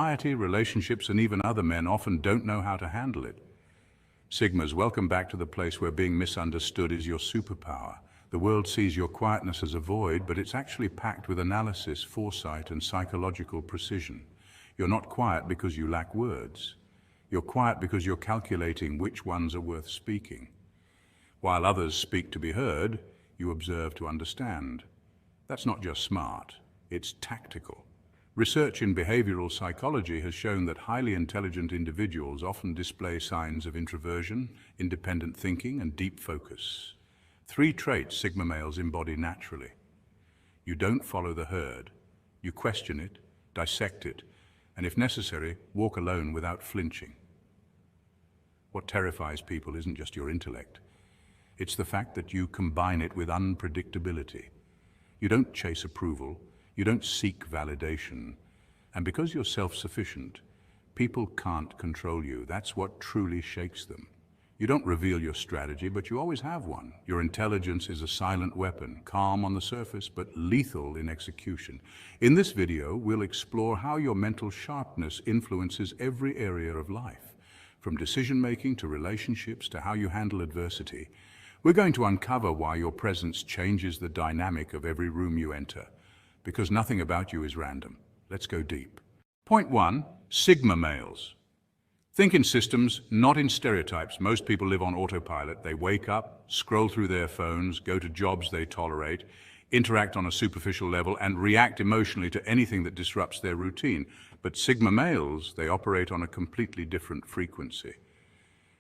society, relationships, and even other men often don't know how to handle it. Sigmas, welcome back to the place where being misunderstood is your superpower. The world sees your quietness as a void, but it's actually packed with analysis, foresight, and psychological precision. You're not quiet because you lack words. You're quiet because you're calculating which ones are worth speaking. While others speak to be heard, you observe to understand. That's not just smart, it's tactical. Research in behavioral psychology has shown that highly intelligent individuals often display signs of introversion, independent thinking, and deep focus. 3 traits Sigma males embody naturally. You don't follow the herd. You question it, dissect it, and if necessary, walk alone without flinching. What terrifies people isn't just your intellect. It's the fact that you combine it with unpredictability. You don't chase approval, you don't seek validation, and because you're self-sufficient, people can't control you. That's what truly shakes them. You don't reveal your strategy, but you always have one. Your intelligence is a silent weapon, calm on the surface, but lethal in execution. In this video, we'll explore how your mental sharpness influences every area of life, from decision-making to relationships to how you handle adversity. We're going to uncover why your presence changes the dynamic of every room you enter, because nothing about you is random. Let's go deep. Point 1, Sigma males. Think in systems, not in stereotypes. Most people live on autopilot. They wake up, scroll through their phones, go to jobs they tolerate, interact on a superficial level, and react emotionally to anything that disrupts their routine. But Sigma males, they operate on a completely different frequency.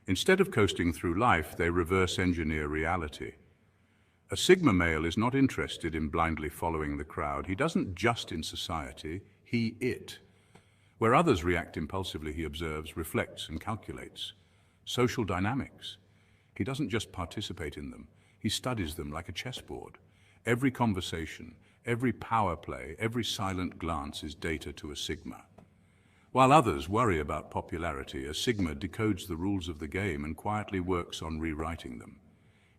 Instead of coasting through life, they reverse engineer reality. A Sigma male is not interested in blindly following the crowd. He doesn't just in society, it. Where others react impulsively, he observes, reflects, and calculates. Social dynamics. He doesn't just participate in them, he studies them like a chessboard. Every conversation, every power play, every silent glance is data to a Sigma. While others worry about popularity, a Sigma decodes the rules of the game and quietly works on rewriting them.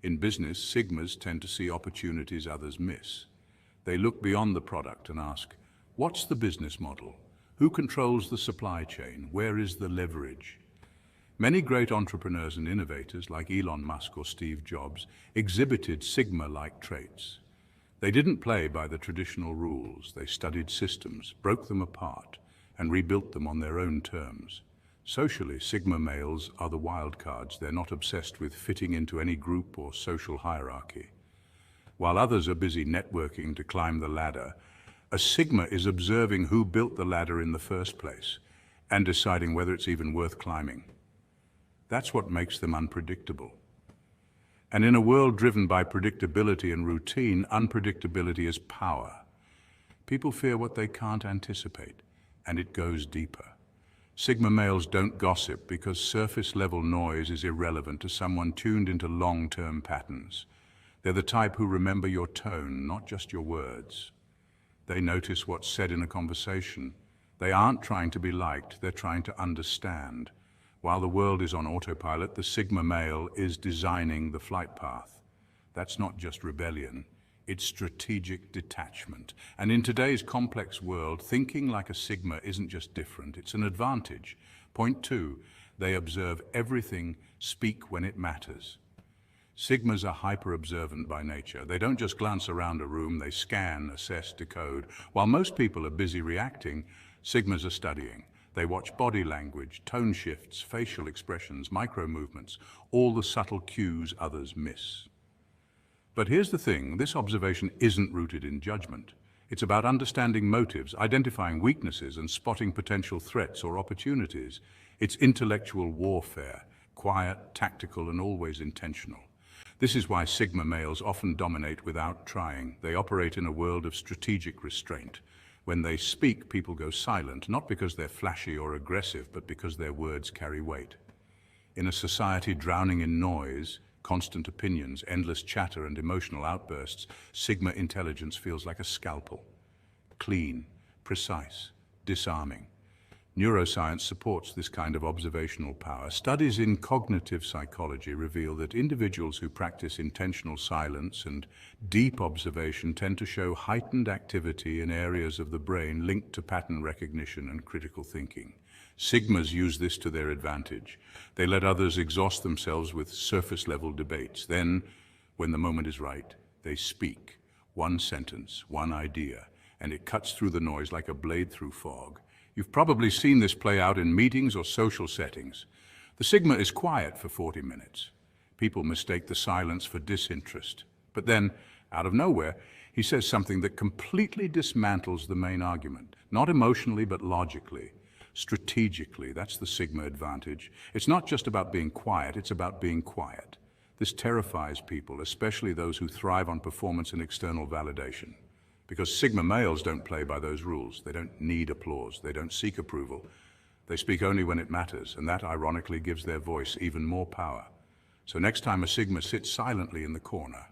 In business, Sigmas tend to see opportunities others miss. They look beyond the product and ask, what's the business model? Who controls the supply chain? Where is the leverage? Many great entrepreneurs and innovators, like Elon Musk or Steve Jobs, exhibited Sigma-like traits. They didn't play by the traditional rules. They studied systems, broke them apart, and rebuilt them on their own terms. Socially, Sigma males are the wild cards. They're not obsessed with fitting into any group or social hierarchy. While others are busy networking to climb the ladder, a Sigma is observing who built the ladder in the first place and deciding whether it's even worth climbing. That's what makes them unpredictable. And in a world driven by predictability and routine, unpredictability is power. People fear what they can't anticipate, and it goes deeper. Sigma males don't gossip because surface-level noise is irrelevant to someone tuned into long-term patterns. They're the type who remember your tone, not just your words. They notice what's said in a conversation. They aren't trying to be liked, they're trying to understand. While the world is on autopilot, the Sigma male is designing the flight path. That's not just rebellion. It's strategic detachment. And in today's complex world, thinking like a Sigma isn't just different, it's an advantage. Point 2, they observe everything, speak when it matters. Sigmas are hyper-observant by nature. They don't just glance around a room, they scan, assess, decode. While most people are busy reacting, Sigmas are studying. They watch body language, tone shifts, facial expressions, micro-movements, all the subtle cues others miss. But here's the thing, this observation isn't rooted in judgment. It's about understanding motives, identifying weaknesses, and spotting potential threats or opportunities. It's intellectual warfare, quiet, tactical, and always intentional. This is why Sigma males often dominate without trying. They operate in a world of strategic restraint. When they speak, people go silent, not because they're flashy or aggressive, but because their words carry weight. In a society drowning in noise, constant opinions, endless chatter, and emotional outbursts, Sigma intelligence feels like a scalpel. Clean, precise, disarming. Neuroscience supports this kind of observational power. Studies in cognitive psychology reveal that individuals who practice intentional silence and deep observation tend to show heightened activity in areas of the brain linked to pattern recognition and critical thinking. Sigmas use this to their advantage. They let others exhaust themselves with surface-level debates. Then, when the moment is right, they speak. One sentence, one idea, and it cuts through the noise like a blade through fog. You've probably seen this play out in meetings or social settings. The Sigma is quiet for 40 minutes. People mistake the silence for disinterest. But then, out of nowhere, he says something that completely dismantles the main argument. Not emotionally, but logically, strategically. That's the Sigma advantage. It's not just about being quiet, it's about being quiet. This terrifies people, especially those who thrive on performance and external validation. Because Sigma males don't play by those rules. They don't need applause. They don't seek approval. They speak only when it matters, and that ironically gives their voice even more power. So next time a Sigma sits silently in the corner,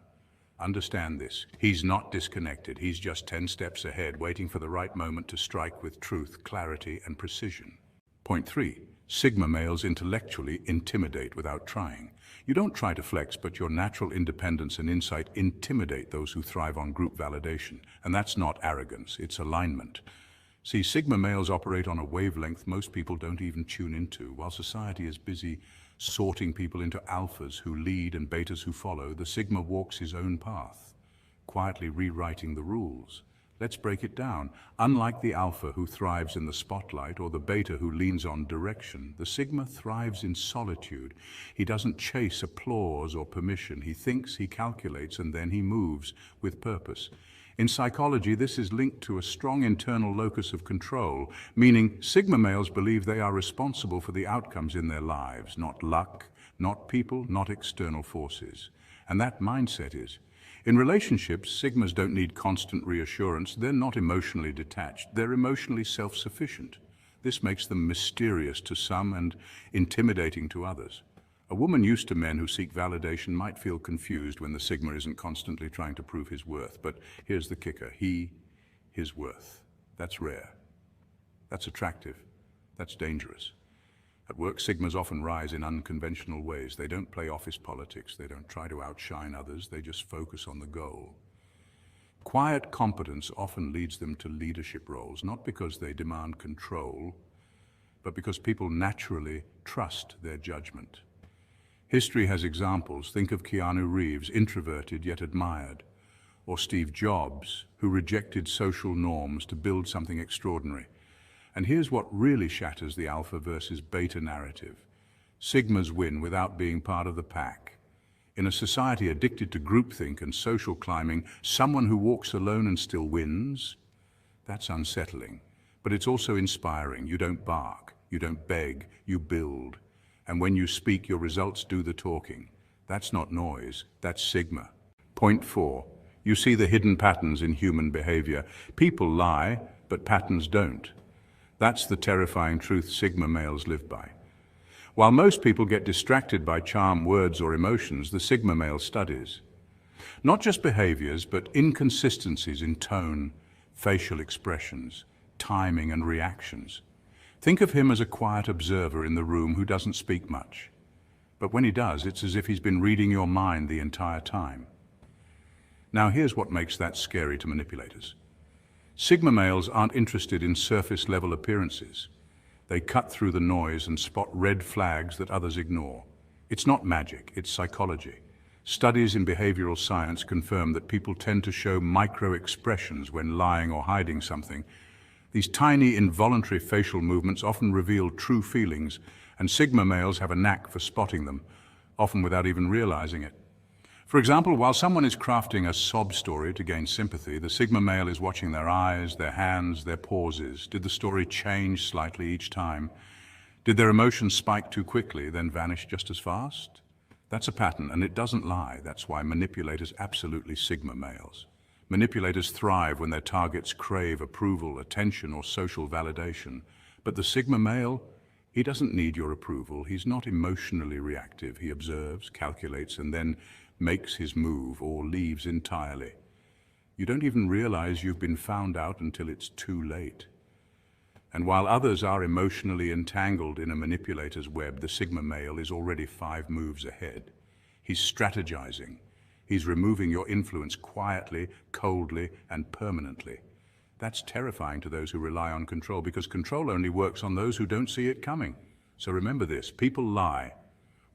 understand this. He's not disconnected. He's just 10 steps ahead, waiting for the right moment to strike with truth, clarity, and precision. Point 3. Sigma males intellectually intimidate without trying. You don't try to flex, but your natural independence and insight intimidate those who thrive on group validation. And that's not arrogance, it's alignment. See, Sigma males operate on a wavelength most people don't even tune into. While society is busy sorting people into alphas who lead and betas who follow, the Sigma walks his own path, quietly rewriting the rules. Let's break it down. Unlike the alpha who thrives in the spotlight or the beta who leans on direction, the Sigma thrives in solitude. He doesn't chase applause or permission. He thinks, he calculates, and then he moves with purpose. In psychology, this is linked to a strong internal locus of control, meaning Sigma males believe they are responsible for the outcomes in their lives, not luck, not people, not external forces. And that mindset is, in relationships, Sigmas don't need constant reassurance. They're not emotionally detached. They're emotionally self-sufficient. This makes them mysterious to some and intimidating to others. A woman used to men who seek validation might feel confused when the Sigma isn't constantly trying to prove his worth. But here's the kicker. His worth. That's rare. That's attractive. That's dangerous. At work, Sigmas often rise in unconventional ways. They don't play office politics. They don't try to outshine others. They just focus on the goal. Quiet competence often leads them to leadership roles, not because they demand control, but because people naturally trust their judgment. History has examples. Think of Keanu Reeves, introverted yet admired, or Steve Jobs, who rejected social norms to build something extraordinary. And here's what really shatters the alpha versus beta narrative. Sigmas win without being part of the pack. In a society addicted to groupthink and social climbing, someone who walks alone and still wins, that's unsettling. But it's also inspiring. You don't bark, you don't beg, you build. And when you speak, your results do the talking. That's not noise, that's Sigma. Point 4. You see the hidden patterns in human behavior. People lie, but patterns don't. That's the terrifying truth Sigma males live by. While most people get distracted by charm, words, or emotions, the Sigma male studies not just behaviors, but inconsistencies in tone, facial expressions, timing, and reactions. Think of him as a quiet observer in the room who doesn't speak much. But when he does, it's as if he's been reading your mind the entire time. Now here's what makes that scary to manipulators. Sigma males aren't interested in surface-level appearances. They cut through the noise and spot red flags that others ignore. It's not magic, it's psychology. Studies in behavioral science confirm that people tend to show micro-expressions when lying or hiding something. These tiny, involuntary facial movements often reveal true feelings, and Sigma males have a knack for spotting them, often without even realizing it. For example, while someone is crafting a sob story to gain sympathy, the Sigma male is watching their eyes, their hands, their pauses. Did the story change slightly each time? Did their emotions spike too quickly, then vanish just as fast? That's a pattern, and it doesn't lie. That's why manipulators absolutely Sigma males. Manipulators thrive when their targets crave approval, attention, or social validation. But the Sigma male, he doesn't need your approval. He's not emotionally reactive. He observes, calculates, and then makes his move or leaves entirely. You don't even realize you've been found out until it's too late. And while others are emotionally entangled in a manipulator's web, the Sigma male is already 5 moves ahead. He's strategizing. He's removing your influence quietly, coldly, and permanently. That's terrifying to those who rely on control, because control only works on those who don't see it coming. So remember this: people lie.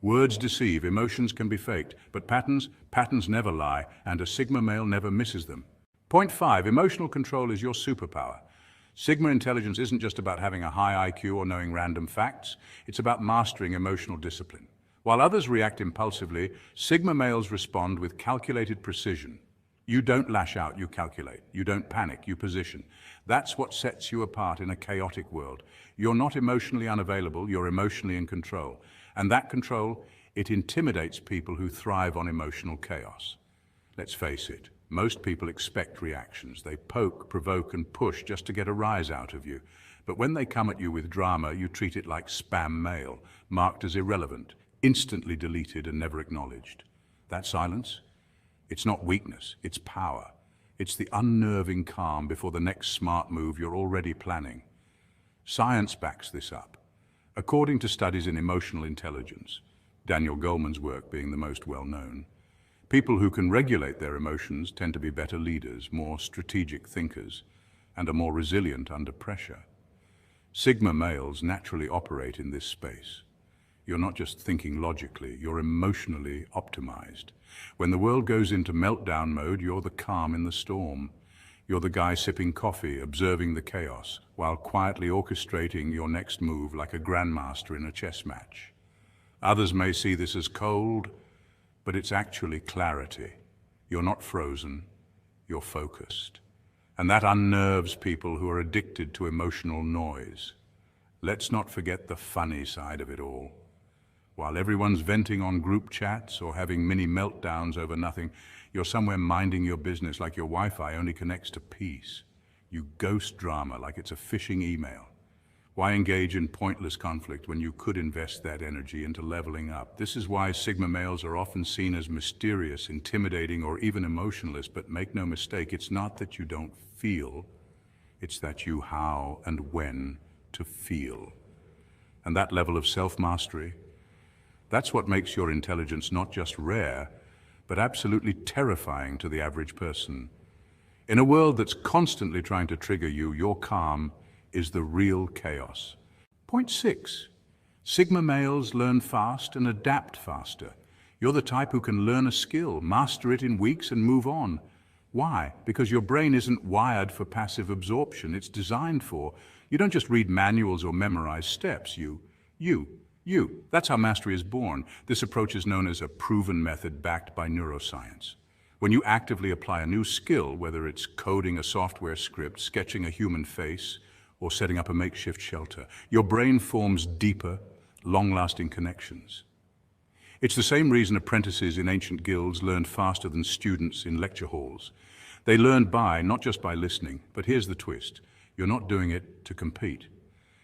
Words deceive, emotions can be faked, but patterns never lie, and a Sigma male never misses them. Point 5, emotional control is your superpower. Sigma intelligence isn't just about having a high IQ or knowing random facts, it's about mastering emotional discipline. While others react impulsively, Sigma males respond with calculated precision. You don't lash out, you calculate. You don't panic, you position. That's what sets you apart in a chaotic world. You're not emotionally unavailable, you're emotionally in control. And that control, it intimidates people who thrive on emotional chaos. Let's face it, most people expect reactions. They poke, provoke, and push just to get a rise out of you. But when they come at you with drama, you treat it like spam mail, marked as irrelevant, instantly deleted and never acknowledged. That silence? It's not weakness, it's power. It's the unnerving calm before the next smart move you're already planning. Science backs this up. According to studies in emotional intelligence, Daniel Goleman's work being the most well-known, people who can regulate their emotions tend to be better leaders, more strategic thinkers, and are more resilient under pressure. Sigma males naturally operate in this space. You're not just thinking logically, you're emotionally optimized. When the world goes into meltdown mode, you're the calm in the storm. You're the guy sipping coffee, observing the chaos, while quietly orchestrating your next move like a grandmaster in a chess match. Others may see this as cold, but it's actually clarity. You're not frozen, you're focused. And that unnerves people who are addicted to emotional noise. Let's not forget the funny side of it all. While everyone's venting on group chats or having mini meltdowns over nothing, you're somewhere minding your business like your Wi-Fi only connects to peace. You ghost drama like it's a phishing email. Why engage in pointless conflict when you could invest that energy into leveling up? This is why Sigma males are often seen as mysterious, intimidating, or even emotionless. But make no mistake, it's not that you don't feel, it's that you how and when to feel. And that level of self-mastery, that's what makes your intelligence not just rare, but absolutely terrifying to the average person. In a world that's constantly trying to trigger you, your calm is the real chaos. Point 6. Sigma males learn fast and adapt faster. You're the type who can learn a skill, master it in weeks, and move on. Why? Because your brain isn't wired for passive absorption. It's designed for. You don't just read manuals or memorize steps. You. That's how mastery is born. This approach is known as a proven method backed by neuroscience. When you actively apply a new skill, whether it's coding a software script, sketching a human face, or setting up a makeshift shelter, your brain forms deeper, long-lasting connections. It's the same reason apprentices in ancient guilds learned faster than students in lecture halls. They learned not just by listening, but here's the twist. You're not doing it to compete.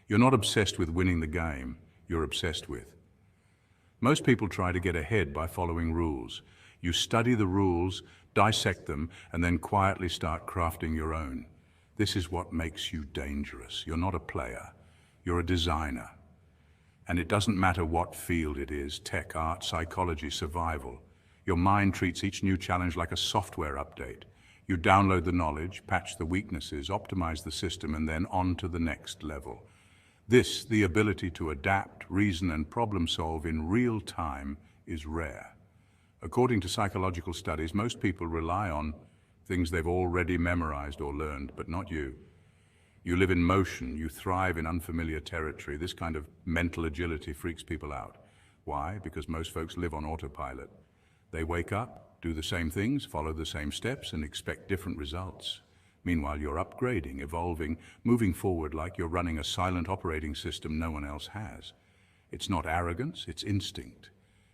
You're not obsessed with winning the game. You're obsessed with. Most people try to get ahead by following rules. You study the rules, dissect them, and then quietly start crafting your own. This is what makes you dangerous. You're not a player, you're a designer. And it doesn't matter what field it is, tech, art, psychology, survival. Your mind treats each new challenge like a software update. You download the knowledge, patch the weaknesses, optimize the system, and then on to the next level. This, the ability to adapt, reason, and problem solve in real time, is rare. According to psychological studies, most people rely on things they've already memorized or learned, but not you. You live in motion, you thrive in unfamiliar territory. This kind of mental agility freaks people out. Why? Because most folks live on autopilot. They wake up, do the same things, follow the same steps, and expect different results. Meanwhile, you're upgrading, evolving, moving forward like you're running a silent operating system no one else has. It's not arrogance, it's instinct.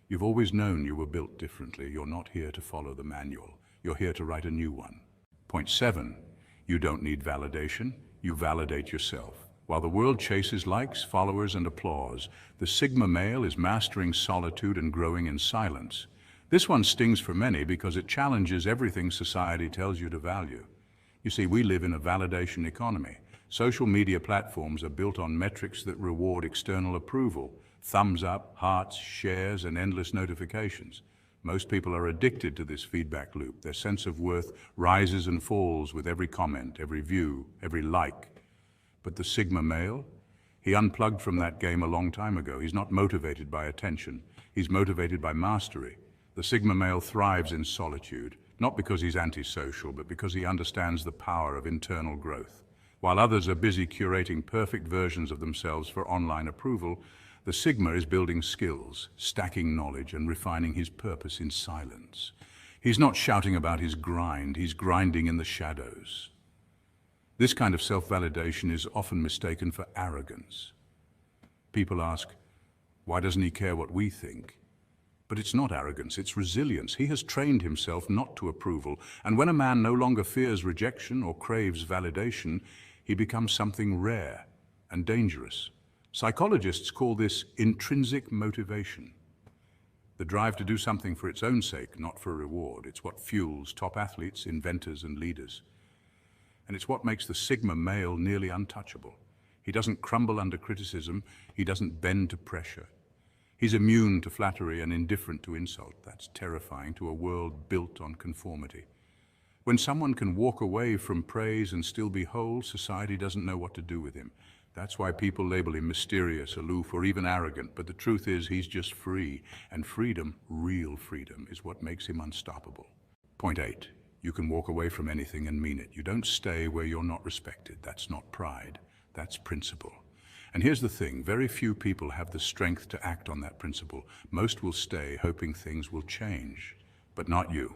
You've always known you were built differently. You're not here to follow the manual. You're here to write a new one. Point 7. You don't need validation. You validate yourself. While the world chases likes, followers, and applause, the Sigma male is mastering solitude and growing in silence. This one stings for many because it challenges everything society tells you to value. You see, we live in a validation economy. Social media platforms are built on metrics that reward external approval, thumbs up, hearts, shares, and endless notifications. Most people are addicted to this feedback loop. Their sense of worth rises and falls with every comment, every view, every like. But the Sigma male? He unplugged from that game a long time ago. He's not motivated by attention. He's motivated by mastery. The Sigma male thrives in solitude, not because he's antisocial, but because he understands the power of internal growth. While others are busy curating perfect versions of themselves for online approval, the Sigma is building skills, stacking knowledge, and refining his purpose in silence. He's not shouting about his grind, he's grinding in the shadows. This kind of self-validation is often mistaken for arrogance. People ask, why doesn't he care what we think? But it's not arrogance, it's resilience. He has trained himself not to approval, and when a man no longer fears rejection or craves validation, he becomes something rare and dangerous. Psychologists call this intrinsic motivation. The drive to do something for its own sake, not for a reward. It's what fuels top athletes, inventors, and leaders. And it's what makes the Sigma male nearly untouchable. He doesn't crumble under criticism, he doesn't bend to pressure. He's immune to flattery and indifferent to insult. That's terrifying to a world built on conformity. When someone can walk away from praise and still be whole, society doesn't know what to do with him. That's why people label him mysterious, aloof, or even arrogant. But the truth is, he's just free. And freedom, real freedom, is what makes him unstoppable. Point 8. You can walk away from anything and mean it. You don't stay where you're not respected. That's not pride. That's principle. And here's the thing, very few people have the strength to act on that principle. Most will stay hoping things will change, but not you.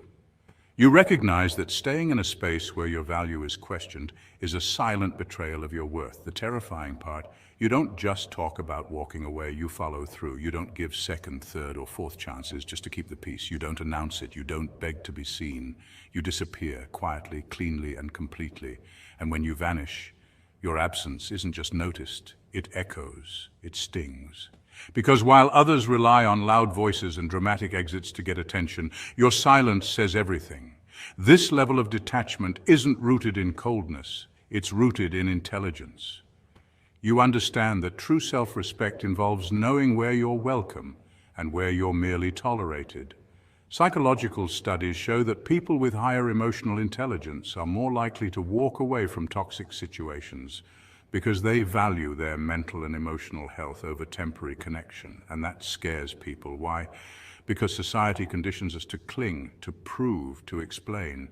You recognize that staying in a space where your value is questioned is a silent betrayal of your worth. The terrifying part, you don't just talk about walking away, you follow through. You don't give second, third, or fourth chances just to keep the peace. You don't announce it. You don't beg to be seen. You disappear quietly, cleanly, and completely. And when you vanish, your absence isn't just noticed, it echoes, it stings. Because while others rely on loud voices and dramatic exits to get attention, your silence says everything. This level of detachment isn't rooted in coldness, it's rooted in intelligence. You understand that true self-respect involves knowing where you're welcome and where you're merely tolerated. Psychological studies show that people with higher emotional intelligence are more likely to walk away from toxic situations because they value their mental and emotional health over temporary connection, and that scares people. Why? Because society conditions us to cling, to prove, to explain.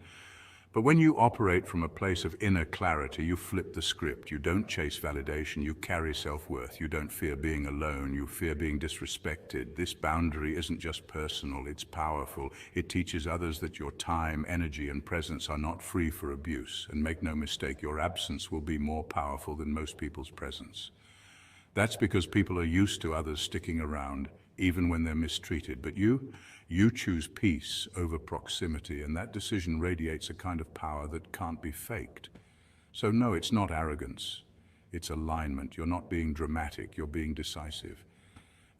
But when you operate from a place of inner clarity, you flip the script. You don't chase validation, you carry self-worth. You don't fear being alone, you fear being disrespected. This boundary isn't just personal, it's powerful. It teaches others that your time, energy, and presence are not free for abuse. And make no mistake, your absence will be more powerful than most people's presence. That's because people are used to others sticking around, even when they're mistreated. But you choose peace over proximity, and that decision radiates a kind of power that can't be faked. So no, it's not arrogance, it's alignment. You're not being dramatic, you're being decisive.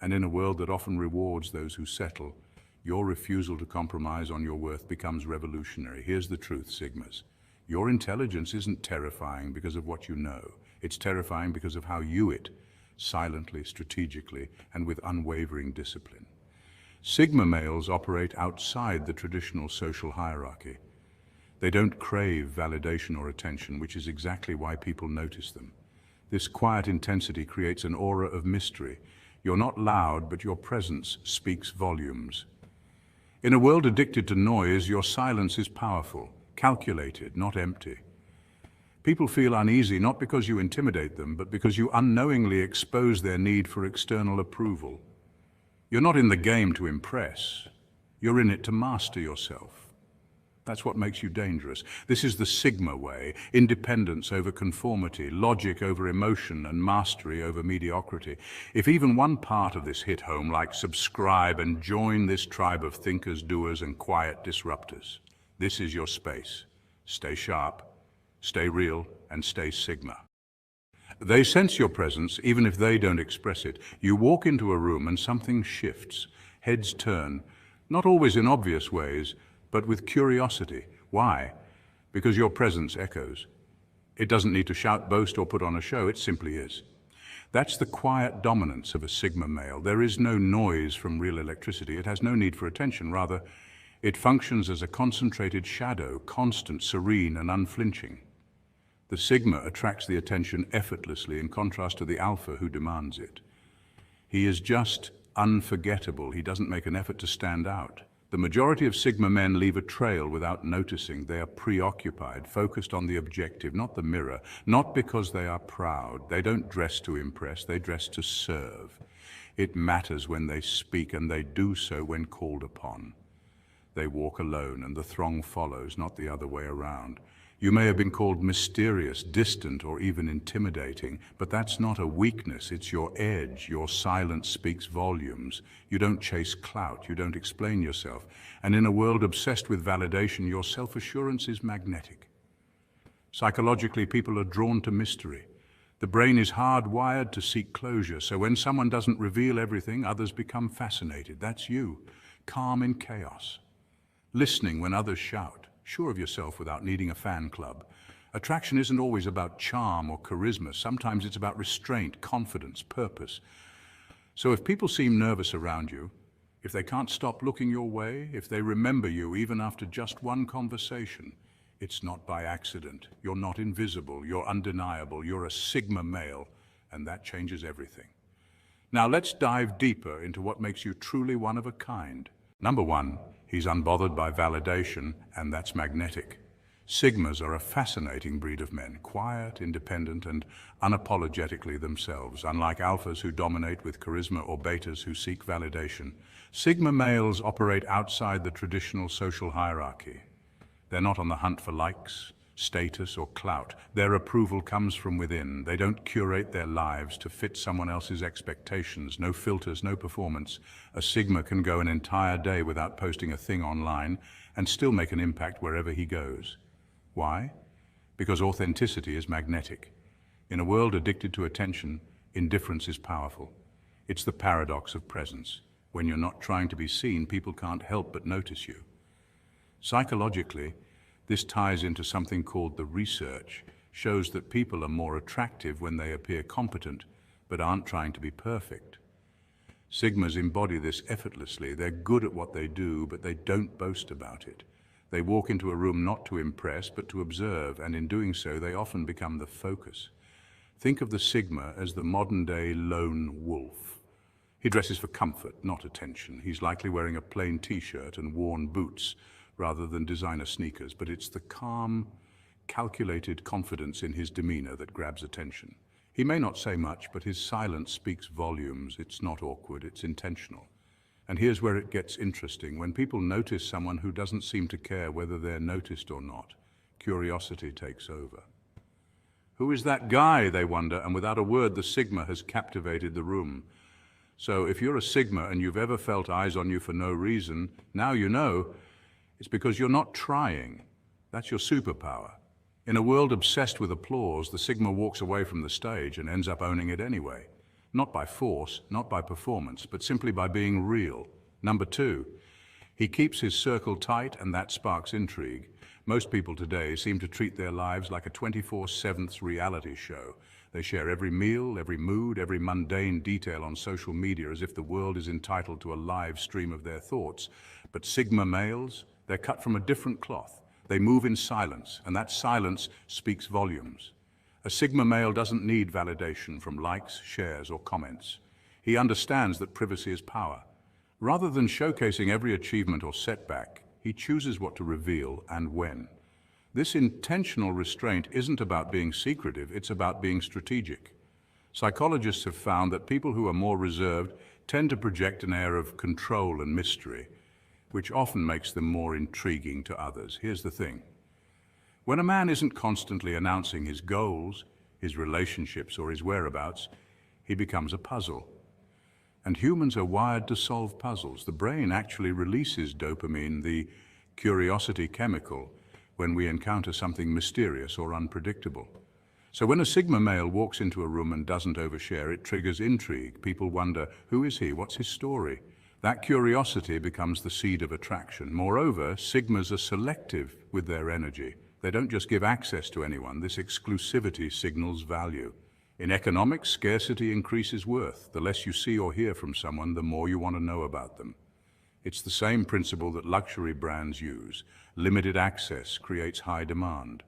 And in a world that often rewards those who settle, your refusal to compromise on your worth becomes revolutionary. Here's the truth, Sigmas. Your intelligence isn't terrifying because of what you know. It's terrifying because of how you it, silently, strategically, and with unwavering discipline. Sigma males operate outside the traditional social hierarchy. They don't crave validation or attention, which is exactly why people notice them. This quiet intensity creates an aura of mystery. You're not loud, but your presence speaks volumes. In a world addicted to noise, your silence is powerful, calculated, not empty. People feel uneasy not because you intimidate them, but because you unknowingly expose their need for external approval. You're not in the game to impress. You're in it to master yourself. That's what makes you dangerous. This is the Sigma way: independence over conformity, logic over emotion, and mastery over mediocrity. If even one part of this hit home, like subscribe and join this tribe of thinkers, doers, and quiet disruptors. This is your space. Stay sharp, stay real, and stay Sigma. They sense your presence even if they don't express it. You walk into a room and something shifts. Heads turn, not always in obvious ways, but with curiosity. Why? Because your presence echoes. It doesn't need to shout, boast, or put on a show, it simply is. That's the quiet dominance of a Sigma male. There is no noise from real electricity. It has no need for attention. Rather, it functions as a concentrated shadow, constant, serene, and unflinching. The Sigma attracts the attention effortlessly in contrast to the Alpha who demands it. He is just unforgettable. He doesn't make an effort to stand out. The majority of Sigma men leave a trail without noticing. They are preoccupied, focused on the objective, not the mirror, not because they are proud. They don't dress to impress, they dress to serve. It matters when they speak, and they do so when called upon. They walk alone, and the throng follows, not the other way around. You may have been called mysterious, distant, or even intimidating, but that's not a weakness, it's your edge. Your silence speaks volumes. You don't chase clout, you don't explain yourself. And in a world obsessed with validation, your self-assurance is magnetic. Psychologically, people are drawn to mystery. The brain is hardwired to seek closure, so when someone doesn't reveal everything, others become fascinated. That's you, calm in chaos. Listening when others shout. Sure of yourself without needing a fan club. Attraction isn't always about charm or charisma. Sometimes it's about restraint, confidence, purpose. So if people seem nervous around you, if they can't stop looking your way, if they remember you even after just one conversation, it's not by accident. You're not invisible, you're undeniable, you're a Sigma male, and that changes everything. Now let's dive deeper into what makes you truly one of a kind. Number one, he's unbothered by validation, and that's magnetic. Sigmas are a fascinating breed of men, quiet, independent, and unapologetically themselves. Unlike alphas who dominate with charisma or betas who seek validation, Sigma males operate outside the traditional social hierarchy. They're not on the hunt for likes, status, or clout. Their approval comes from within. They don't curate their lives to fit someone else's expectations. No filters, no performance. A Sigma can go an entire day without posting a thing online and still make an impact wherever he goes. Why? Because authenticity is magnetic. In a world addicted to attention, indifference is powerful. It's the paradox of presence. When you're not trying to be seen, people can't help but notice you. Psychologically, this ties into something called the research, shows that people are more attractive when they appear competent, but aren't trying to be perfect. Sigmas embody this effortlessly. They're good at what they do, but they don't boast about it. They walk into a room not to impress, but to observe, and in doing so, they often become the focus. Think of the Sigma as the modern-day lone wolf. He dresses for comfort, not attention. He's likely wearing a plain t-shirt and worn boots, rather than designer sneakers, but it's the calm, calculated confidence in his demeanor that grabs attention. He may not say much, but his silence speaks volumes. It's not awkward, it's intentional. And here's where it gets interesting. When people notice someone who doesn't seem to care whether they're noticed or not, curiosity takes over. Who is that guy, they wonder, and without a word, the Sigma has captivated the room. So if you're a Sigma and you've ever felt eyes on you for no reason, now you know. It's because you're not trying. That's your superpower. In a world obsessed with applause, the Sigma walks away from the stage and ends up owning it anyway. Not by force, not by performance, but simply by being real. Number two, he keeps his circle tight, and that sparks intrigue. Most people today seem to treat their lives like a 24/7 reality show. They share every meal, every mood, every mundane detail on social media as if the world is entitled to a live stream of their thoughts. But Sigma males, they're cut from a different cloth. They move in silence, and that silence speaks volumes. A Sigma male doesn't need validation from likes, shares, or comments. He understands that privacy is power. Rather than showcasing every achievement or setback, he chooses what to reveal and when. This intentional restraint isn't about being secretive, it's about being strategic. Psychologists have found that people who are more reserved tend to project an air of control and mystery, which often makes them more intriguing to others. Here's the thing. When a man isn't constantly announcing his goals, his relationships, or his whereabouts, he becomes a puzzle. And humans are wired to solve puzzles. The brain actually releases dopamine, the curiosity chemical, when we encounter something mysterious or unpredictable. So when a Sigma male walks into a room and doesn't overshare, it triggers intrigue. People wonder, who is he? What's his story? That curiosity becomes the seed of attraction. Moreover, Sigmas are selective with their energy. They don't just give access to anyone. This exclusivity signals value. In economics, scarcity increases worth. The less you see or hear from someone, the more you want to know about them. It's the same principle that luxury brands use. Limited access creates high demand.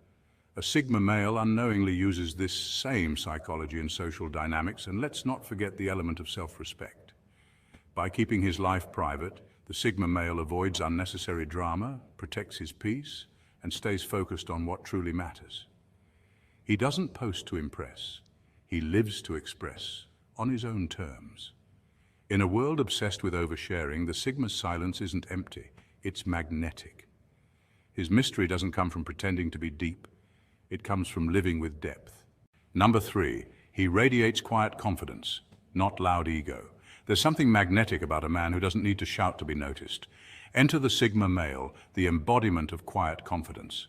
A Sigma male unknowingly uses this same psychology in social dynamics, and let's not forget the element of self-respect. By keeping his life private, the Sigma male avoids unnecessary drama, protects his peace, and stays focused on what truly matters. He doesn't post to impress. He lives to express, on his own terms. In a world obsessed with oversharing, the Sigma's silence isn't empty, it's magnetic. His mystery doesn't come from pretending to be deep, it comes from living with depth. Number 3, he radiates quiet confidence, not loud ego. There's something magnetic about a man who doesn't need to shout to be noticed. Enter the Sigma male, the embodiment of quiet confidence.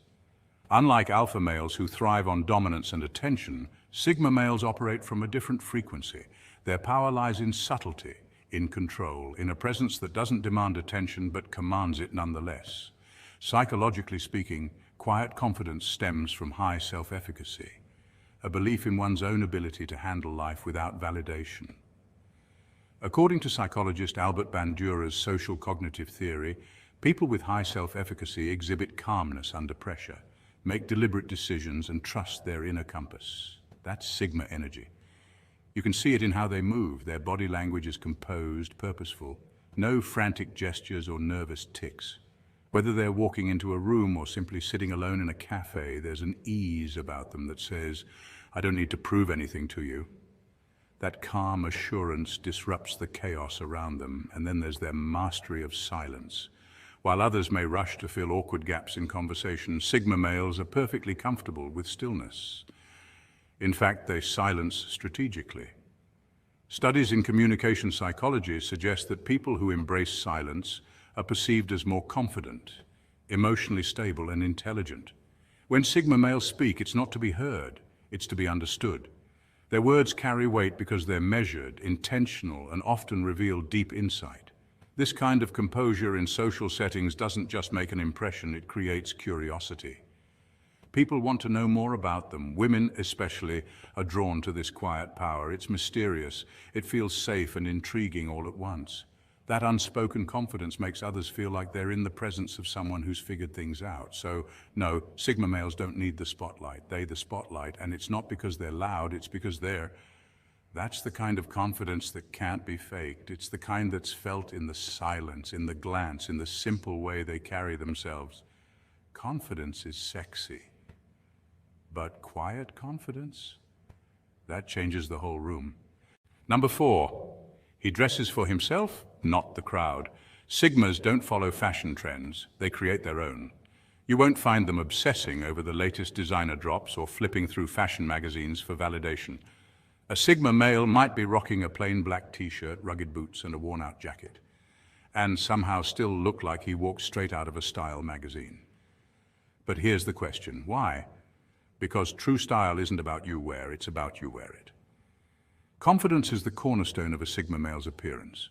Unlike alpha males who thrive on dominance and attention, Sigma males operate from a different frequency. Their power lies in subtlety, in control, in a presence that doesn't demand attention but commands it nonetheless. Psychologically speaking, quiet confidence stems from high self-efficacy, a belief in one's own ability to handle life without validation. According to psychologist Albert Bandura's social cognitive theory, people with high self-efficacy exhibit calmness under pressure, make deliberate decisions, and trust their inner compass. That's Sigma energy. You can see it in how they move. Their body language is composed, purposeful. No frantic gestures or nervous tics. Whether they're walking into a room or simply sitting alone in a cafe, there's an ease about them that says, I don't need to prove anything to you. That calm assurance disrupts the chaos around them, and then there's their mastery of silence. While others may rush to fill awkward gaps in conversation, Sigma males are perfectly comfortable with stillness. In fact, they silence strategically. Studies in communication psychology suggest that people who embrace silence are perceived as more confident, emotionally stable, and intelligent. When Sigma males speak, it's not to be heard, it's to be understood. Their words carry weight because they're measured, intentional, and often reveal deep insight. This kind of composure in social settings doesn't just make an impression, it creates curiosity. People want to know more about them. Women especially are drawn to this quiet power. It's mysterious. It feels safe and intriguing all at once. That unspoken confidence makes others feel like they're in the presence of someone who's figured things out. So, no, Sigma males don't need the spotlight. They're the spotlight, and it's not because they're loud, it's because that's the kind of confidence that can't be faked. It's the kind that's felt in the silence, in the glance, in the simple way they carry themselves. Confidence is sexy. But quiet confidence? That changes the whole room. Number 4, he dresses for himself, not the crowd. Sigmas don't follow fashion trends, they create their own. You won't find them obsessing over the latest designer drops or flipping through fashion magazines for validation. A Sigma male might be rocking a plain black t-shirt, rugged boots, and a worn-out jacket, and somehow still look like he walked straight out of a style magazine. But here's the question, why? Because true style isn't about you wear, it's about you wear it. Confidence is the cornerstone of a Sigma male's appearance.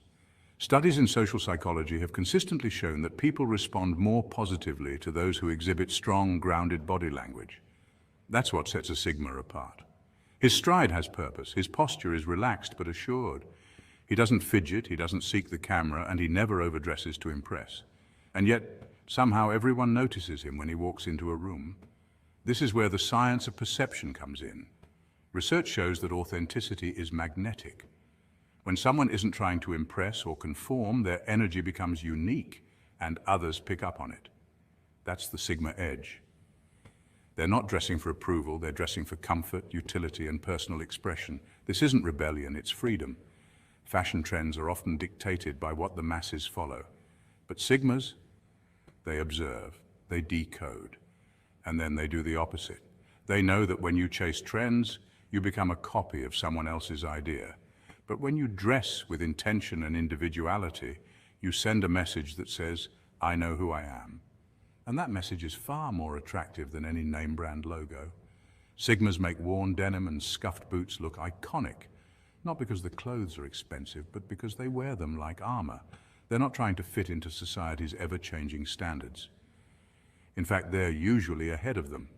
Studies in social psychology have consistently shown that people respond more positively to those who exhibit strong, grounded body language. That's what sets a Sigma apart. His stride has purpose, his posture is relaxed but assured. He doesn't fidget, he doesn't seek the camera, and he never overdresses to impress. And yet, somehow everyone notices him when he walks into a room. This is where the science of perception comes in. Research shows that authenticity is magnetic. When someone isn't trying to impress or conform, their energy becomes unique, and others pick up on it. That's the Sigma edge. They're not dressing for approval, they're dressing for comfort, utility, and personal expression. This isn't rebellion, it's freedom. Fashion trends are often dictated by what the masses follow. But Sigmas, they observe, they decode, and then they do the opposite. They know that when you chase trends, you become a copy of someone else's idea. But when you dress with intention and individuality, you send a message that says, I know who I am. And that message is far more attractive than any name brand logo. Sigmas make worn denim and scuffed boots look iconic, not because the clothes are expensive, but because they wear them like armor. They're not trying to fit into society's ever-changing standards. In fact, they're usually ahead of them.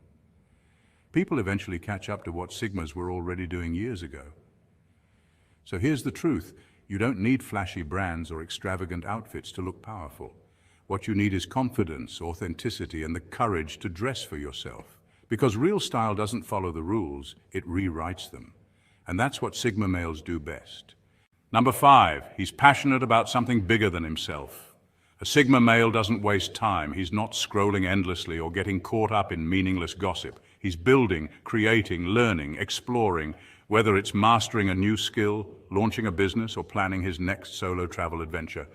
People eventually catch up to what Sigmas were already doing years ago. So here's the truth. You don't need flashy brands or extravagant outfits to look powerful. What you need is confidence, authenticity, and the courage to dress for yourself. Because real style doesn't follow the rules, it rewrites them. And that's what Sigma males do best. Number 5, he's passionate about something bigger than himself. A Sigma male doesn't waste time. He's not scrolling endlessly or getting caught up in meaningless gossip. He's building, creating, learning, exploring, whether it's mastering a new skill, launching a business, or planning his next solo travel adventure.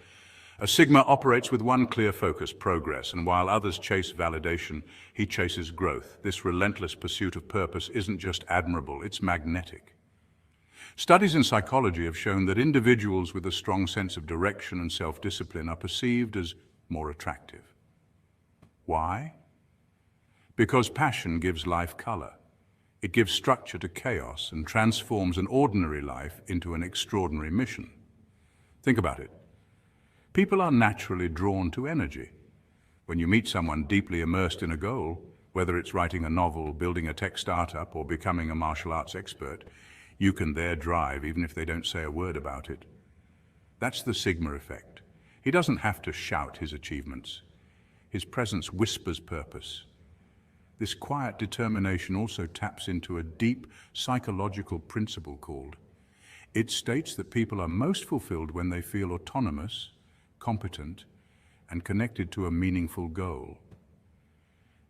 A Sigma operates with one clear focus, progress, and while others chase validation, he chases growth. This relentless pursuit of purpose isn't just admirable, it's magnetic. Studies in psychology have shown that individuals with a strong sense of direction and self-discipline are perceived as more attractive. Why? Because passion gives life color. It gives structure to chaos and transforms an ordinary life into an extraordinary mission. Think about it. People are naturally drawn to energy. When you meet someone deeply immersed in a goal, whether it's writing a novel, building a tech startup, or becoming a martial arts expert, you can there drive even if they don't say a word about it. That's the Sigma effect. He doesn't have to shout his achievements. His presence whispers purpose. This quiet determination also taps into a deep psychological principle called. It states that people are most fulfilled when they feel autonomous, competent, and connected to a meaningful goal.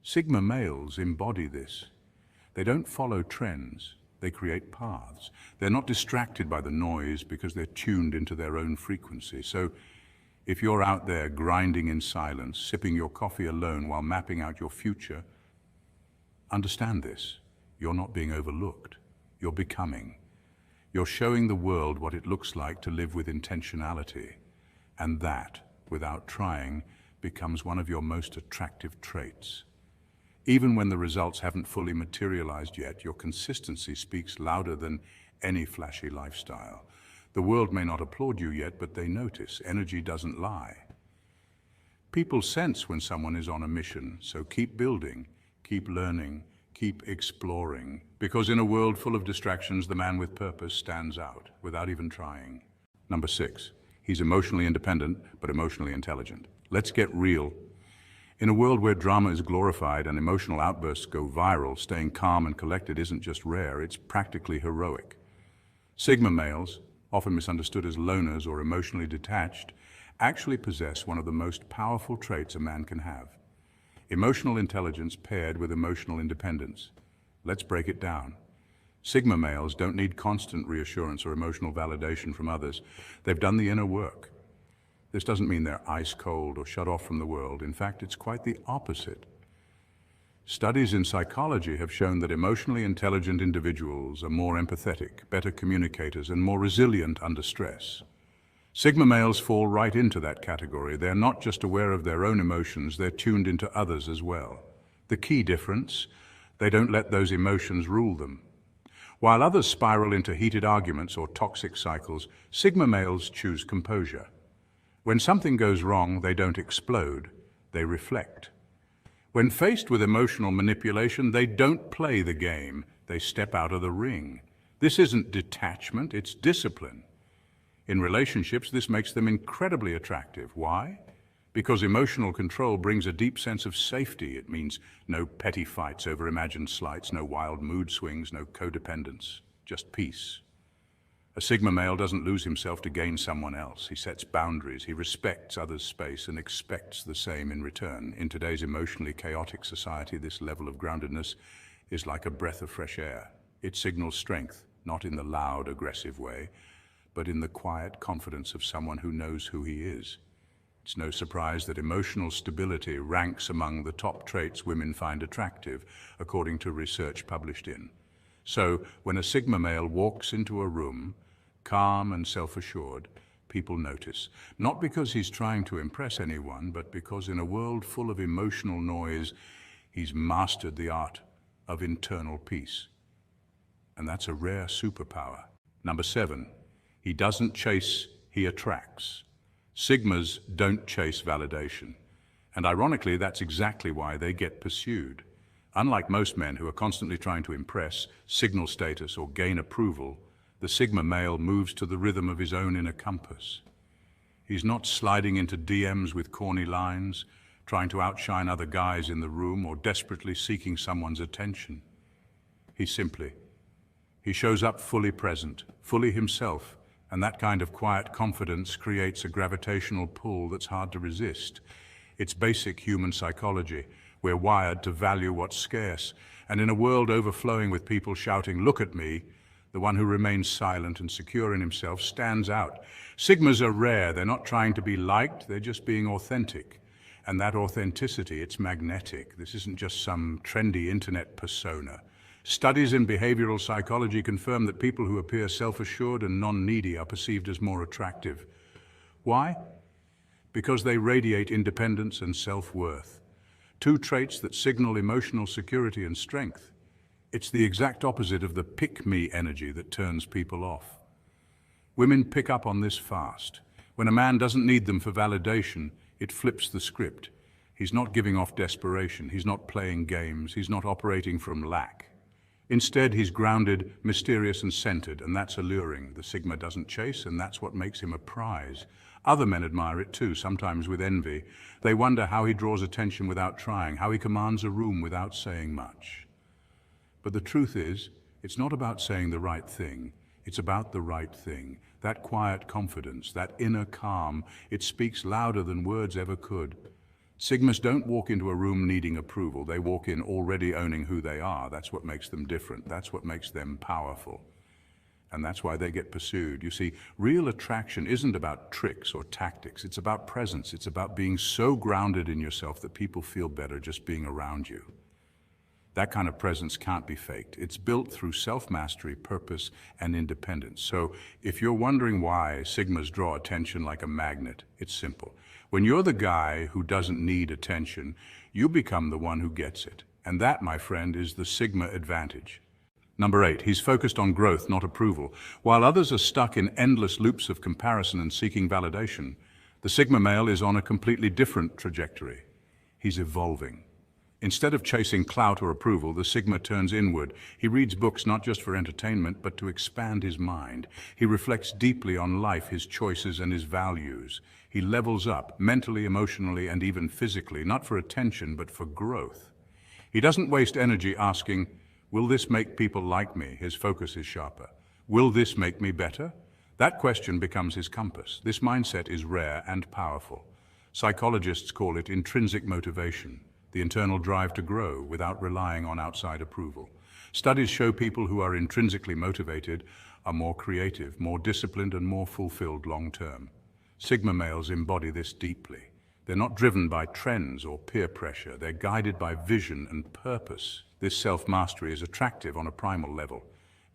Sigma males embody this. They don't follow trends, they create paths. They're not distracted by the noise because they're tuned into their own frequency. So if you're out there grinding in silence, sipping your coffee alone while mapping out your future, understand this. You're not being overlooked. You're becoming. You're showing the world what it looks like to live with intentionality. And that, without trying, becomes one of your most attractive traits. Even when the results haven't fully materialized yet, your consistency speaks louder than any flashy lifestyle. The world may not applaud you yet, but they notice. Energy doesn't lie. People sense when someone is on a mission, so keep building, keep learning, keep exploring. Because in a world full of distractions, the man with purpose stands out without even trying. Number 6. He's emotionally independent, but emotionally intelligent. Let's get real. In a world where drama is glorified and emotional outbursts go viral, staying calm and collected isn't just rare, it's practically heroic. Sigma males, often misunderstood as loners or emotionally detached, actually possess one of the most powerful traits a man can have. Emotional intelligence paired with emotional independence. Let's break it down. Sigma males don't need constant reassurance or emotional validation from others. They've done the inner work. This doesn't mean they're ice cold or shut off from the world. In fact, it's quite the opposite. Studies in psychology have shown that emotionally intelligent individuals are more empathetic, better communicators, and more resilient under stress. Sigma males fall right into that category. They're not just aware of their own emotions, they're tuned into others as well. The key difference, they don't let those emotions rule them. While others spiral into heated arguments or toxic cycles, Sigma males choose composure. When something goes wrong, they don't explode, they reflect. When faced with emotional manipulation, they don't play the game, they step out of the ring. This isn't detachment, it's discipline. In relationships, this makes them incredibly attractive. Why? Because emotional control brings a deep sense of safety. It means no petty fights over imagined slights, no wild mood swings, no codependence, just peace. A Sigma male doesn't lose himself to gain someone else. He sets boundaries, he respects others' space and expects the same in return. In today's emotionally chaotic society, this level of groundedness is like a breath of fresh air. It signals strength, not in the loud, aggressive way, but in the quiet confidence of someone who knows who he is. It's no surprise that emotional stability ranks among the top traits women find attractive, according to research published in. So, when a Sigma male walks into a room, calm and self-assured, people notice. Not because he's trying to impress anyone, but because in a world full of emotional noise, he's mastered the art of internal peace. And that's a rare superpower. Number 7, he doesn't chase, he attracts. Sigmas don't chase validation. And ironically, that's exactly why they get pursued. Unlike most men who are constantly trying to impress, signal status, or gain approval, the Sigma male moves to the rhythm of his own inner compass. He's not sliding into DMs with corny lines, trying to outshine other guys in the room, or desperately seeking someone's attention. He shows up fully present, fully himself, and that kind of quiet confidence creates a gravitational pull that's hard to resist. It's basic human psychology. We're wired to value what's scarce, and in a world overflowing with people shouting, "Look at me," the one who remains silent and secure in himself stands out. Sigmas are rare. They're not trying to be liked, they're just being authentic. And that authenticity, it's magnetic. This isn't just some trendy internet persona. Studies in behavioral psychology confirm that people who appear self-assured and non-needy are perceived as more attractive. Why? Because they radiate independence and self-worth. Two traits that signal emotional security and strength. It's the exact opposite of the pick-me energy that turns people off. Women pick up on this fast. When a man doesn't need them for validation, it flips the script. He's not giving off desperation, he's not playing games, he's not operating from lack. Instead, he's grounded, mysterious and centered, and that's alluring. The Sigma doesn't chase, and that's what makes him a prize. Other men admire it too, sometimes with envy. They wonder how he draws attention without trying, how he commands a room without saying much. But the truth is, it's not about saying the right thing, it's about the right thing. That quiet confidence, that inner calm, it speaks louder than words ever could. Sigmas don't walk into a room needing approval. They walk in already owning who they are. That's what makes them different. That's what makes them powerful. And that's why they get pursued. You see, real attraction isn't about tricks or tactics. It's about presence. It's about being so grounded in yourself that people feel better just being around you. That kind of presence can't be faked. It's built through self-mastery, purpose, and independence. So if you're wondering why Sigmas draw attention like a magnet, it's simple. When you're the guy who doesn't need attention, you become the one who gets it. And that, my friend, is the Sigma advantage. Number 8, he's focused on growth, not approval. While others are stuck in endless loops of comparison and seeking validation, the Sigma male is on a completely different trajectory. He's evolving. Instead of chasing clout or approval, the Sigma turns inward. He reads books not just for entertainment, but to expand his mind. He reflects deeply on life, his choices, and his values. He levels up, mentally, emotionally, and even physically, not for attention, but for growth. He doesn't waste energy asking, "Will this make people like me?" His focus is sharper. "Will this make me better?" That question becomes his compass. This mindset is rare and powerful. Psychologists call it intrinsic motivation, the internal drive to grow without relying on outside approval. Studies show people who are intrinsically motivated are more creative, more disciplined, and more fulfilled long-term. Sigma males embody this deeply. They're not driven by trends or peer pressure. They're guided by vision and purpose. This self-mastery is attractive on a primal level.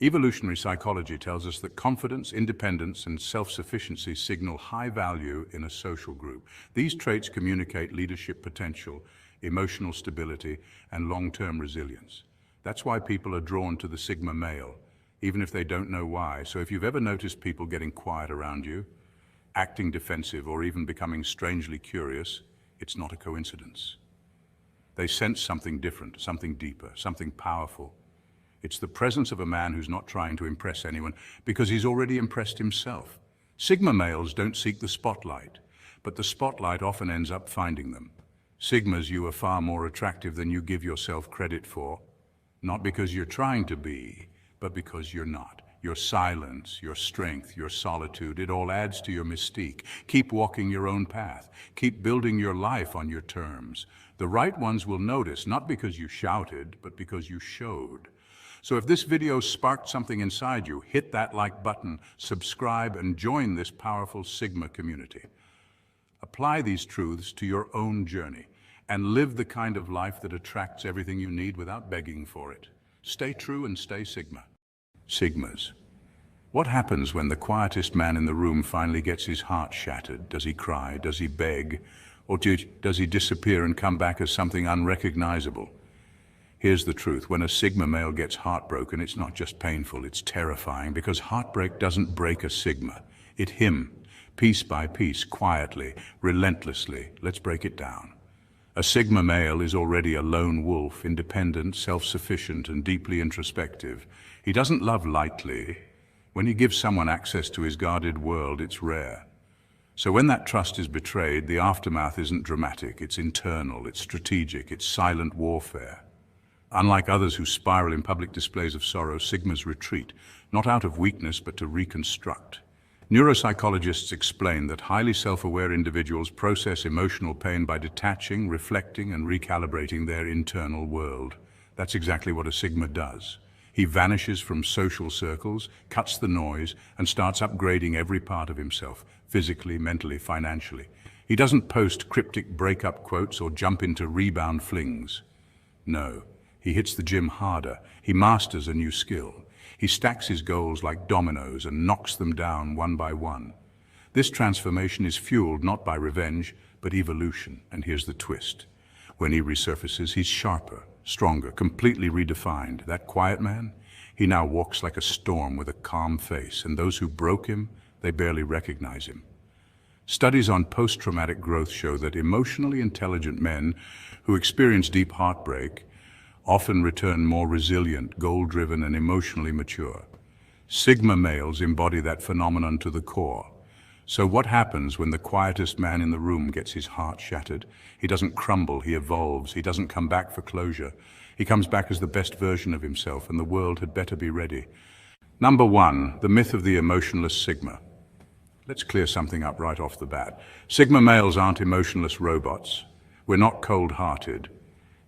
Evolutionary psychology tells us that confidence, independence, and self-sufficiency signal high value in a social group. These traits communicate leadership potential, emotional stability, and long-term resilience. That's why people are drawn to the Sigma male, even if they don't know why. So if you've ever noticed people getting quiet around you, acting defensive, or even becoming strangely curious, it's not a coincidence. They sense something different, something deeper, something powerful. It's the presence of a man who's not trying to impress anyone because he's already impressed himself. Sigma males don't seek the spotlight, but the spotlight often ends up finding them. Sigmas, you are far more attractive than you give yourself credit for, not because you're trying to be, but because you're not. Your silence, your strength, your solitude, it all adds to your mystique. Keep walking your own path. Keep building your life on your terms. The right ones will notice, not because you shouted, but because you showed. So if this video sparked something inside you, hit that like button, subscribe, and join this powerful Sigma community. Apply these truths to your own journey and live the kind of life that attracts everything you need without begging for it. Stay true and stay Sigma. Sigmas. What happens when the quietest man in the room finally gets his heart shattered? Does he cry? Does he beg? Or does he disappear and come back as something unrecognizable? Here's the truth. When a Sigma male gets heartbroken, it's not just painful, it's terrifying, because heartbreak doesn't break a Sigma. It him, piece by piece, quietly, relentlessly. Let's break it down. A Sigma male is already a lone wolf, independent, self-sufficient, and deeply introspective. He doesn't love lightly. When he gives someone access to his guarded world, it's rare. So when that trust is betrayed, the aftermath isn't dramatic, it's internal, it's strategic, it's silent warfare. Unlike others who spiral in public displays of sorrow, Sigmas retreat, not out of weakness but to reconstruct. Neuropsychologists explain that highly self-aware individuals process emotional pain by detaching, reflecting, and recalibrating their internal world. That's exactly what a Sigma does. He vanishes from social circles, cuts the noise, and starts upgrading every part of himself, physically, mentally, financially. He doesn't post cryptic breakup quotes or jump into rebound flings. No, he hits the gym harder. He masters a new skill. He stacks his goals like dominoes and knocks them down one by one. This transformation is fueled not by revenge, but evolution. And here's the twist. When he resurfaces, he's sharper, stronger, completely redefined. That quiet man, he now walks like a storm with a calm face, and those who broke him, they barely recognize him. Studies on post-traumatic growth show that emotionally intelligent men who experience deep heartbreak often return more resilient, goal-driven, and emotionally mature. Sigma males embody that phenomenon to the core. So what happens when the quietest man in the room gets his heart shattered? He doesn't crumble, he evolves. He doesn't come back for closure. He comes back as the best version of himself, and the world had better be ready. Number 1, the myth of the emotionless Sigma. Let's clear something up right off the bat. Sigma males aren't emotionless robots. We're not cold-hearted.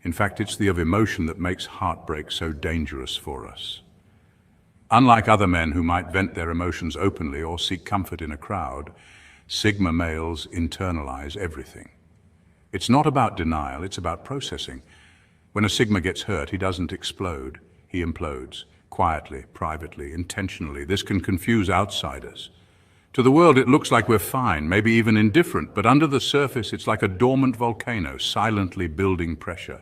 In fact, it's the of emotion that makes heartbreak so dangerous for us. Unlike other men who might vent their emotions openly or seek comfort in a crowd, Sigma males internalize everything. It's not about denial, it's about processing. When a Sigma gets hurt, he doesn't explode, he implodes, quietly, privately, intentionally. This can confuse outsiders. To the world, it looks like we're fine, maybe even indifferent, but under the surface, it's like a dormant volcano, silently building pressure.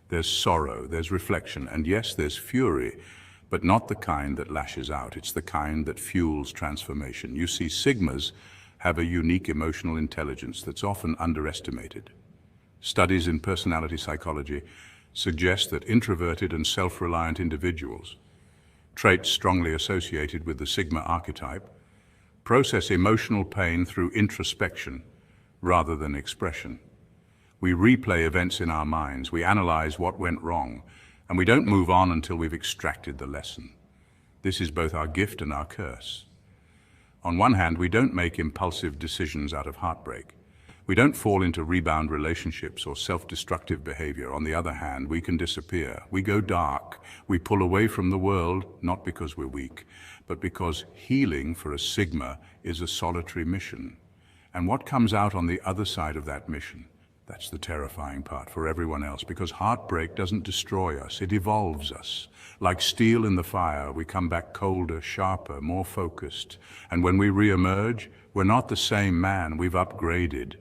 There's sorrow, there's reflection, and yes, there's fury, but not the kind that lashes out. It's the kind that fuels transformation. You see, Sigmas have a unique emotional intelligence that's often underestimated. Studies in personality psychology suggest that introverted and self-reliant individuals, traits strongly associated with the Sigma archetype, process emotional pain through introspection rather than expression. We replay events in our minds, we analyze what went wrong, and we don't move on until we've extracted the lesson. This is both our gift and our curse. On one hand, we don't make impulsive decisions out of heartbreak. We don't fall into rebound relationships or self-destructive behavior. On the other hand, we can disappear. We go dark. We pull away from the world, not because we're weak, but because healing for a Sigma is a solitary mission. And what comes out on the other side of that mission? That's the terrifying part for everyone else, because heartbreak doesn't destroy us, it evolves us. Like steel in the fire, we come back colder, sharper, more focused. And when we re-emerge, we're not the same man, we've upgraded.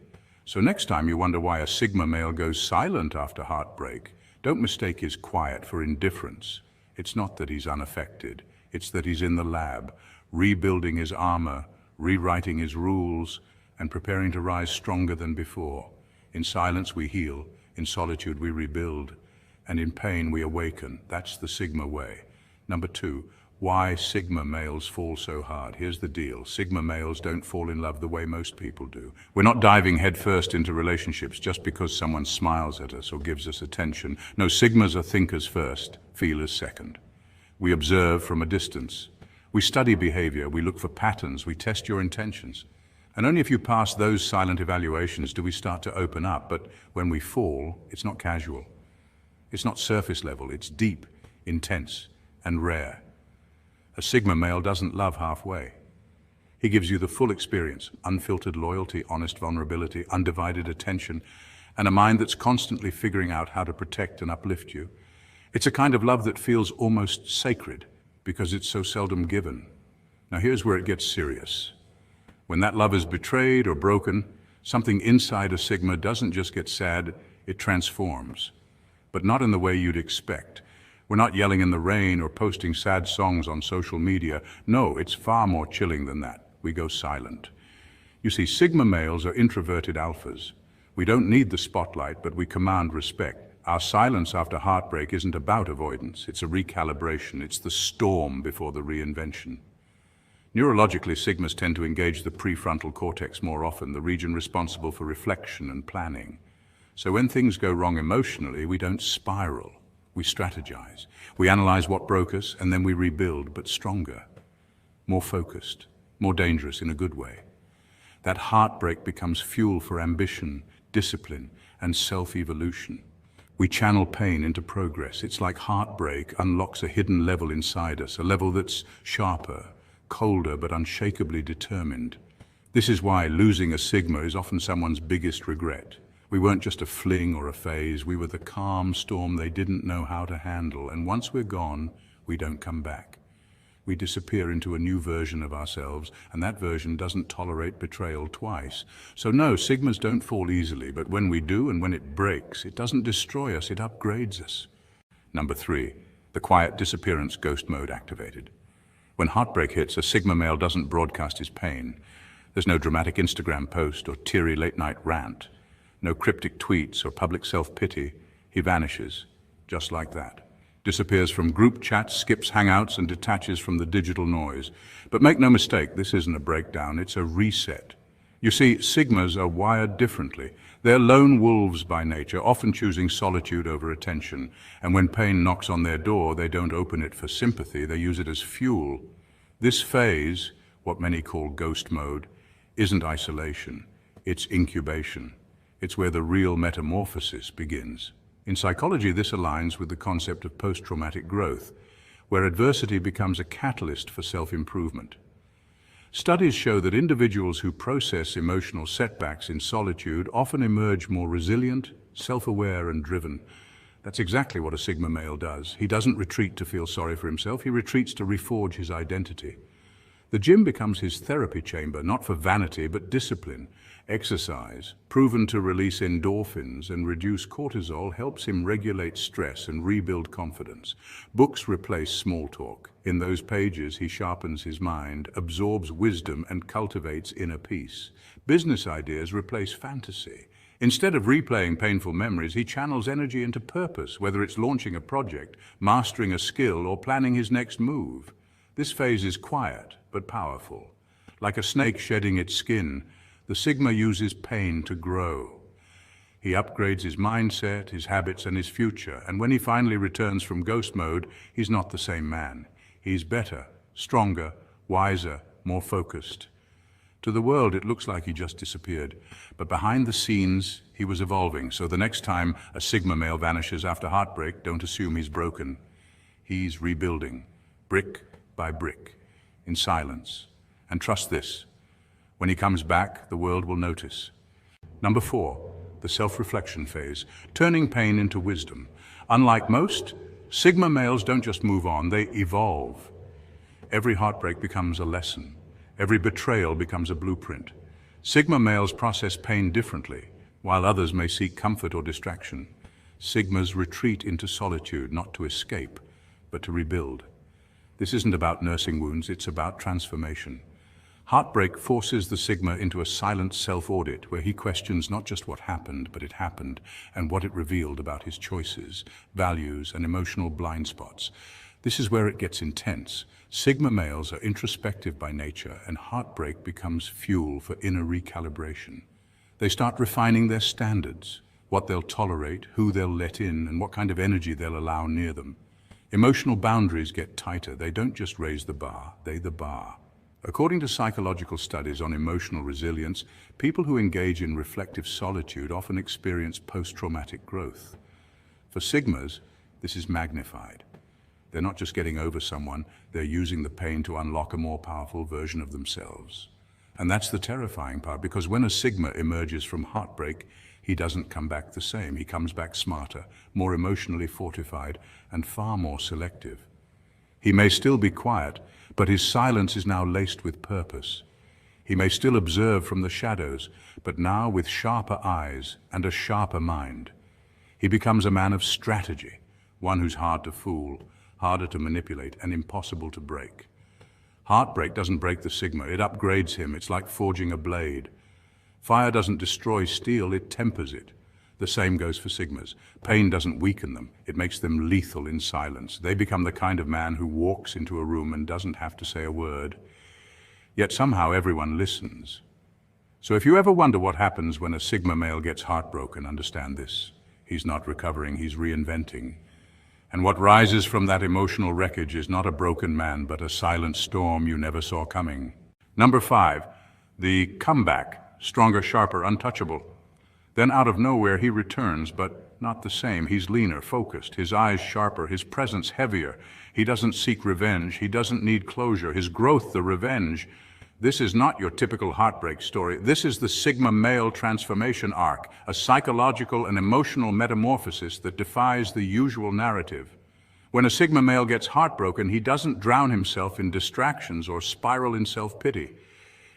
So next time you wonder why a Sigma male goes silent after heartbreak, don't mistake his quiet for indifference. It's not that he's unaffected, it's that he's in the lab, rebuilding his armor, rewriting his rules, and preparing to rise stronger than before. In silence we heal, in solitude we rebuild, and in pain we awaken. That's the Sigma way. Number 2, why Sigma males fall so hard. Here's the deal. Sigma males don't fall in love the way most people do. We're not diving headfirst into relationships just because someone smiles at us or gives us attention. No, Sigmas are thinkers first, feelers second. We observe from a distance. We study behavior, we look for patterns, we test your intentions. And only if you pass those silent evaluations do we start to open up. But when we fall, it's not casual. It's not surface level, it's deep, intense, and rare. A Sigma male doesn't love halfway. He gives you the full experience, unfiltered loyalty, honest vulnerability, undivided attention, and a mind that's constantly figuring out how to protect and uplift you. It's a kind of love that feels almost sacred because it's so seldom given. Now here's where it gets serious. When that love is betrayed or broken, something inside a Sigma doesn't just get sad, it transforms. But not in the way you'd expect. We're not yelling in the rain or posting sad songs on social media. No, it's far more chilling than that. We go silent. You see, Sigma males are introverted alphas. We don't need the spotlight, but we command respect. Our silence after heartbreak isn't about avoidance, it's a recalibration, it's the storm before the reinvention. Neurologically, Sigmas tend to engage the prefrontal cortex more often, the region responsible for reflection and planning. So when things go wrong emotionally, we don't spiral, we strategize. We analyze what broke us, and then we rebuild, but stronger, more focused, more dangerous in a good way. That heartbreak becomes fuel for ambition, discipline, and self-evolution. We channel pain into progress. It's like heartbreak unlocks a hidden level inside us, a level that's sharper, colder, but unshakably determined. This is why losing a Sigma is often someone's biggest regret. We weren't just a fling or a phase, we were the calm storm they didn't know how to handle, and once we're gone, we don't come back. We disappear into a new version of ourselves, and that version doesn't tolerate betrayal twice. So no, Sigmas don't fall easily, but when we do and when it breaks, it doesn't destroy us, it upgrades us. Number 3, the quiet disappearance ghost mode activated. When heartbreak hits, a Sigma male doesn't broadcast his pain. There's no dramatic Instagram post or teary late-night rant, no cryptic tweets or public self-pity. He vanishes, just like that. Disappears from group chats, skips hangouts, and detaches from the digital noise. But make no mistake, this isn't a breakdown, it's a reset. You see, Sigmas are wired differently. They're lone wolves by nature, often choosing solitude over attention. And when pain knocks on their door, they don't open it for sympathy, they use it as fuel. This phase, what many call ghost mode, isn't isolation, it's incubation. It's where the real metamorphosis begins. In psychology, this aligns with the concept of post-traumatic growth, where adversity becomes a catalyst for self-improvement. Studies show that individuals who process emotional setbacks in solitude often emerge more resilient, self-aware, and driven. That's exactly what a Sigma male does. He doesn't retreat to feel sorry for himself, he retreats to reforge his identity. The gym becomes his therapy chamber, not for vanity, but discipline. Exercise, proven to release endorphins and reduce cortisol, helps him regulate stress and rebuild confidence. Books replace small talk. In those pages, he sharpens his mind, absorbs wisdom, and cultivates inner peace. Business ideas replace fantasy. Instead of replaying painful memories, he channels energy into purpose, whether it's launching a project, mastering a skill, or planning his next move. This phase is quiet, but powerful. Like a snake shedding its skin, the Sigma uses pain to grow. He upgrades his mindset, his habits, and his future, and when he finally returns from ghost mode, he's not the same man. He's better, stronger, wiser, more focused. To the world, it looks like he just disappeared, but behind the scenes, he was evolving, so the next time a Sigma male vanishes after heartbreak, don't assume he's broken. He's rebuilding, brick by brick, in silence. And trust this, when he comes back, the world will notice. Number 4, the self-reflection phase, turning pain into wisdom. Unlike most, Sigma males don't just move on, they evolve. Every heartbreak becomes a lesson. Every betrayal becomes a blueprint. Sigma males process pain differently, while others may seek comfort or distraction. Sigmas retreat into solitude, not to escape, but to rebuild. This isn't about nursing wounds, it's about transformation. Heartbreak forces the Sigma into a silent self-audit where he questions not just what happened, but it happened, and what it revealed about his choices, values, and emotional blind spots. This is where it gets intense. Sigma males are introspective by nature, and heartbreak becomes fuel for inner recalibration. They start refining their standards, what they'll tolerate, who they'll let in, and what kind of energy they'll allow near them. Emotional boundaries get tighter. They don't just raise the bar, they the bar. According to psychological studies on emotional resilience, people who engage in reflective solitude often experience post-traumatic growth. For Sigmas, this is magnified. They're not just getting over someone, they're using the pain to unlock a more powerful version of themselves. And that's the terrifying part, because when a Sigma emerges from heartbreak, he doesn't come back the same. He comes back smarter, more emotionally fortified, and far more selective. He may still be quiet, but his silence is now laced with purpose. He may still observe from the shadows, but now with sharper eyes and a sharper mind. He becomes a man of strategy, one who's hard to fool, harder to manipulate, and impossible to break. Heartbreak doesn't break the Sigma, it upgrades him. It's like forging a blade. Fire doesn't destroy steel, it tempers it. The same goes for Sigmas. Pain doesn't weaken them, it makes them lethal in silence. They become the kind of man who walks into a room and doesn't have to say a word. Yet somehow everyone listens. So if you ever wonder what happens when a Sigma male gets heartbroken, understand this. He's not recovering, he's reinventing. And what rises from that emotional wreckage is not a broken man, but a silent storm you never saw coming. Number 5, the comeback, stronger, sharper, untouchable. Then out of nowhere he returns, but not the same. He's leaner, focused, his eyes sharper, his presence heavier. He doesn't seek revenge, he doesn't need closure. His growth, the revenge. This is not your typical heartbreak story. This is the Sigma male transformation arc, a psychological and emotional metamorphosis that defies the usual narrative. When a Sigma male gets heartbroken, he doesn't drown himself in distractions or spiral in self-pity.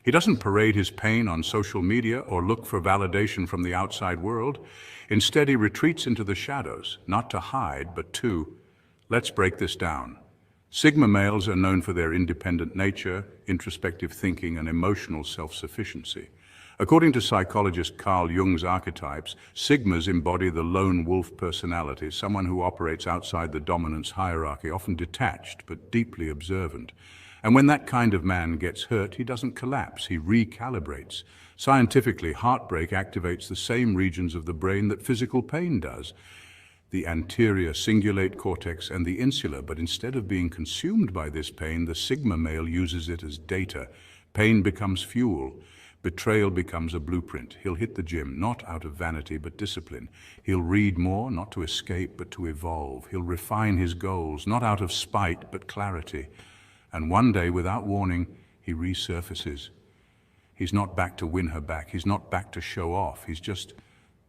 He doesn't parade his pain on social media or look for validation from the outside world. Instead, he retreats into the shadows, not to hide, but to, let's break this down. Sigma males are known for their independent nature, introspective thinking, and emotional self-sufficiency. According to psychologist Carl Jung's archetypes, Sigmas embody the lone wolf personality, someone who operates outside the dominance hierarchy, often detached but deeply observant. And when that kind of man gets hurt, he doesn't collapse, he recalibrates. Scientifically, heartbreak activates the same regions of the brain that physical pain does, the anterior cingulate cortex and the insular, but instead of being consumed by this pain, the Sigma male uses it as data. Pain becomes fuel. Betrayal becomes a blueprint. He'll hit the gym, not out of vanity, but discipline. He'll read more, not to escape, but to evolve. He'll refine his goals, not out of spite, but clarity. And one day, without warning, he resurfaces. He's not back to win her back. He's not back to show off. He's just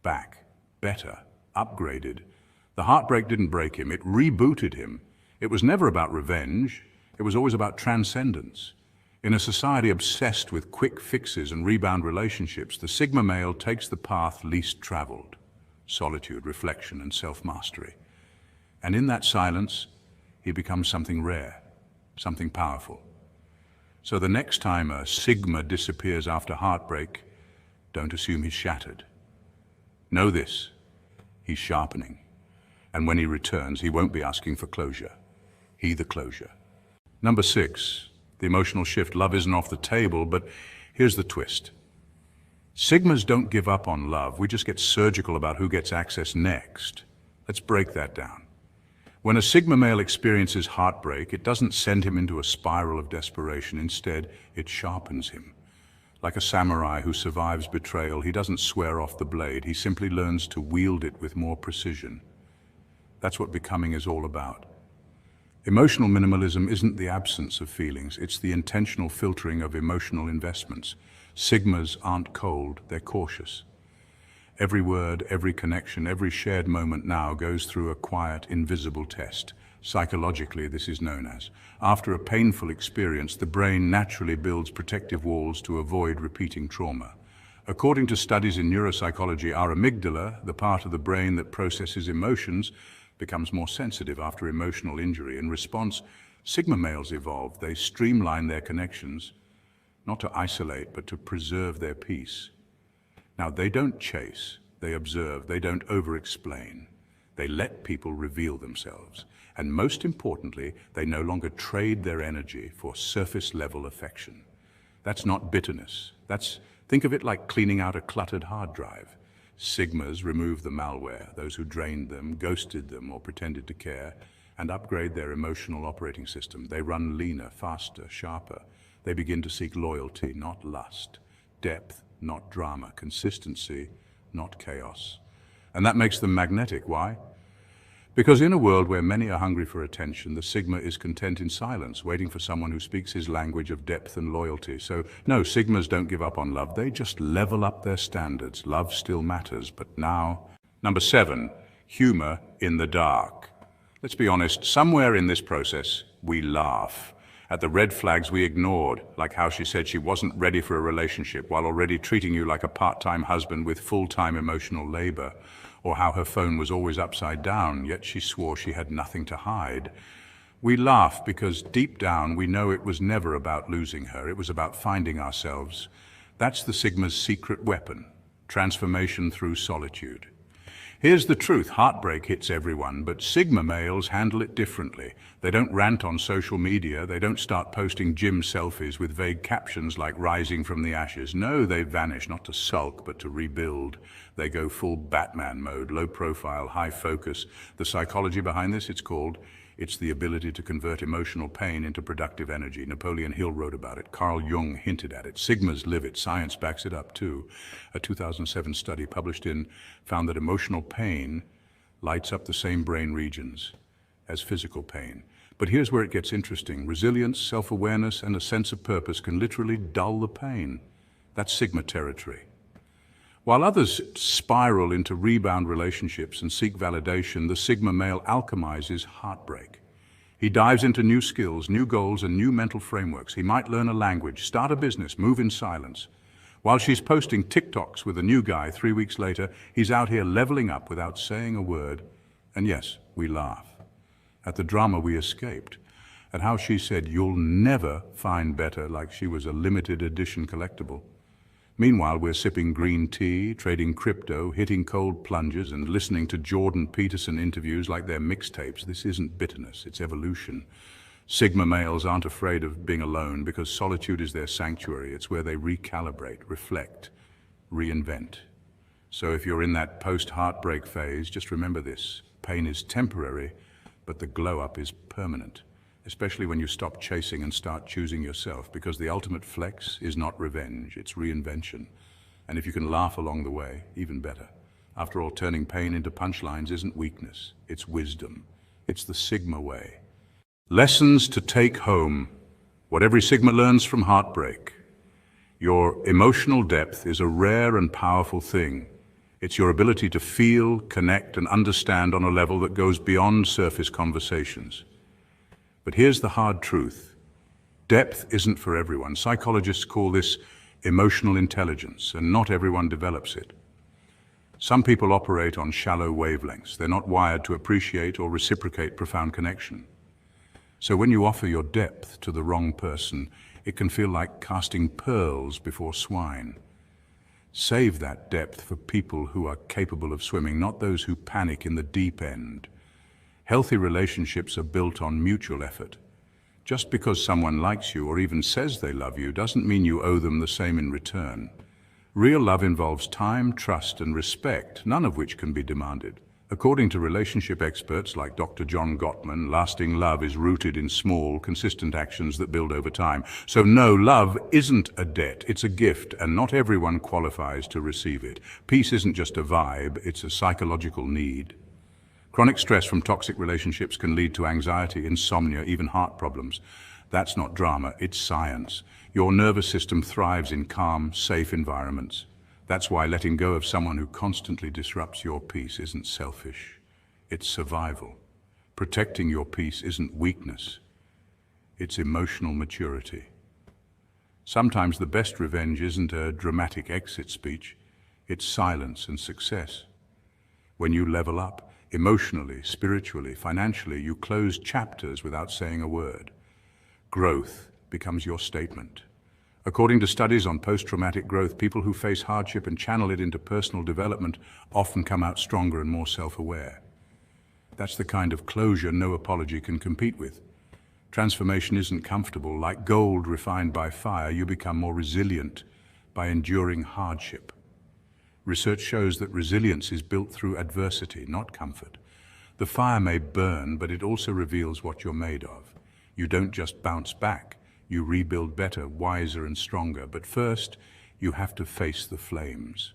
back, better, upgraded. The heartbreak didn't break him, it rebooted him. It was never about revenge, it was always about transcendence. In a society obsessed with quick fixes and rebound relationships, the Sigma male takes the path least traveled: solitude, reflection, and self-mastery. And in that silence, he becomes something rare, something powerful. So the next time a Sigma disappears after heartbreak, don't assume he's shattered. Know this, he's sharpening. And when he returns, he won't be asking for closure. He the closure. Number 6, the emotional shift. Love isn't off the table, but here's the twist. Sigmas don't give up on love. We just get surgical about who gets access next. Let's break that down. When a Sigma male experiences heartbreak, it doesn't send him into a spiral of desperation. Instead, it sharpens him. Like a samurai who survives betrayal, he doesn't swear off the blade. He simply learns to wield it with more precision. That's what becoming is all about. Emotional minimalism isn't the absence of feelings, it's the intentional filtering of emotional investments. Sigmas aren't cold, they're cautious. Every word, every connection, every shared moment now goes through a quiet, invisible test. Psychologically, this is known as, after a painful experience, the brain naturally builds protective walls to avoid repeating trauma. According to studies in neuropsychology, our amygdala, the part of the brain that processes emotions, becomes more sensitive after emotional injury. In response, Sigma males evolve. They streamline their connections, not to isolate, but to preserve their peace. Now, they don't chase, they observe, they don't over-explain. They let people reveal themselves. And most importantly, they no longer trade their energy for surface-level affection. That's not bitterness. Think of it like cleaning out a cluttered hard drive. Sigmas remove the malware, those who drained them, ghosted them, or pretended to care, and upgrade their emotional operating system. They run leaner, faster, sharper. They begin to seek loyalty, not lust, depth, not drama, consistency, not chaos. And that makes them magnetic. Why? Because in a world where many are hungry for attention, the Sigma is content in silence, waiting for someone who speaks his language of depth and loyalty. So, no, Sigmas don't give up on love. They just level up their standards. Love still matters, but now... Number 7, humor in the dark. Let's be honest, somewhere in this process, we laugh at the red flags we ignored, like how she said she wasn't ready for a relationship while already treating you like a part-time husband with full-time emotional labor, or how her phone was always upside down, yet she swore she had nothing to hide. We laugh because deep down we know it was never about losing her, it was about finding ourselves. That's the Sigma's secret weapon, transformation through solitude. Here's the truth, heartbreak hits everyone, but Sigma males handle it differently. They don't rant on social media, they don't start posting gym selfies with vague captions like rising from the ashes. No, they vanish, not to sulk, but to rebuild. They go full Batman mode, low profile, high focus. The psychology behind this, it's the ability to convert emotional pain into productive energy. Napoleon Hill wrote about it. Carl Jung hinted at it. Sigmas live it. Science backs it up too. A 2007 study published found that emotional pain lights up the same brain regions as physical pain. But here's where it gets interesting. Resilience, self-awareness, and a sense of purpose can literally dull the pain. That's Sigma territory. While others spiral into rebound relationships and seek validation, the Sigma male alchemizes heartbreak. He dives into new skills, new goals, and new mental frameworks. He might learn a language, start a business, move in silence. While she's posting TikToks with a new guy 3 weeks later, he's out here leveling up without saying a word. And yes, we laugh at the drama we escaped, at how she said, "You'll never find better," like she was a limited edition collectible. Meanwhile, we're sipping green tea, trading crypto, hitting cold plunges, and listening to Jordan Peterson interviews like they're mixtapes. This isn't bitterness, it's evolution. Sigma males aren't afraid of being alone because solitude is their sanctuary. It's where they recalibrate, reflect, reinvent. So if you're in that post-heartbreak phase, just remember this. Pain is temporary, but the glow-up is permanent. Especially when you stop chasing and start choosing yourself, because the ultimate flex is not revenge, it's reinvention. And if you can laugh along the way, even better. After all, turning pain into punchlines isn't weakness, it's wisdom. It's the Sigma way. Lessons to take home. What every Sigma learns from heartbreak. Your emotional depth is a rare and powerful thing. It's your ability to feel, connect, and understand on a level that goes beyond surface conversations. But here's the hard truth. Depth isn't for everyone. Psychologists call this emotional intelligence, and not everyone develops it. Some people operate on shallow wavelengths. They're not wired to appreciate or reciprocate profound connection. So when you offer your depth to the wrong person, it can feel like casting pearls before swine. Save that depth for people who are capable of swimming, not those who panic in the deep end. Healthy relationships are built on mutual effort. Just because someone likes you or even says they love you doesn't mean you owe them the same in return. Real love involves time, trust, and respect, none of which can be demanded. According to relationship experts like Dr. John Gottman, lasting love is rooted in small, consistent actions that build over time. So no, love isn't a debt, it's a gift, and not everyone qualifies to receive it. Peace isn't just a vibe, it's a psychological need. Chronic stress from toxic relationships can lead to anxiety, insomnia, even heart problems. That's not drama, it's science. Your nervous system thrives in calm, safe environments. That's why letting go of someone who constantly disrupts your peace isn't selfish, it's survival. Protecting your peace isn't weakness, it's emotional maturity. Sometimes the best revenge isn't a dramatic exit speech, it's silence and success. When you level up, emotionally, spiritually, financially, you close chapters without saying a word. Growth becomes your statement. According to studies on post-traumatic growth, people who face hardship and channel it into personal development often come out stronger and more self-aware. That's the kind of closure no apology can compete with. Transformation isn't comfortable. Like gold refined by fire, you become more resilient by enduring hardship. Research shows that resilience is built through adversity, not comfort. The fire may burn, but it also reveals what you're made of. You don't just bounce back, you rebuild better, wiser, and stronger. But first, you have to face the flames.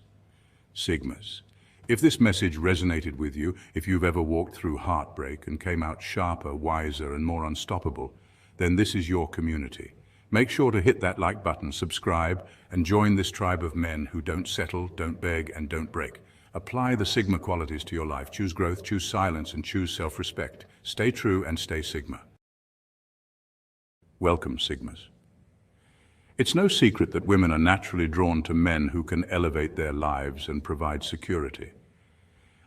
Sigmas. If this message resonated with you, if you've ever walked through heartbreak and came out sharper, wiser, and more unstoppable, then this is your community. Make sure to hit that like button, subscribe, and join this tribe of men who don't settle, don't beg, and don't break. Apply the Sigma qualities to your life. Choose growth, choose silence, and choose self-respect. Stay true and stay Sigma. Welcome, Sigmas. It's no secret that women are naturally drawn to men who can elevate their lives and provide security.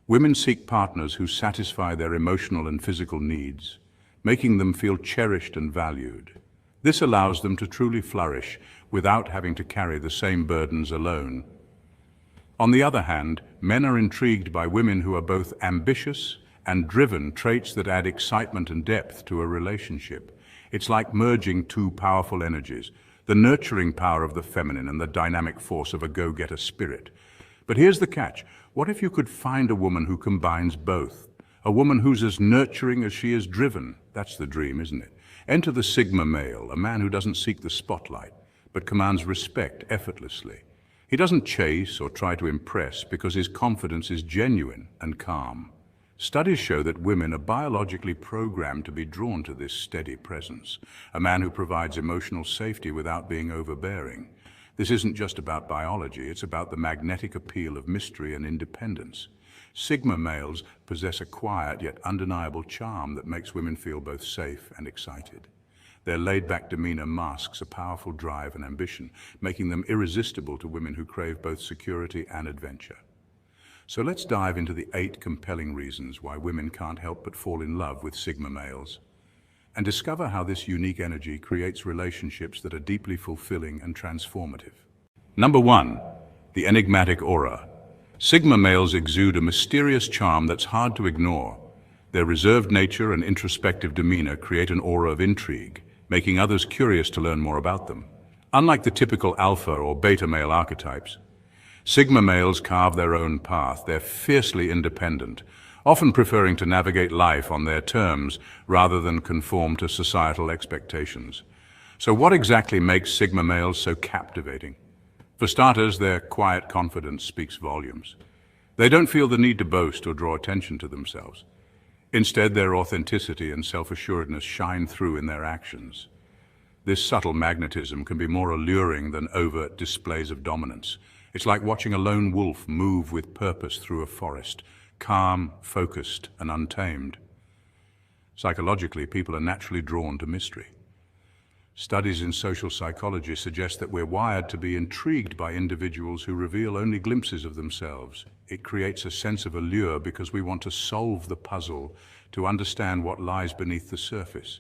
Women seek partners who satisfy their emotional and physical needs, making them feel cherished and valued. This allows them to truly flourish without having to carry the same burdens alone. On the other hand, men are intrigued by women who are both ambitious and driven, traits that add excitement and depth to a relationship. It's like merging two powerful energies, the nurturing power of the feminine and the dynamic force of a go-getter spirit. But here's the catch. What if you could find a woman who combines both? A woman who's as nurturing as she is driven. That's the dream, isn't it? Enter the Sigma male, a man who doesn't seek the spotlight, but commands respect effortlessly. He doesn't chase or try to impress because his confidence is genuine and calm. Studies show that women are biologically programmed to be drawn to this steady presence, a man who provides emotional safety without being overbearing. This isn't just about biology, it's about the magnetic appeal of mystery and independence. Sigma males possess a quiet yet undeniable charm that makes women feel both safe and excited. Their laid-back demeanor masks a powerful drive and ambition, making them irresistible to women who crave both security and adventure. So let's dive into the 8 compelling reasons why women can't help but fall in love with Sigma males, and discover how this unique energy creates relationships that are deeply fulfilling and transformative. Number 1, the enigmatic aura. Sigma males exude a mysterious charm that's hard to ignore. Their reserved nature and introspective demeanor create an aura of intrigue, making others curious to learn more about them. Unlike the typical alpha or beta male archetypes, Sigma males carve their own path. They're fiercely independent, often preferring to navigate life on their terms rather than conform to societal expectations. So what exactly makes Sigma males so captivating? For starters, their quiet confidence speaks volumes. They don't feel the need to boast or draw attention to themselves. Instead, their authenticity and self-assuredness shine through in their actions. This subtle magnetism can be more alluring than overt displays of dominance. It's like watching a lone wolf move with purpose through a forest, calm, focused, and untamed. Psychologically, people are naturally drawn to mystery. Studies in social psychology suggest that we're wired to be intrigued by individuals who reveal only glimpses of themselves. It creates a sense of allure because we want to solve the puzzle, to understand what lies beneath the surface.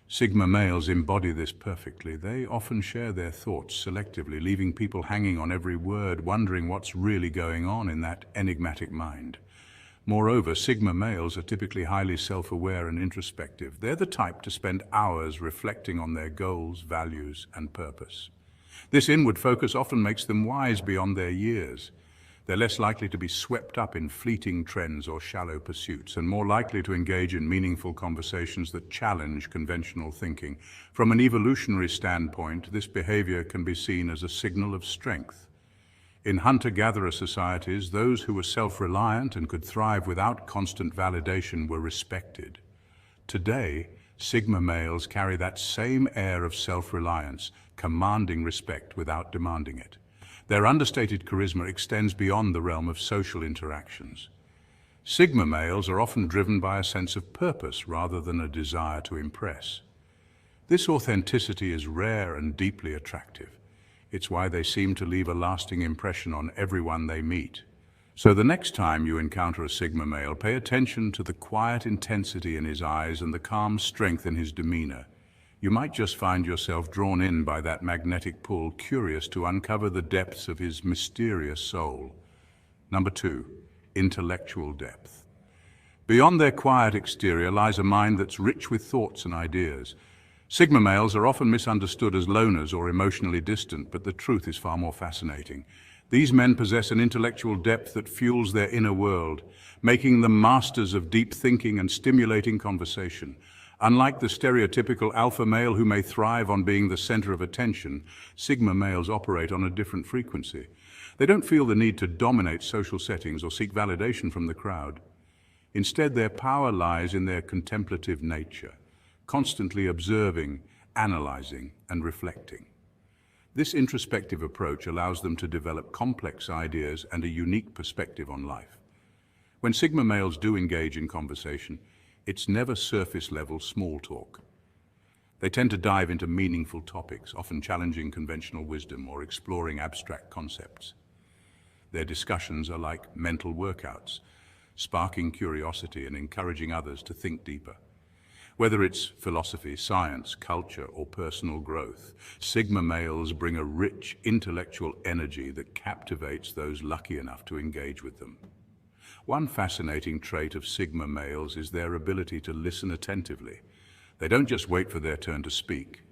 Sigma males embody this perfectly. They often share their thoughts selectively, leaving people hanging on every word, wondering what's really going on in that enigmatic mind. Moreover, Sigma males are typically highly self-aware and introspective. They're the type to spend hours reflecting on their goals, values, and purpose. This inward focus often makes them wise beyond their years. They're less likely to be swept up in fleeting trends or shallow pursuits, and more likely to engage in meaningful conversations that challenge conventional thinking. From an evolutionary standpoint, this behavior can be seen as a signal of strength. In hunter-gatherer societies, those who were self-reliant and could thrive without constant validation were respected. Today, Sigma males carry that same air of self-reliance, commanding respect without demanding it. Their understated charisma extends beyond the realm of social interactions. Sigma males are often driven by a sense of purpose rather than a desire to impress. This authenticity is rare and deeply attractive. It's why they seem to leave a lasting impression on everyone they meet. So the next time you encounter a Sigma male, pay attention to the quiet intensity in his eyes and the calm strength in his demeanor. You might just find yourself drawn in by that magnetic pull, curious to uncover the depths of his mysterious soul. Number 2, intellectual depth. Beyond their quiet exterior lies a mind that's rich with thoughts and ideas. Sigma males are often misunderstood as loners or emotionally distant, but the truth is far more fascinating. These men possess an intellectual depth that fuels their inner world, making them masters of deep thinking and stimulating conversation. Unlike the stereotypical alpha male who may thrive on being the center of attention, Sigma males operate on a different frequency. They don't feel the need to dominate social settings or seek validation from the crowd. Instead, their power lies in their contemplative nature, constantly observing, analyzing, and reflecting. This introspective approach allows them to develop complex ideas and a unique perspective on life. When Sigma males do engage in conversation, it's never surface-level small talk. They tend to dive into meaningful topics, often challenging conventional wisdom or exploring abstract concepts. Their discussions are like mental workouts, sparking curiosity and encouraging others to think deeper. Whether it's philosophy, science, culture, or personal growth, Sigma males bring a rich intellectual energy that captivates those lucky enough to engage with them. One fascinating trait of Sigma males is their ability to listen attentively. They don't just wait for their turn to speak.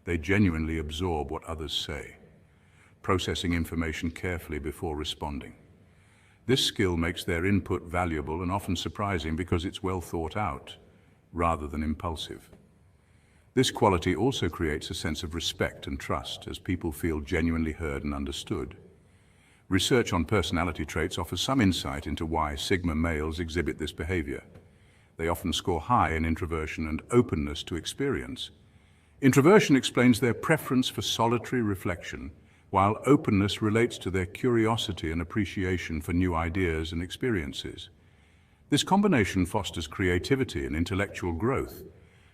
They genuinely absorb what others say, processing information carefully before responding. This skill makes their input valuable and often surprising because it's well thought out, rather than impulsive. This quality also creates a sense of respect and trust as people feel genuinely heard and understood. Research on personality traits offers some insight into why Sigma males exhibit this behavior. They often score high in introversion and openness to experience. Introversion explains their preference for solitary reflection, while openness relates to their curiosity and appreciation for new ideas and experiences. This combination fosters creativity and intellectual growth,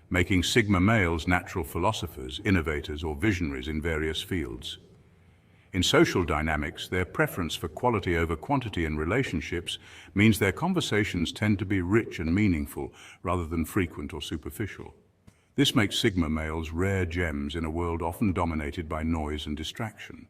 making Sigma males natural philosophers, innovators, or visionaries in various fields. In social dynamics, their preference for quality over quantity in relationships means their conversations tend to be rich and meaningful rather than frequent or superficial. This makes Sigma males rare gems in a world often dominated by noise and distraction.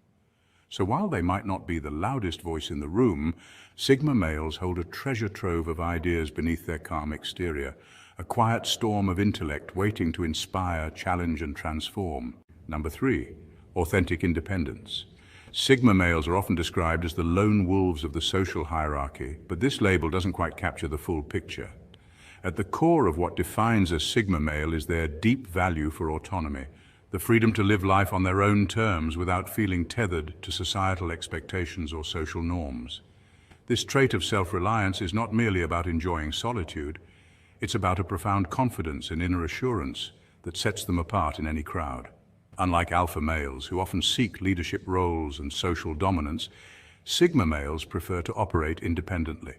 So while they might not be the loudest voice in the room, Sigma males hold a treasure trove of ideas beneath their calm exterior, a quiet storm of intellect waiting to inspire, challenge, and transform. Number 3, authentic independence. Sigma males are often described as the lone wolves of the social hierarchy, but this label doesn't quite capture the full picture. At the core of what defines a Sigma male is their deep value for autonomy, the freedom to live life on their own terms without feeling tethered to societal expectations or social norms. This trait of self-reliance is not merely about enjoying solitude, it's about a profound confidence and inner assurance that sets them apart in any crowd. Unlike alpha males, who often seek leadership roles and social dominance, Sigma males prefer to operate independently.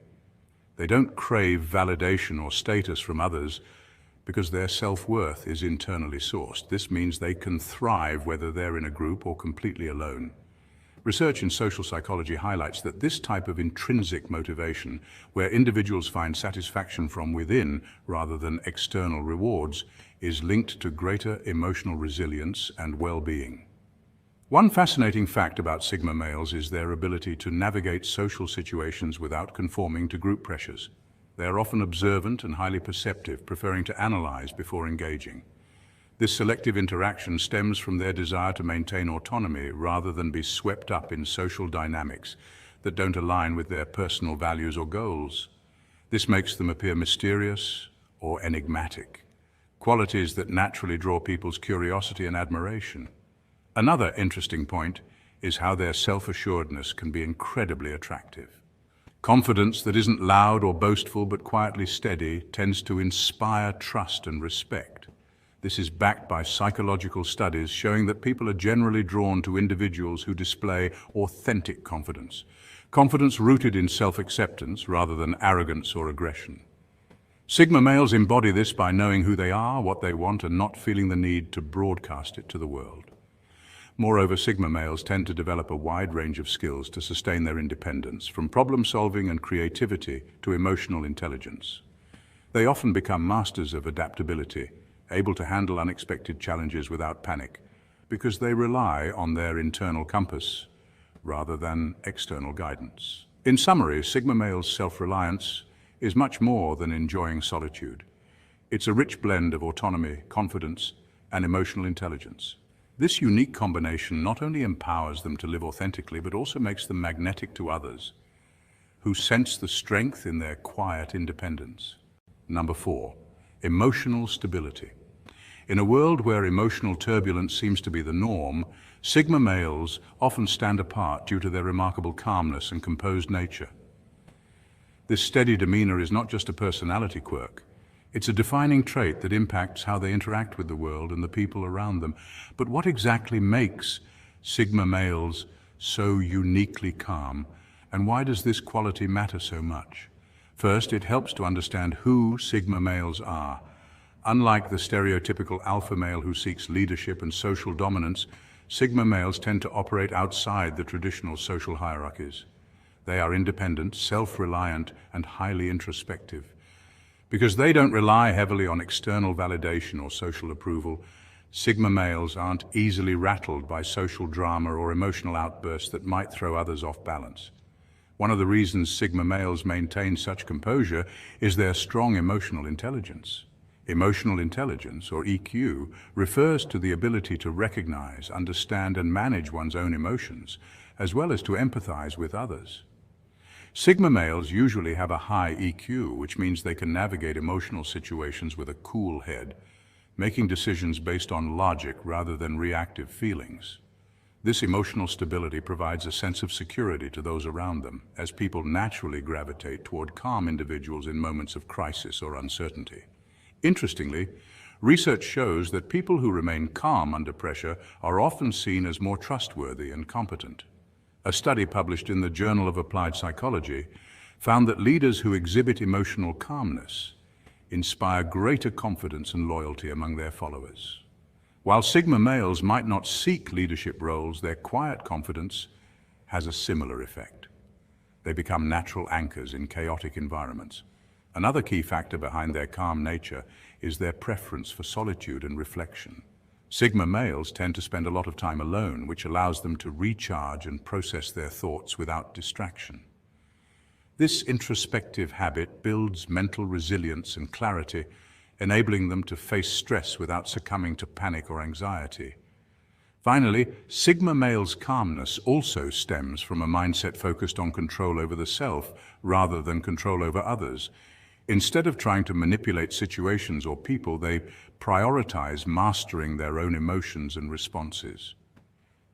They don't crave validation or status from others because their self-worth is internally sourced. This means they can thrive whether they're in a group or completely alone. Research in social psychology highlights that this type of intrinsic motivation, where individuals find satisfaction from within rather than external rewards, is linked to greater emotional resilience and well-being. One fascinating fact about Sigma males is their ability to navigate social situations without conforming to group pressures. They are often observant and highly perceptive, preferring to analyze before engaging. This selective interaction stems from their desire to maintain autonomy rather than be swept up in social dynamics that don't align with their personal values or goals. This makes them appear mysterious or enigmatic, qualities that naturally draw people's curiosity and admiration. Another interesting point is how their self-assuredness can be incredibly attractive. Confidence that isn't loud or boastful but quietly steady tends to inspire trust and respect. This is backed by psychological studies showing that people are generally drawn to individuals who display authentic confidence. Confidence rooted in self-acceptance rather than arrogance or aggression. Sigma males embody this by knowing who they are, what they want, and not feeling the need to broadcast it to the world. Moreover, Sigma males tend to develop a wide range of skills to sustain their independence, from problem-solving and creativity to emotional intelligence. They often become masters of adaptability, able to handle unexpected challenges without panic, because they rely on their internal compass rather than external guidance. In summary, Sigma males' self-reliance is much more than enjoying solitude. It's a rich blend of autonomy, confidence, and emotional intelligence. This unique combination not only empowers them to live authentically, but also makes them magnetic to others, who sense the strength in their quiet independence. Number 4, emotional stability. In a world where emotional turbulence seems to be the norm, Sigma males often stand apart due to their remarkable calmness and composed nature. This steady demeanor is not just a personality quirk. It's a defining trait that impacts how they interact with the world and the people around them. But what exactly makes Sigma males so uniquely calm, and why does this quality matter so much? First, it helps to understand who Sigma males are. Unlike the stereotypical alpha male who seeks leadership and social dominance, Sigma males tend to operate outside the traditional social hierarchies. They are independent, self-reliant, and highly introspective. Because they don't rely heavily on external validation or social approval, Sigma males aren't easily rattled by social drama or emotional outbursts that might throw others off balance. One of the reasons Sigma males maintain such composure is their strong emotional intelligence. Emotional intelligence, or EQ, refers to the ability to recognize, understand, and manage one's own emotions, as well as to empathize with others. Sigma males usually have a high EQ, which means they can navigate emotional situations with a cool head, making decisions based on logic rather than reactive feelings. This emotional stability provides a sense of security to those around them, as people naturally gravitate toward calm individuals in moments of crisis or uncertainty. Interestingly, research shows that people who remain calm under pressure are often seen as more trustworthy and competent. A study published in the Journal of Applied Psychology found that leaders who exhibit emotional calmness inspire greater confidence and loyalty among their followers. While Sigma males might not seek leadership roles, their quiet confidence has a similar effect. They become natural anchors in chaotic environments. Another key factor behind their calm nature is their preference for solitude and reflection. Sigma males tend to spend a lot of time alone, which allows them to recharge and process their thoughts without distraction. This introspective habit builds mental resilience and clarity, enabling them to face stress without succumbing to panic or anxiety. Finally, Sigma males' calmness also stems from a mindset focused on control over the self rather than control over others. Instead of trying to manipulate situations or people, they prioritize mastering their own emotions and responses.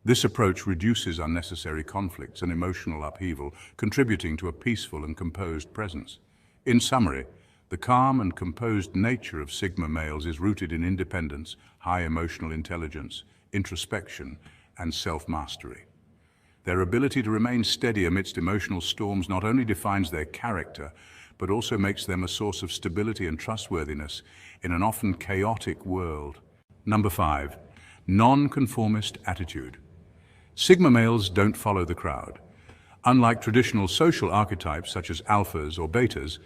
This approach reduces unnecessary conflicts and emotional upheaval, contributing to a peaceful and composed presence. In summary, the calm and composed nature of Sigma males is rooted in independence, high emotional intelligence, introspection, and self-mastery. Their ability to remain steady amidst emotional storms not only defines their character, but also makes them a source of stability and trustworthiness in an often chaotic world. Number 5, non-conformist attitude. Sigma males don't follow the crowd. Unlike traditional social archetypes such as alphas or betas,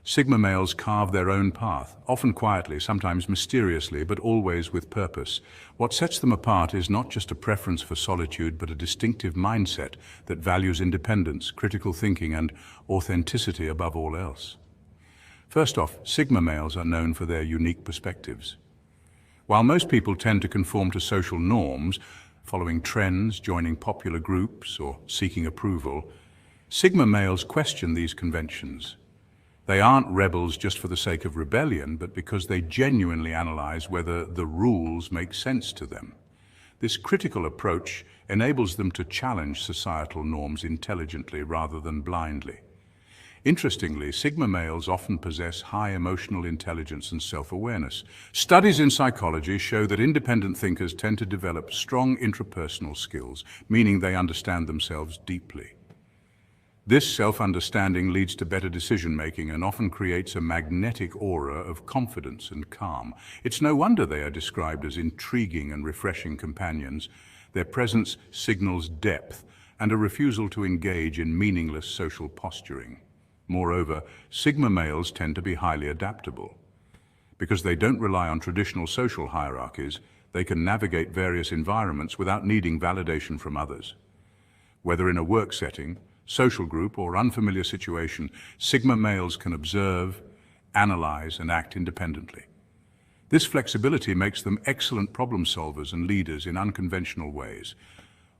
Sigma males carve their own path, often quietly, sometimes mysteriously, but always with purpose. What sets them apart is not just a preference for solitude, but a distinctive mindset that values independence, critical thinking, and authenticity above all else. First off, Sigma males are known for their unique perspectives. While most people tend to conform to social norms, following trends, joining popular groups, or seeking approval, Sigma males question these conventions. They aren't rebels just for the sake of rebellion, but because they genuinely analyze whether the rules make sense to them. This critical approach enables them to challenge societal norms intelligently rather than blindly. Interestingly, Sigma males often possess high emotional intelligence and self-awareness. Studies in psychology show that independent thinkers tend to develop strong intrapersonal skills, meaning they understand themselves deeply. This self-understanding leads to better decision-making and often creates a magnetic aura of confidence and calm. It's no wonder they are described as intriguing and refreshing companions. Their presence signals depth and a refusal to engage in meaningless social posturing. Moreover, Sigma males tend to be highly adaptable. Because they don't rely on traditional social hierarchies, they can navigate various environments without needing validation from others. Whether in a work setting, social group, or unfamiliar situation, Sigma males can observe, analyze, and act independently. This flexibility makes them excellent problem solvers and leaders in unconventional ways,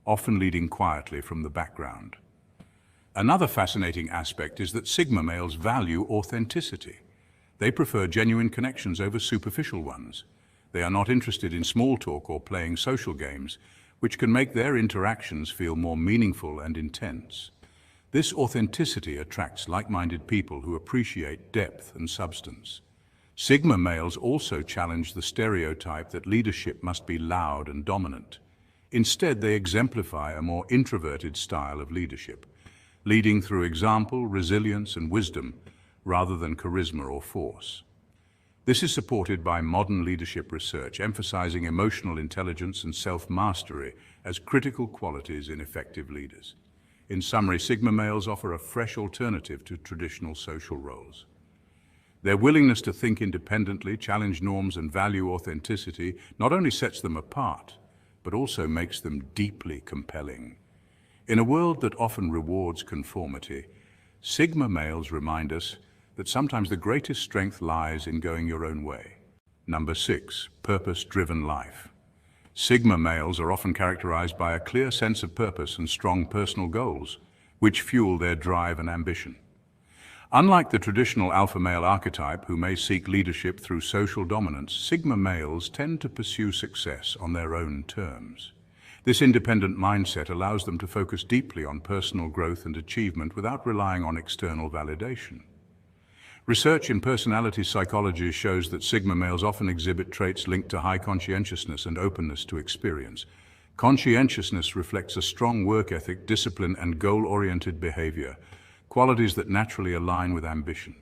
often leading quietly from the background. Another fascinating aspect is that Sigma males value authenticity. They prefer genuine connections over superficial ones. They are not interested in small talk or playing social games, which can make their interactions feel more meaningful and intense. This authenticity attracts like-minded people who appreciate depth and substance. Sigma males also challenge the stereotype that leadership must be loud and dominant. Instead, they exemplify a more introverted style of leadership, leading through example, resilience, and wisdom, rather than charisma or force. This is supported by modern leadership research, emphasizing emotional intelligence and self-mastery as critical qualities in effective leaders. In summary, Sigma males offer a fresh alternative to traditional social roles. Their willingness to think independently, challenge norms, and value authenticity not only sets them apart, but also makes them deeply compelling. In a world that often rewards conformity, Sigma males remind us that sometimes the greatest strength lies in going your own way. Number 6, purpose-driven life. Sigma males are often characterized by a clear sense of purpose and strong personal goals, which fuel their drive and ambition. Unlike the traditional alpha male archetype, who may seek leadership through social dominance, Sigma males tend to pursue success on their own terms. This independent mindset allows them to focus deeply on personal growth and achievement without relying on external validation. Research in personality psychology shows that Sigma males often exhibit traits linked to high conscientiousness and openness to experience. Conscientiousness reflects a strong work ethic, discipline, and goal-oriented behavior, qualities that naturally align with ambition.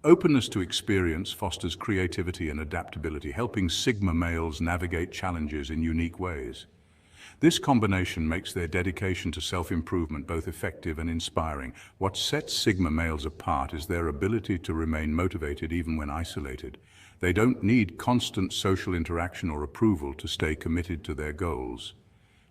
Openness to experience fosters creativity and adaptability, helping Sigma males navigate challenges in unique ways. This combination makes their dedication to self-improvement both effective and inspiring. What sets Sigma males apart is their ability to remain motivated even when isolated. They don't need constant social interaction or approval to stay committed to their goals.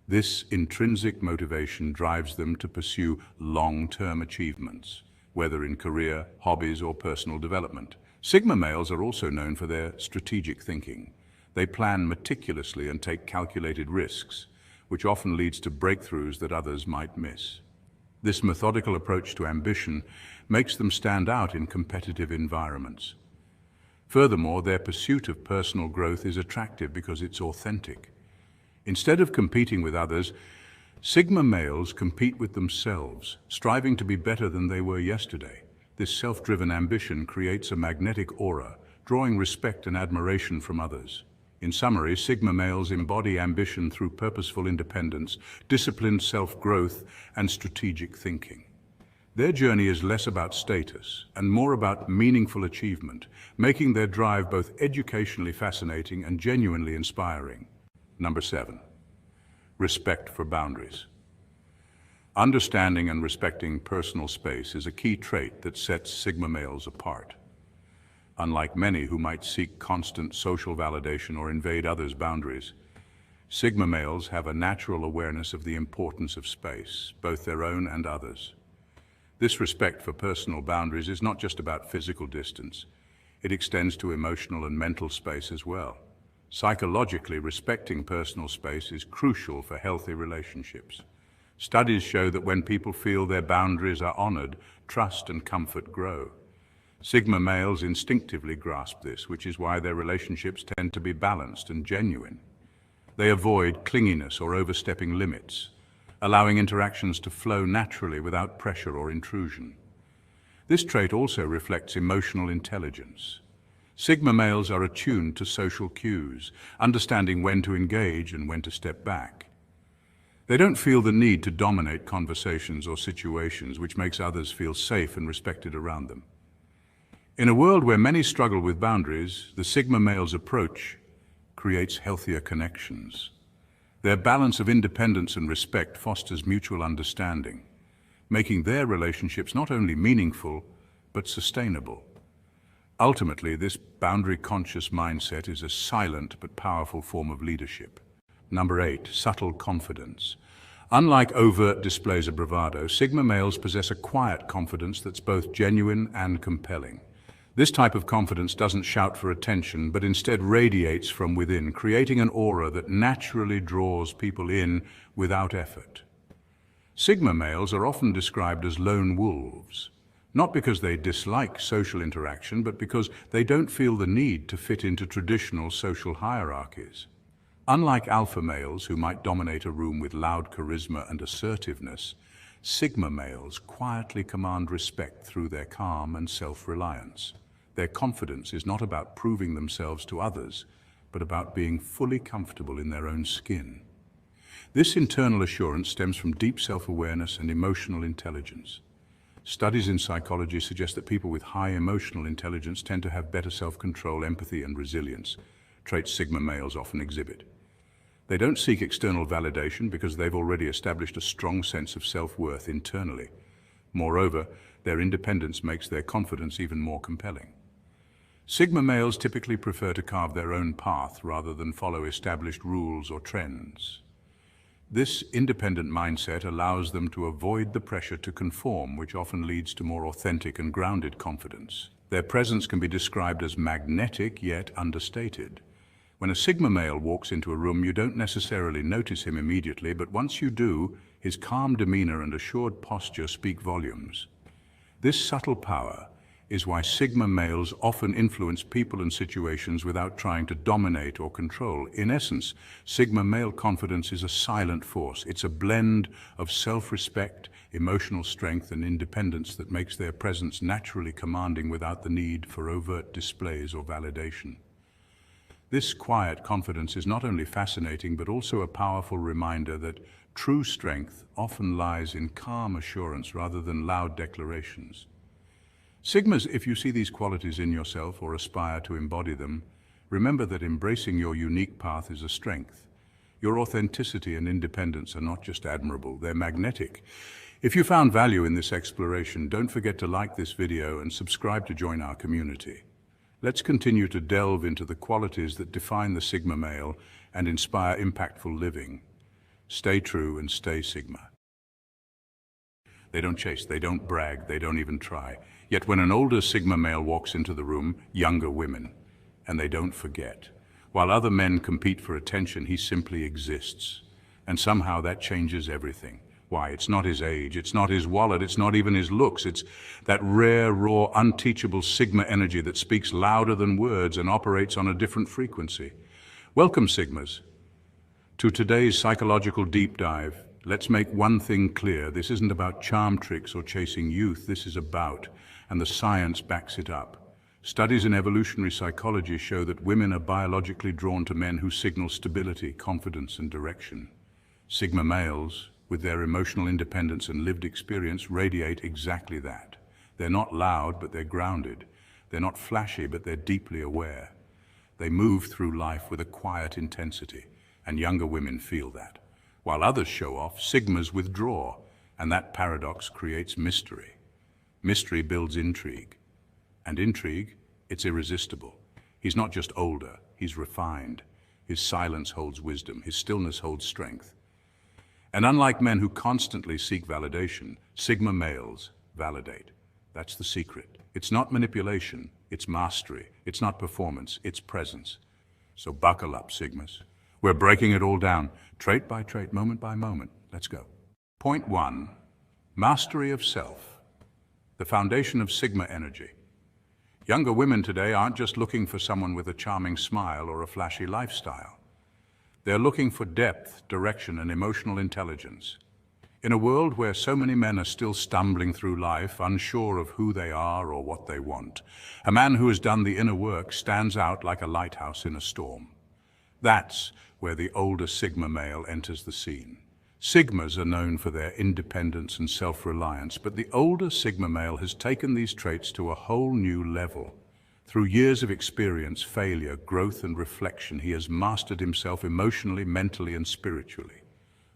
This intrinsic motivation drives them to pursue long-term achievements, whether in career, hobbies, or personal development. Sigma males are also known for their strategic thinking. They plan meticulously and take calculated risks, which often leads to breakthroughs that others might miss. This methodical approach to ambition makes them stand out in competitive environments. Furthermore, their pursuit of personal growth is attractive because it's authentic. Instead of competing with others, Sigma males compete with themselves, striving to be better than they were yesterday. This self-driven ambition creates a magnetic aura, drawing respect and admiration from others. In summary, Sigma males embody ambition through purposeful independence, disciplined self-growth, and strategic thinking. Their journey is less about status and more about meaningful achievement, making their drive both educationally fascinating and genuinely inspiring. Number 7, respect for boundaries. Understanding and respecting personal space is a key trait that sets Sigma males apart. Unlike many who might seek constant social validation or invade others' boundaries, Sigma males have a natural awareness of the importance of space, both their own and others. This respect for personal boundaries is not just about physical distance. It extends to emotional and mental space as well. Psychologically, respecting personal space is crucial for healthy relationships. Studies show that when people feel their boundaries are honored, trust and comfort grow. Sigma males instinctively grasp this, which is why their relationships tend to be balanced and genuine. They avoid clinginess or overstepping limits, allowing interactions to flow naturally without pressure or intrusion. This trait also reflects emotional intelligence. Sigma males are attuned to social cues, understanding when to engage and when to step back. They don't feel the need to dominate conversations or situations, which makes others feel safe and respected around them. In a world where many struggle with boundaries, the Sigma male's approach creates healthier connections. Their balance of independence and respect fosters mutual understanding, making their relationships not only meaningful, but sustainable. Ultimately, this boundary-conscious mindset is a silent but powerful form of leadership. Number 8, subtle confidence. Unlike overt displays of bravado, Sigma males possess a quiet confidence that's both genuine and compelling. This type of confidence doesn't shout for attention, but instead radiates from within, creating an aura that naturally draws people in without effort. Sigma males are often described as lone wolves, not because they dislike social interaction, but because they don't feel the need to fit into traditional social hierarchies. Unlike alpha males, who might dominate a room with loud charisma and assertiveness, Sigma males quietly command respect through their calm and self-reliance. Their confidence is not about proving themselves to others, but about being fully comfortable in their own skin. This internal assurance stems from deep self-awareness and emotional intelligence. Studies in psychology suggest that people with high emotional intelligence tend to have better self-control, empathy, and resilience, traits Sigma males often exhibit. They don't seek external validation because they've already established a strong sense of self-worth internally. Moreover, Their independence makes their confidence even more compelling. Sigma males typically prefer to carve their own path rather than follow established rules or trends. This independent mindset allows them to avoid the pressure to conform, which often leads to more authentic and grounded confidence. Their presence can be described as magnetic yet understated. When a Sigma male walks into a room, you don't necessarily notice him immediately, but once you do, his calm demeanor and assured posture speak volumes. This subtle power is why Sigma males often influence people and situations without trying to dominate or control. In essence, Sigma male confidence is a silent force. It's a blend of self-respect, emotional strength, and independence that makes their presence naturally commanding without the need for overt displays or validation. This quiet confidence is not only fascinating but also a powerful reminder that true strength often lies in calm assurance rather than loud declarations. Sigmas, if you see these qualities in yourself or aspire to embody them, remember that embracing your unique path is a strength. Your authenticity and independence are not just admirable, they're magnetic. If you found value in this exploration, don't forget to like this video and subscribe to join our community. Let's continue to delve into the qualities that define the Sigma male and inspire impactful living. Stay true and stay Sigma. They don't chase, they don't brag, they don't even try. Yet when an older Sigma male walks into the room, younger women, and they don't forget. While other men compete for attention, he simply exists. And somehow that changes everything. Why? It's not his age, it's not his wallet, it's not even his looks. It's that rare, raw, unteachable Sigma energy that speaks louder than words and operates on a different frequency. Welcome, Sigmas, to today's psychological deep dive. Let's make one thing clear. This isn't about charm tricks or chasing youth. This is about, and the science backs it up. Studies in evolutionary psychology show that women are biologically drawn to men who signal stability, confidence, and direction. Sigma males, with their emotional independence and lived experience, radiate exactly that. They're not loud, but they're grounded. They're not flashy, but they're deeply aware. They move through life with a quiet intensity, and younger women feel that. While others show off, Sigmas withdraw, and that paradox creates mystery. Mystery builds intrigue, and intrigue, it's irresistible. He's not just older, he's refined. His silence holds wisdom, his stillness holds strength. And unlike men who constantly seek validation, Sigma males validate. That's the secret. It's not manipulation, it's mastery. It's not performance, it's presence. So buckle up, Sigmas. We're breaking it all down, trait by trait, moment by moment. Let's go. Point 1, mastery of self. The foundation of Sigma energy. Younger women today aren't just looking for someone with a charming smile or a flashy lifestyle. They're looking for depth, direction, and emotional intelligence. In a world where so many men are still stumbling through life, unsure of who they are or what they want, a man who has done the inner work stands out like a lighthouse in a storm. That's where the older Sigma male enters the scene. Sigmas are known for their independence and self-reliance, but the older Sigma male has taken these traits to a whole new level. Through years of experience, failure, growth, and reflection, he has mastered himself emotionally, mentally, and spiritually.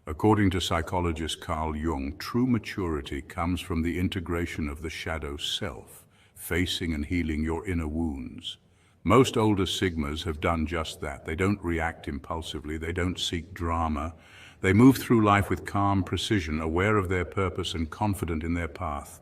According to psychologist Carl Jung, true maturity comes from the integration of the shadow self, facing and healing your inner wounds. Most older Sigmas have done just that. They don't react impulsively, they don't seek drama. They move through life with calm precision, aware of their purpose and confident in their path.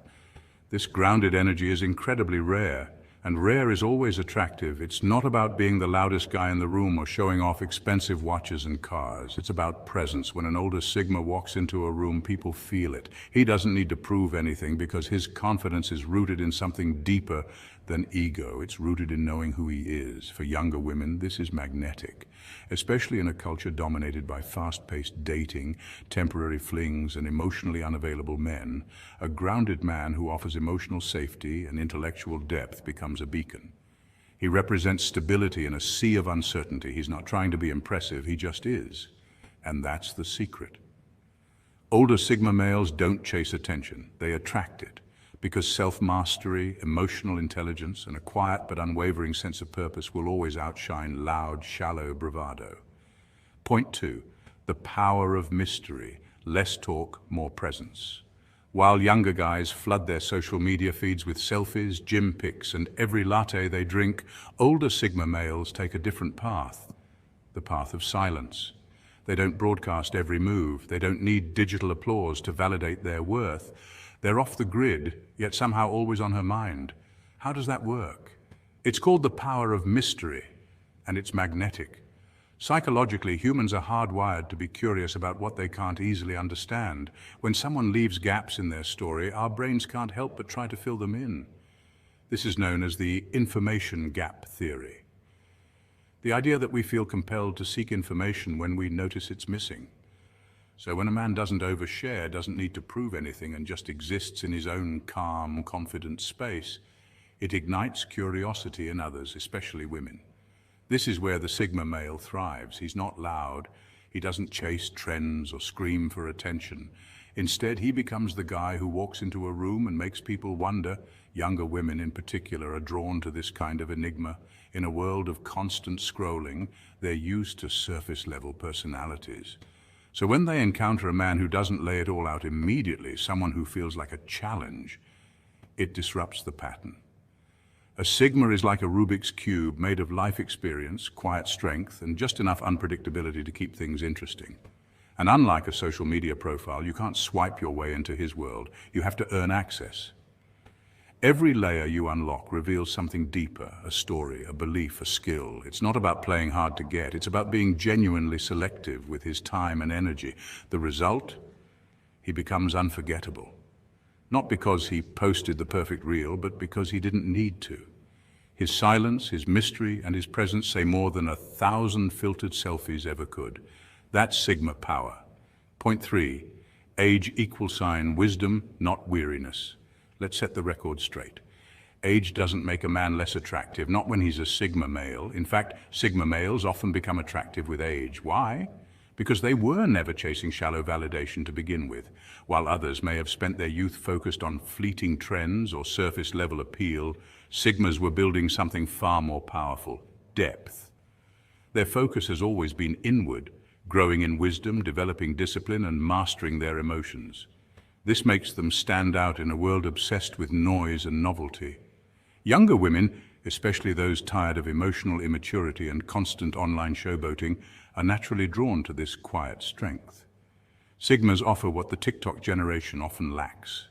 This grounded energy is incredibly rare, and rare is always attractive. It's not about being the loudest guy in the room or showing off expensive watches and cars. It's about presence. When an older Sigma walks into a room, people feel it. He doesn't need to prove anything because his confidence is rooted in something deeper than ego. It's rooted in knowing who he is. For younger women, this is magnetic, especially in a culture dominated by fast-paced dating, temporary flings, and emotionally unavailable men. A grounded man who offers emotional safety and intellectual depth becomes a beacon. He represents stability in a sea of uncertainty. He's not trying to be impressive, he just is. And that's the secret. Older Sigma males don't chase attention, they attract it. Because self-mastery, emotional intelligence, and a quiet but unwavering sense of purpose will always outshine loud, shallow bravado. Point 2, the power of mystery. Less talk, more presence. While younger guys flood their social media feeds with selfies, gym pics, and every latte they drink, older Sigma males take a different path, the path of silence. They don't broadcast every move. They don't need digital applause to validate their worth. They're off the grid, yet somehow always on her mind. How does that work? It's called the power of mystery, and it's magnetic. Psychologically, humans are hardwired to be curious about what they can't easily understand. When someone leaves gaps in their story, our brains can't help but try to fill them in. This is known as the information gap theory. The idea that we feel compelled to seek information when we notice it's missing. So when a man doesn't overshare, doesn't need to prove anything, and just exists in his own calm, confident space, it ignites curiosity in others, especially women. This is where the Sigma male thrives. He's not loud. He doesn't chase trends or scream for attention. Instead, he becomes the guy who walks into a room and makes people wonder. Younger women in particular are drawn to this kind of enigma. In a world of constant scrolling, they're used to surface-level personalities. So when they encounter a man who doesn't lay it all out immediately, someone who feels like a challenge, it disrupts the pattern. A Sigma is like a Rubik's Cube made of life experience, quiet strength, and just enough unpredictability to keep things interesting. And unlike a social media profile, you can't swipe your way into his world. You have to earn access. Every layer you unlock reveals something deeper, a story, a belief, a skill. It's not about playing hard to get. It's about being genuinely selective with his time and energy. The result? He becomes unforgettable. Not because he posted the perfect reel, but because he didn't need to. His silence, his mystery, and his presence say more than 1,000 filtered selfies ever could. That's Sigma power. Point 3, age =, wisdom, not weariness. Let's set the record straight. Age doesn't make a man less attractive, not when he's a Sigma male. In fact, Sigma males often become attractive with age. Why? Because they were never chasing shallow validation to begin with. While others may have spent their youth focused on fleeting trends or surface-level appeal, Sigmas were building something far more powerful: depth. Their focus has always been inward, growing in wisdom, developing discipline, and mastering their emotions. This makes them stand out in a world obsessed with noise and novelty. Younger women, especially those tired of emotional immaturity and constant online showboating, are naturally drawn to this quiet strength. Sigmas offer what the TikTok generation often lacks: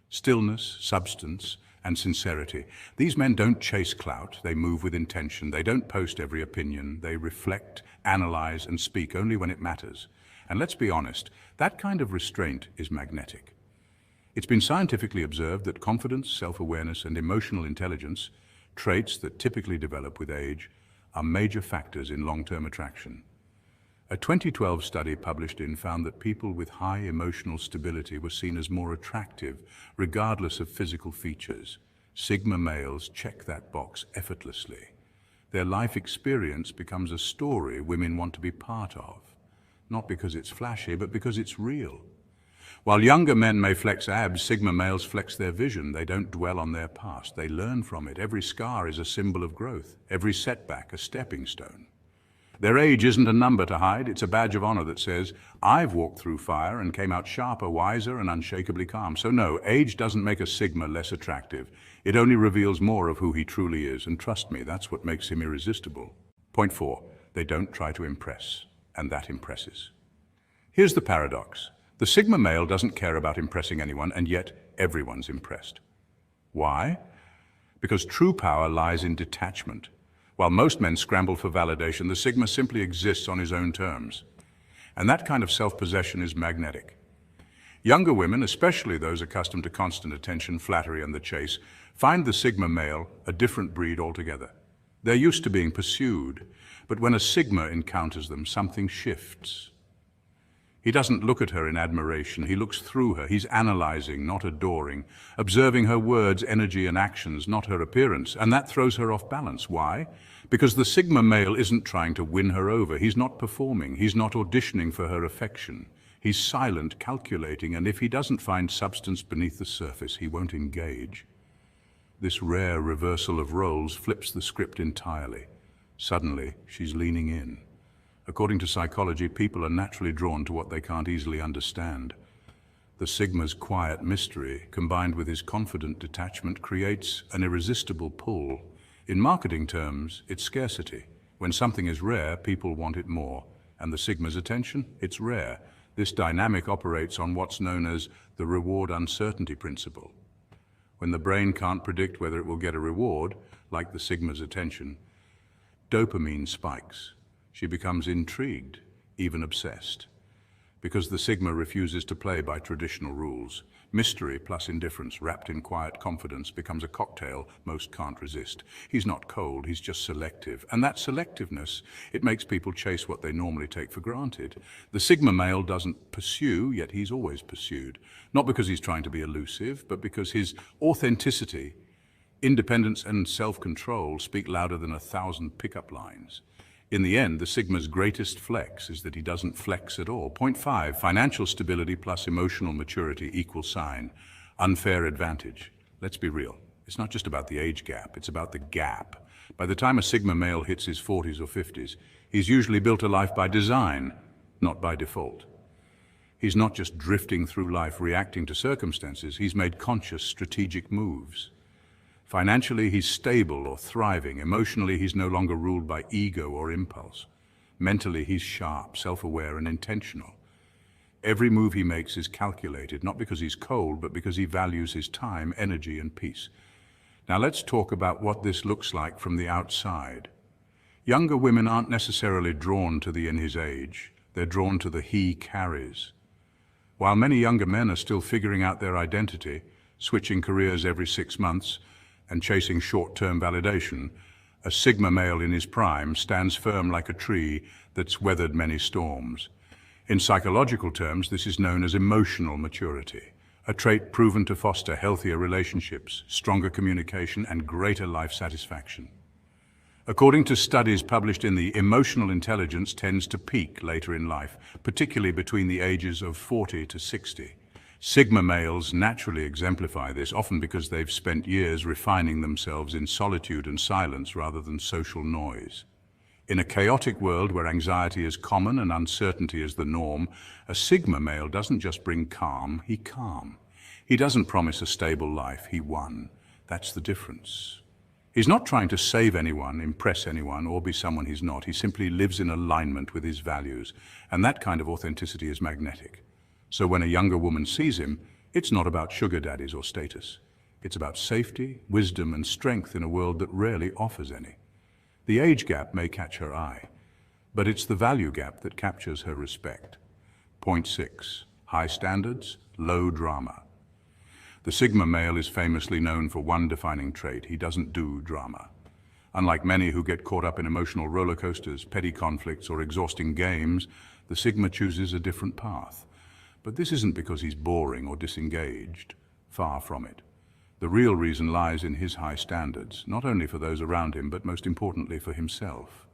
stillness, substance, and sincerity. These men don't chase clout, they move with intention. They don't post every opinion. They reflect, analyze, and speak only when it matters. And let's be honest, that kind of restraint is magnetic. It's been scientifically observed that confidence, self-awareness, and emotional intelligence, traits that typically develop with age, are major factors in long-term attraction. A 2012 study published in found that people with high emotional stability were seen as more attractive, regardless of physical features. Sigma males check that box effortlessly. Their life experience becomes a story women want to be part of, not because it's flashy, but because it's real. While younger men may flex abs, Sigma males flex their vision. They don't dwell on their past. They learn from it. Every scar is a symbol of growth. Every setback a stepping stone. Their age isn't a number to hide. It's a badge of honor that says, I've walked through fire and came out sharper, wiser, and unshakably calm. So no, age doesn't make a Sigma less attractive. It only reveals more of who he truly is. And trust me, that's what makes him irresistible. Point 4, they don't try to impress. And that impresses. Here's the paradox. The Sigma male doesn't care about impressing anyone, and yet everyone's impressed. Why? Because true power lies in detachment. While most men scramble for validation, the Sigma simply exists on his own terms. And that kind of self-possession is magnetic. Younger women, especially those accustomed to constant attention, flattery, and the chase, find the Sigma male a different breed altogether. They're used to being pursued, but when a Sigma encounters them, something shifts. He doesn't look at her in admiration. He looks through her. He's analyzing, not adoring, observing her words, energy, and actions, not her appearance. And that throws her off balance. Why? Because the Sigma male isn't trying to win her over. He's not performing. He's not auditioning for her affection. He's silent, calculating, and if he doesn't find substance beneath the surface, he won't engage. This rare reversal of roles flips the script entirely. Suddenly, she's leaning in. According to psychology, people are naturally drawn to what they can't easily understand. The Sigma's quiet mystery, combined with his confident detachment, creates an irresistible pull. In marketing terms, it's scarcity. When something is rare, people want it more. And the Sigma's attention? It's rare. This dynamic operates on what's known as the reward uncertainty principle. When the brain can't predict whether it will get a reward, like the Sigma's attention, dopamine spikes. She becomes intrigued, even obsessed. Because the Sigma refuses to play by traditional rules, mystery plus indifference wrapped in quiet confidence becomes a cocktail most can't resist. He's not cold, he's just selective. And that selectiveness, it makes people chase what they normally take for granted. The Sigma male doesn't pursue, yet he's always pursued. Not because he's trying to be elusive, but because his authenticity, independence and self-control speak louder than 1,000 pickup lines. In the end, the Sigma's greatest flex is that he doesn't flex at all. Point 5, financial stability plus emotional maturity equals sign. Unfair advantage. Let's be real. It's not just about the age gap, it's about the gap. By the time a Sigma male hits his 40s or 50s, he's usually built a life by design, not by default. He's not just drifting through life reacting to circumstances, he's made conscious, strategic moves. Financially, he's stable or thriving. Emotionally, he's no longer ruled by ego or impulse. Mentally, he's sharp, self-aware, and intentional. Every move he makes is calculated, not because he's cold, but because he values his time, energy, and peace. Now let's talk about what this looks like from the outside. Younger women aren't necessarily drawn to the in his age. They're drawn to the he carries. While many younger men are still figuring out their identity, switching careers every 6 months, and chasing short-term validation, a Sigma male in his prime stands firm like a tree that's weathered many storms. In psychological terms, this is known as emotional maturity, a trait proven to foster healthier relationships, stronger communication, and greater life satisfaction. According to studies published in the Emotional Intelligence tends to peak later in life, particularly between the ages of 40 to 60. Sigma males naturally exemplify this, often because they've spent years refining themselves in solitude and silence rather than social noise. In a chaotic world where anxiety is common and uncertainty is the norm, a Sigma male doesn't just bring calm, he calm. He doesn't promise a stable life, he won. That's the difference. He's not trying to save anyone, impress anyone, or be someone he's not. He simply lives in alignment with his values, and that kind of authenticity is magnetic. So when a younger woman sees him, it's not about sugar daddies or status. It's about safety, wisdom, and strength in a world that rarely offers any. The age gap may catch her eye, but it's the value gap that captures her respect. Point 6, high standards, low drama. The Sigma male is famously known for one defining trait: he doesn't do drama. Unlike many who get caught up in emotional roller coasters, petty conflicts, or exhausting games, the Sigma chooses a different path. But this isn't because he's boring or disengaged. Far from it. The real reason lies in his high standards, not only for those around him, but most importantly for himself.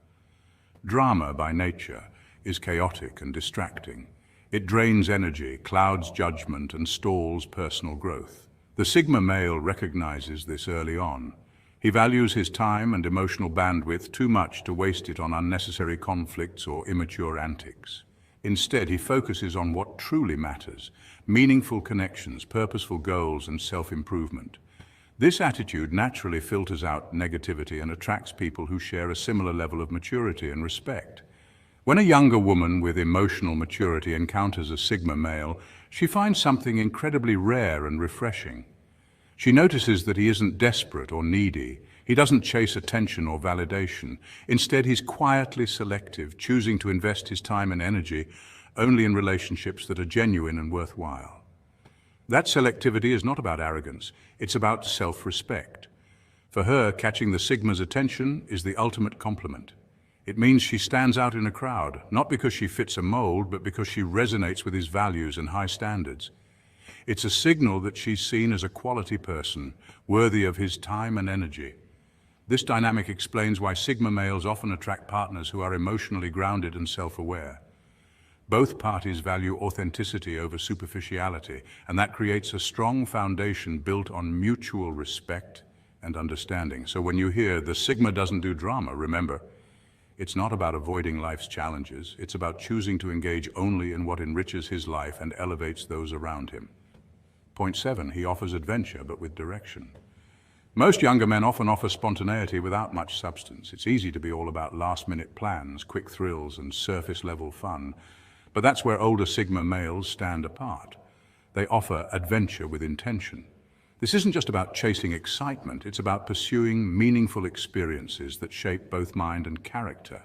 Drama, by nature, is chaotic and distracting. It drains energy, clouds judgment, and stalls personal growth. The Sigma male recognizes this early on. He values his time and emotional bandwidth too much to waste it on unnecessary conflicts or immature antics. Instead, he focuses on what truly matters: meaningful connections, purposeful goals, and self-improvement. This attitude naturally filters out negativity and attracts people who share a similar level of maturity and respect. When a younger woman with emotional maturity encounters a Sigma male, she finds something incredibly rare and refreshing. She notices that he isn't desperate or needy. He doesn't chase attention or validation. Instead, he's quietly selective, choosing to invest his time and energy only in relationships that are genuine and worthwhile. That selectivity is not about arrogance, it's about self-respect. For her, catching the Sigma's attention is the ultimate compliment. It means she stands out in a crowd, not because she fits a mold, but because she resonates with his values and high standards. It's a signal that she's seen as a quality person, worthy of his time and energy. This dynamic explains why Sigma males often attract partners who are emotionally grounded and self-aware. Both parties value authenticity over superficiality, and that creates a strong foundation built on mutual respect and understanding. So when you hear the Sigma doesn't do drama, remember, It's not about avoiding life's challenges. It's about choosing to engage only in what enriches his life and elevates those around him. Point 7, he offers adventure, but with direction. Most younger men often offer spontaneity without much substance. It's easy to be all about last-minute plans, quick thrills, and surface-level fun. But that's where older Sigma males stand apart. They offer adventure with intention. This isn't just about chasing excitement, it's about pursuing meaningful experiences that shape both mind and character.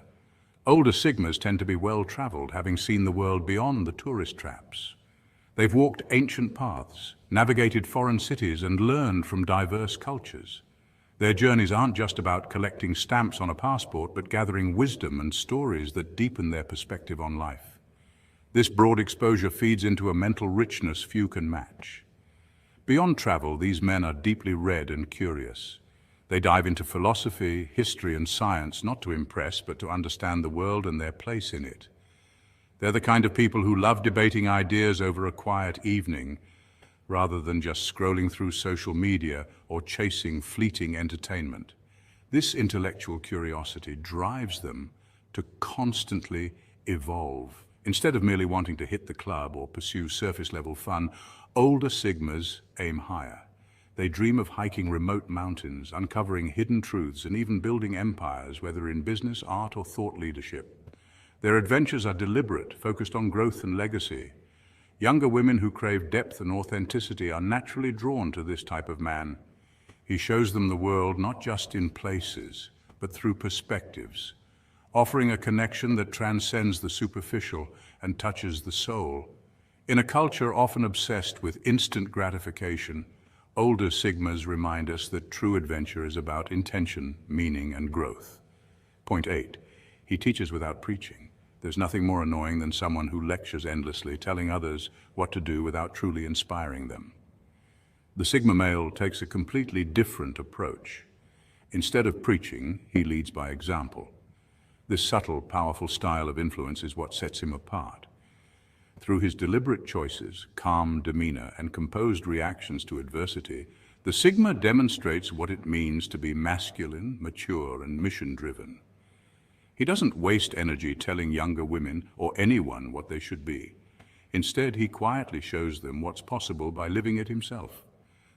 Older Sigmas tend to be well-traveled, having seen the world beyond the tourist traps. They've walked ancient paths, navigated foreign cities, and learned from diverse cultures. Their journeys aren't just about collecting stamps on a passport, but gathering wisdom and stories that deepen their perspective on life. This broad exposure feeds into a mental richness few can match. Beyond travel, these men are deeply read and curious. They dive into philosophy, history, and science, not to impress, but to understand the world and their place in it. They're the kind of people who love debating ideas over a quiet evening, rather than just scrolling through social media or chasing fleeting entertainment. This intellectual curiosity drives them to constantly evolve. Instead of merely wanting to hit the club or pursue surface-level fun, older Sigmas aim higher. They dream of hiking remote mountains, uncovering hidden truths, and even building empires, whether in business, art, or thought leadership. Their adventures are deliberate, focused on growth and legacy. Younger women who crave depth and authenticity are naturally drawn to this type of man. He shows them the world not just in places, but through perspectives, offering a connection that transcends the superficial and touches the soul. In a culture often obsessed with instant gratification, older Sigmas remind us that true adventure is about intention, meaning, and growth. Point 8. He teaches without preaching. There's nothing more annoying than someone who lectures endlessly, telling others what to do without truly inspiring them. The Sigma male takes a completely different approach. Instead of preaching, he leads by example. This subtle, powerful style of influence is what sets him apart. Through his deliberate choices, calm demeanor, and composed reactions to adversity, the Sigma demonstrates what it means to be masculine, mature, and mission-driven. He doesn't waste energy telling younger women or anyone what they should be. Instead, he quietly shows them what's possible by living it himself.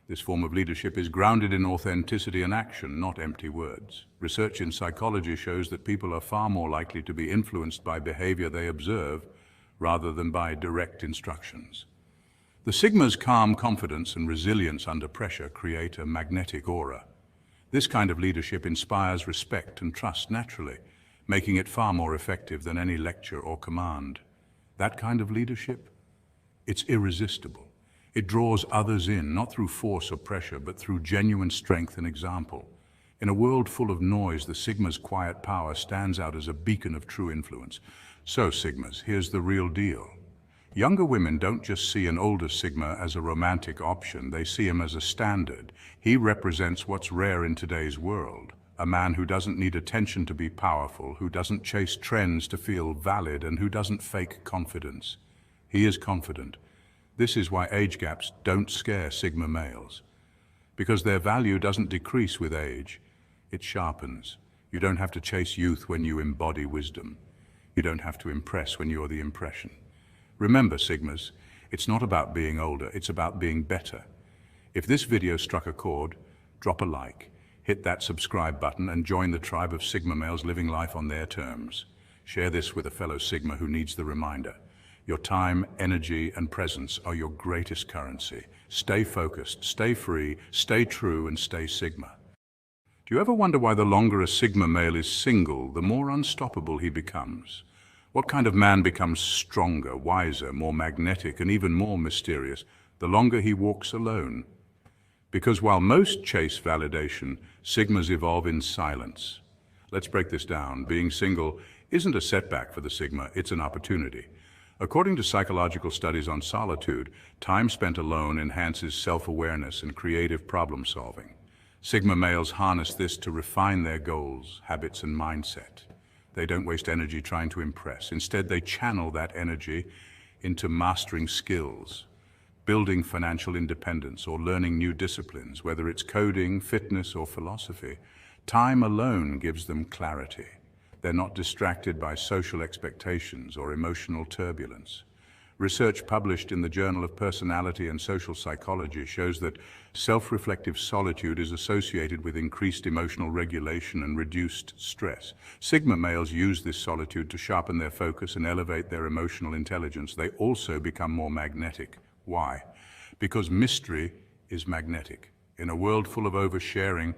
This form of leadership is grounded in authenticity and action, not empty words. Research in psychology shows that people are far more likely to be influenced by behavior they observe rather than by direct instructions. The Sigma's calm confidence and resilience under pressure create a magnetic aura. This kind of leadership inspires respect and trust naturally, making it far more effective than any lecture or command. That kind of leadership, it's irresistible. It draws others in, not through force or pressure, but through genuine strength and example. In a world full of noise, the Sigma's quiet power stands out as a beacon of true influence. So, Sigmas, here's the real deal. Younger women don't just see an older Sigma as a romantic option, they see him as a standard. He represents what's rare in today's world. A man who doesn't need attention to be powerful, who doesn't chase trends to feel valid, and who doesn't fake confidence. He is confident. This is why age gaps don't scare Sigma males. Because their value doesn't decrease with age, it sharpens. You don't have to chase youth when you embody wisdom. You don't have to impress when you're the impression. Remember, Sigmas, it's not about being older, it's about being better. If this video struck a chord, drop a like. Hit that subscribe button and join the tribe of Sigma males living life on their terms. Share this with a fellow Sigma who needs the reminder. Your time, energy, and presence are your greatest currency. Stay focused, stay free, stay true, and stay Sigma. Do you ever wonder why the longer a Sigma male is single, the more unstoppable he becomes? What kind of man becomes stronger, wiser, more magnetic, and even more mysterious the longer he walks alone? Because while most chase validation, Sigmas evolve in silence. Let's break this down. Being single isn't a setback for the Sigma, it's an opportunity. According to psychological studies on solitude, time spent alone enhances self-awareness and creative problem-solving. Sigma males harness this to refine their goals, habits, and mindset. They don't waste energy trying to impress. Instead, they channel that energy into mastering skills, building financial independence, or learning new disciplines, whether it's coding, fitness, or philosophy. Time alone gives them clarity. They're not distracted by social expectations or emotional turbulence. Research published in the Journal of Personality and Social Psychology shows that self-reflective solitude is associated with increased emotional regulation and reduced stress. Sigma males use this solitude to sharpen their focus and elevate their emotional intelligence. They also become more magnetic. Why? Because mystery is magnetic. In a world full of oversharing,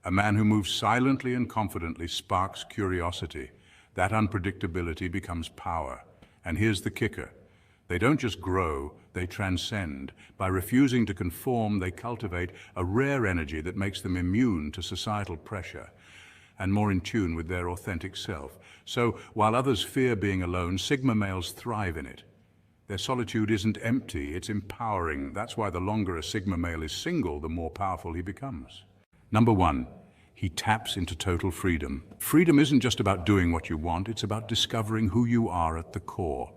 a man who moves silently and confidently sparks curiosity. That unpredictability becomes power. And here's the kicker. They don't just grow, they transcend. By refusing to conform, they cultivate a rare energy that makes them immune to societal pressure and more in tune with their authentic self. So, while others fear being alone, Sigma males thrive in it. Their solitude isn't empty, it's empowering. That's why the longer a Sigma male is single, the more powerful he becomes. Number 1, he taps into total freedom. Freedom isn't just about doing what you want, it's about discovering who you are at the core.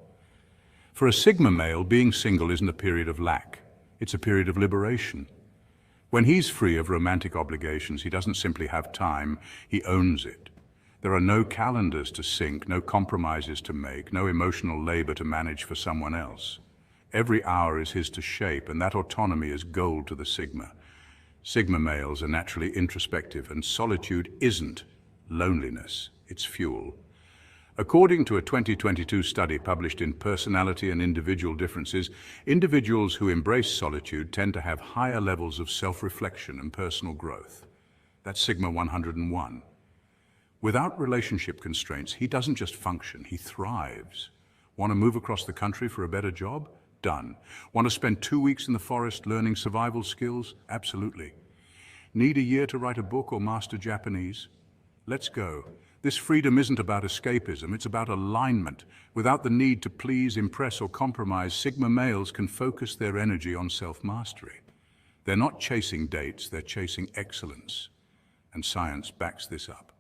For a Sigma male, being single isn't a period of lack, it's a period of liberation. When he's free of romantic obligations, he doesn't simply have time, he owns it. There are no calendars to sync, no compromises to make, no emotional labor to manage for someone else. Every hour is his to shape, and that autonomy is gold to the Sigma. Sigma males are naturally introspective, and solitude isn't loneliness, it's fuel. According to a 2022 study published in Personality and Individual Differences, individuals who embrace solitude tend to have higher levels of self-reflection and personal growth. That's Sigma 101. Without relationship constraints, he doesn't just function, he thrives. Want to move across the country for a better job? Done. Want to spend 2 weeks in the forest learning survival skills? Absolutely. Need a year to write a book or master Japanese? Let's go. This freedom isn't about escapism, it's about alignment. Without the need to please, impress, or compromise, Sigma males can focus their energy on self-mastery. They're not chasing dates, they're chasing excellence. And science backs this up.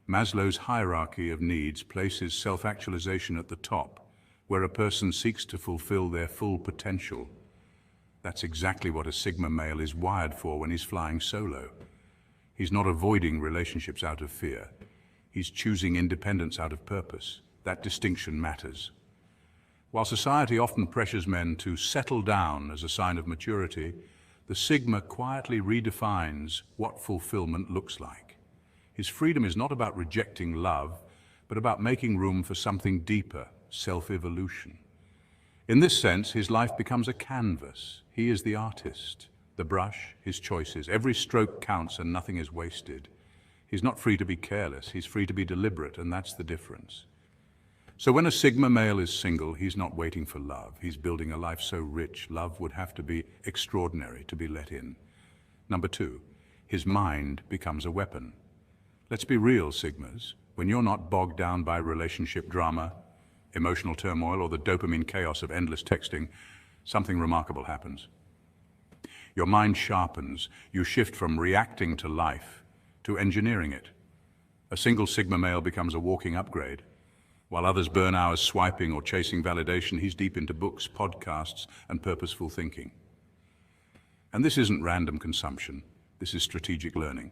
Maslow's hierarchy of needs places self-actualization at the top, where a person seeks to fulfill their full potential. That's exactly what a Sigma male is wired for when he's flying solo. He's not avoiding relationships out of fear. He's choosing independence out of purpose. That distinction matters. While society often pressures men to settle down as a sign of maturity, the Sigma quietly redefines what fulfillment looks like. His freedom is not about rejecting love, but about making room for something deeper, self-evolution. In this sense, his life becomes a canvas. He is the artist, the brush, his choices. Every stroke counts and nothing is wasted. He's not free to be careless, he's free to be deliberate, and that's the difference. So when a Sigma male is single, he's not waiting for love. He's building a life so rich, love would have to be extraordinary to be let in. Number 2, his mind becomes a weapon. Let's be real, Sigmas. When you're not bogged down by relationship drama, emotional turmoil, or the dopamine chaos of endless texting, something remarkable happens. Your mind sharpens. You shift from reacting to life to engineering it. A single Sigma male becomes a walking upgrade. While others burn hours swiping or chasing validation, he's deep into books, podcasts, and purposeful thinking. And this isn't random consumption. This is strategic learning.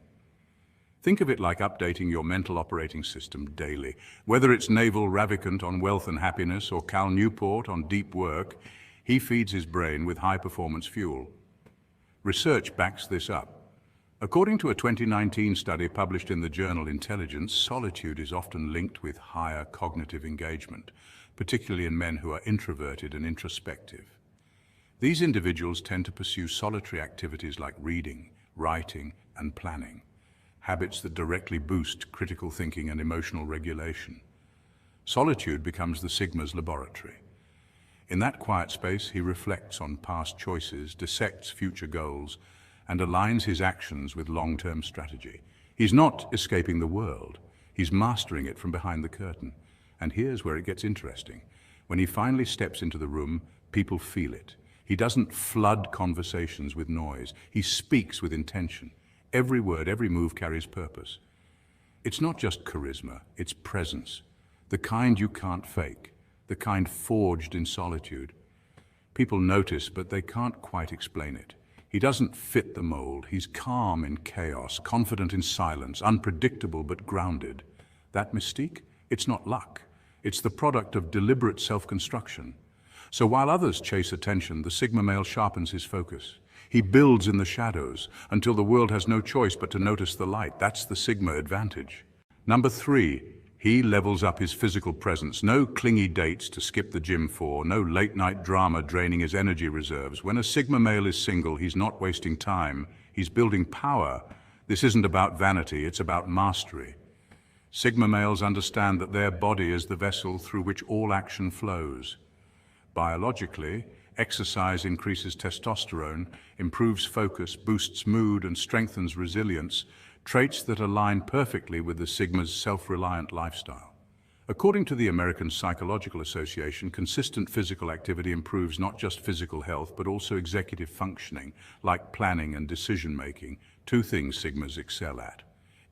Think of it like updating your mental operating system daily. Whether it's Naval Ravikant on wealth and happiness or Cal Newport on deep work, he feeds his brain with high-performance fuel. Research backs this up. According to a 2019 study published in the journal Intelligence, solitude is often linked with higher cognitive engagement, particularly in men who are introverted and introspective. These individuals tend to pursue solitary activities like reading, writing, and planning, habits that directly boost critical thinking and emotional regulation. Solitude becomes the Sigma's laboratory. In that quiet space, he reflects on past choices, dissects future goals, and aligns his actions with long-term strategy. He's not escaping the world, he's mastering it from behind the curtain. And here's where it gets interesting. When he finally steps into the room, people feel it. He doesn't flood conversations with noise, he speaks with intention. Every word, every move carries purpose. It's not just charisma, it's presence. The kind you can't fake, the kind forged in solitude. People notice, but they can't quite explain it. He doesn't fit the mold. He's calm in chaos, confident in silence, unpredictable but grounded. That mystique? It's not luck. It's the product of deliberate self-construction. So while others chase attention, the Sigma male sharpens his focus. He builds in the shadows until the world has no choice but to notice the light. That's the Sigma advantage. Number 3, he levels up his physical presence. No clingy dates to skip the gym for, no late-night drama draining his energy reserves. When a Sigma male is single, he's not wasting time. He's building power. This isn't about vanity, it's about mastery. Sigma males understand that their body is the vessel through which all action flows. Biologically, exercise increases testosterone, improves focus, boosts mood, and strengthens resilience, traits that align perfectly with the Sigma's self-reliant lifestyle. According to the American Psychological Association, consistent physical activity improves not just physical health, but also executive functioning, like planning and decision-making, 2 things Sigmas excel at.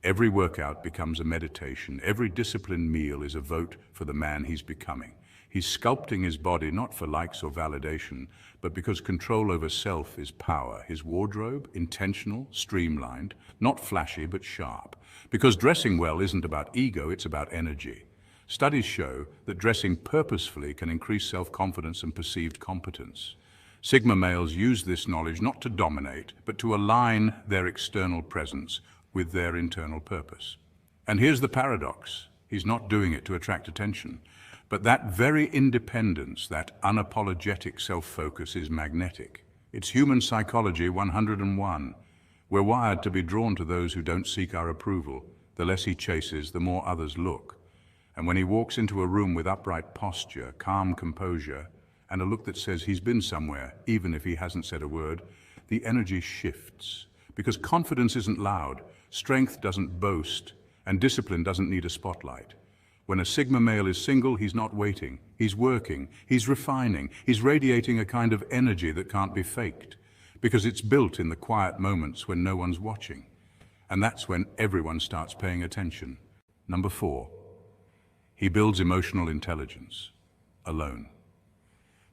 Every workout becomes a meditation. Every disciplined meal is a vote for the man he's becoming. He's sculpting his body not for likes or validation, but because control over self is power. His wardrobe, intentional, streamlined, not flashy but sharp. Because dressing well isn't about ego, it's about energy. Studies show that dressing purposefully can increase self-confidence and perceived competence. Sigma males use this knowledge not to dominate, but to align their external presence with their internal purpose. And here's the paradox. He's not doing it to attract attention. But that very independence, that unapologetic self-focus is magnetic. It's human psychology 101. We're wired to be drawn to those who don't seek our approval. The less he chases, the more others look. And when he walks into a room with upright posture, calm composure, and a look that says he's been somewhere, even if he hasn't said a word, the energy shifts. Because confidence isn't loud, strength doesn't boast, and discipline doesn't need a spotlight. When a Sigma male is single, he's not waiting. He's working, he's refining, he's radiating a kind of energy that can't be faked, because it's built in the quiet moments when no one's watching. And that's when everyone starts paying attention. Number 4, he builds emotional intelligence, alone.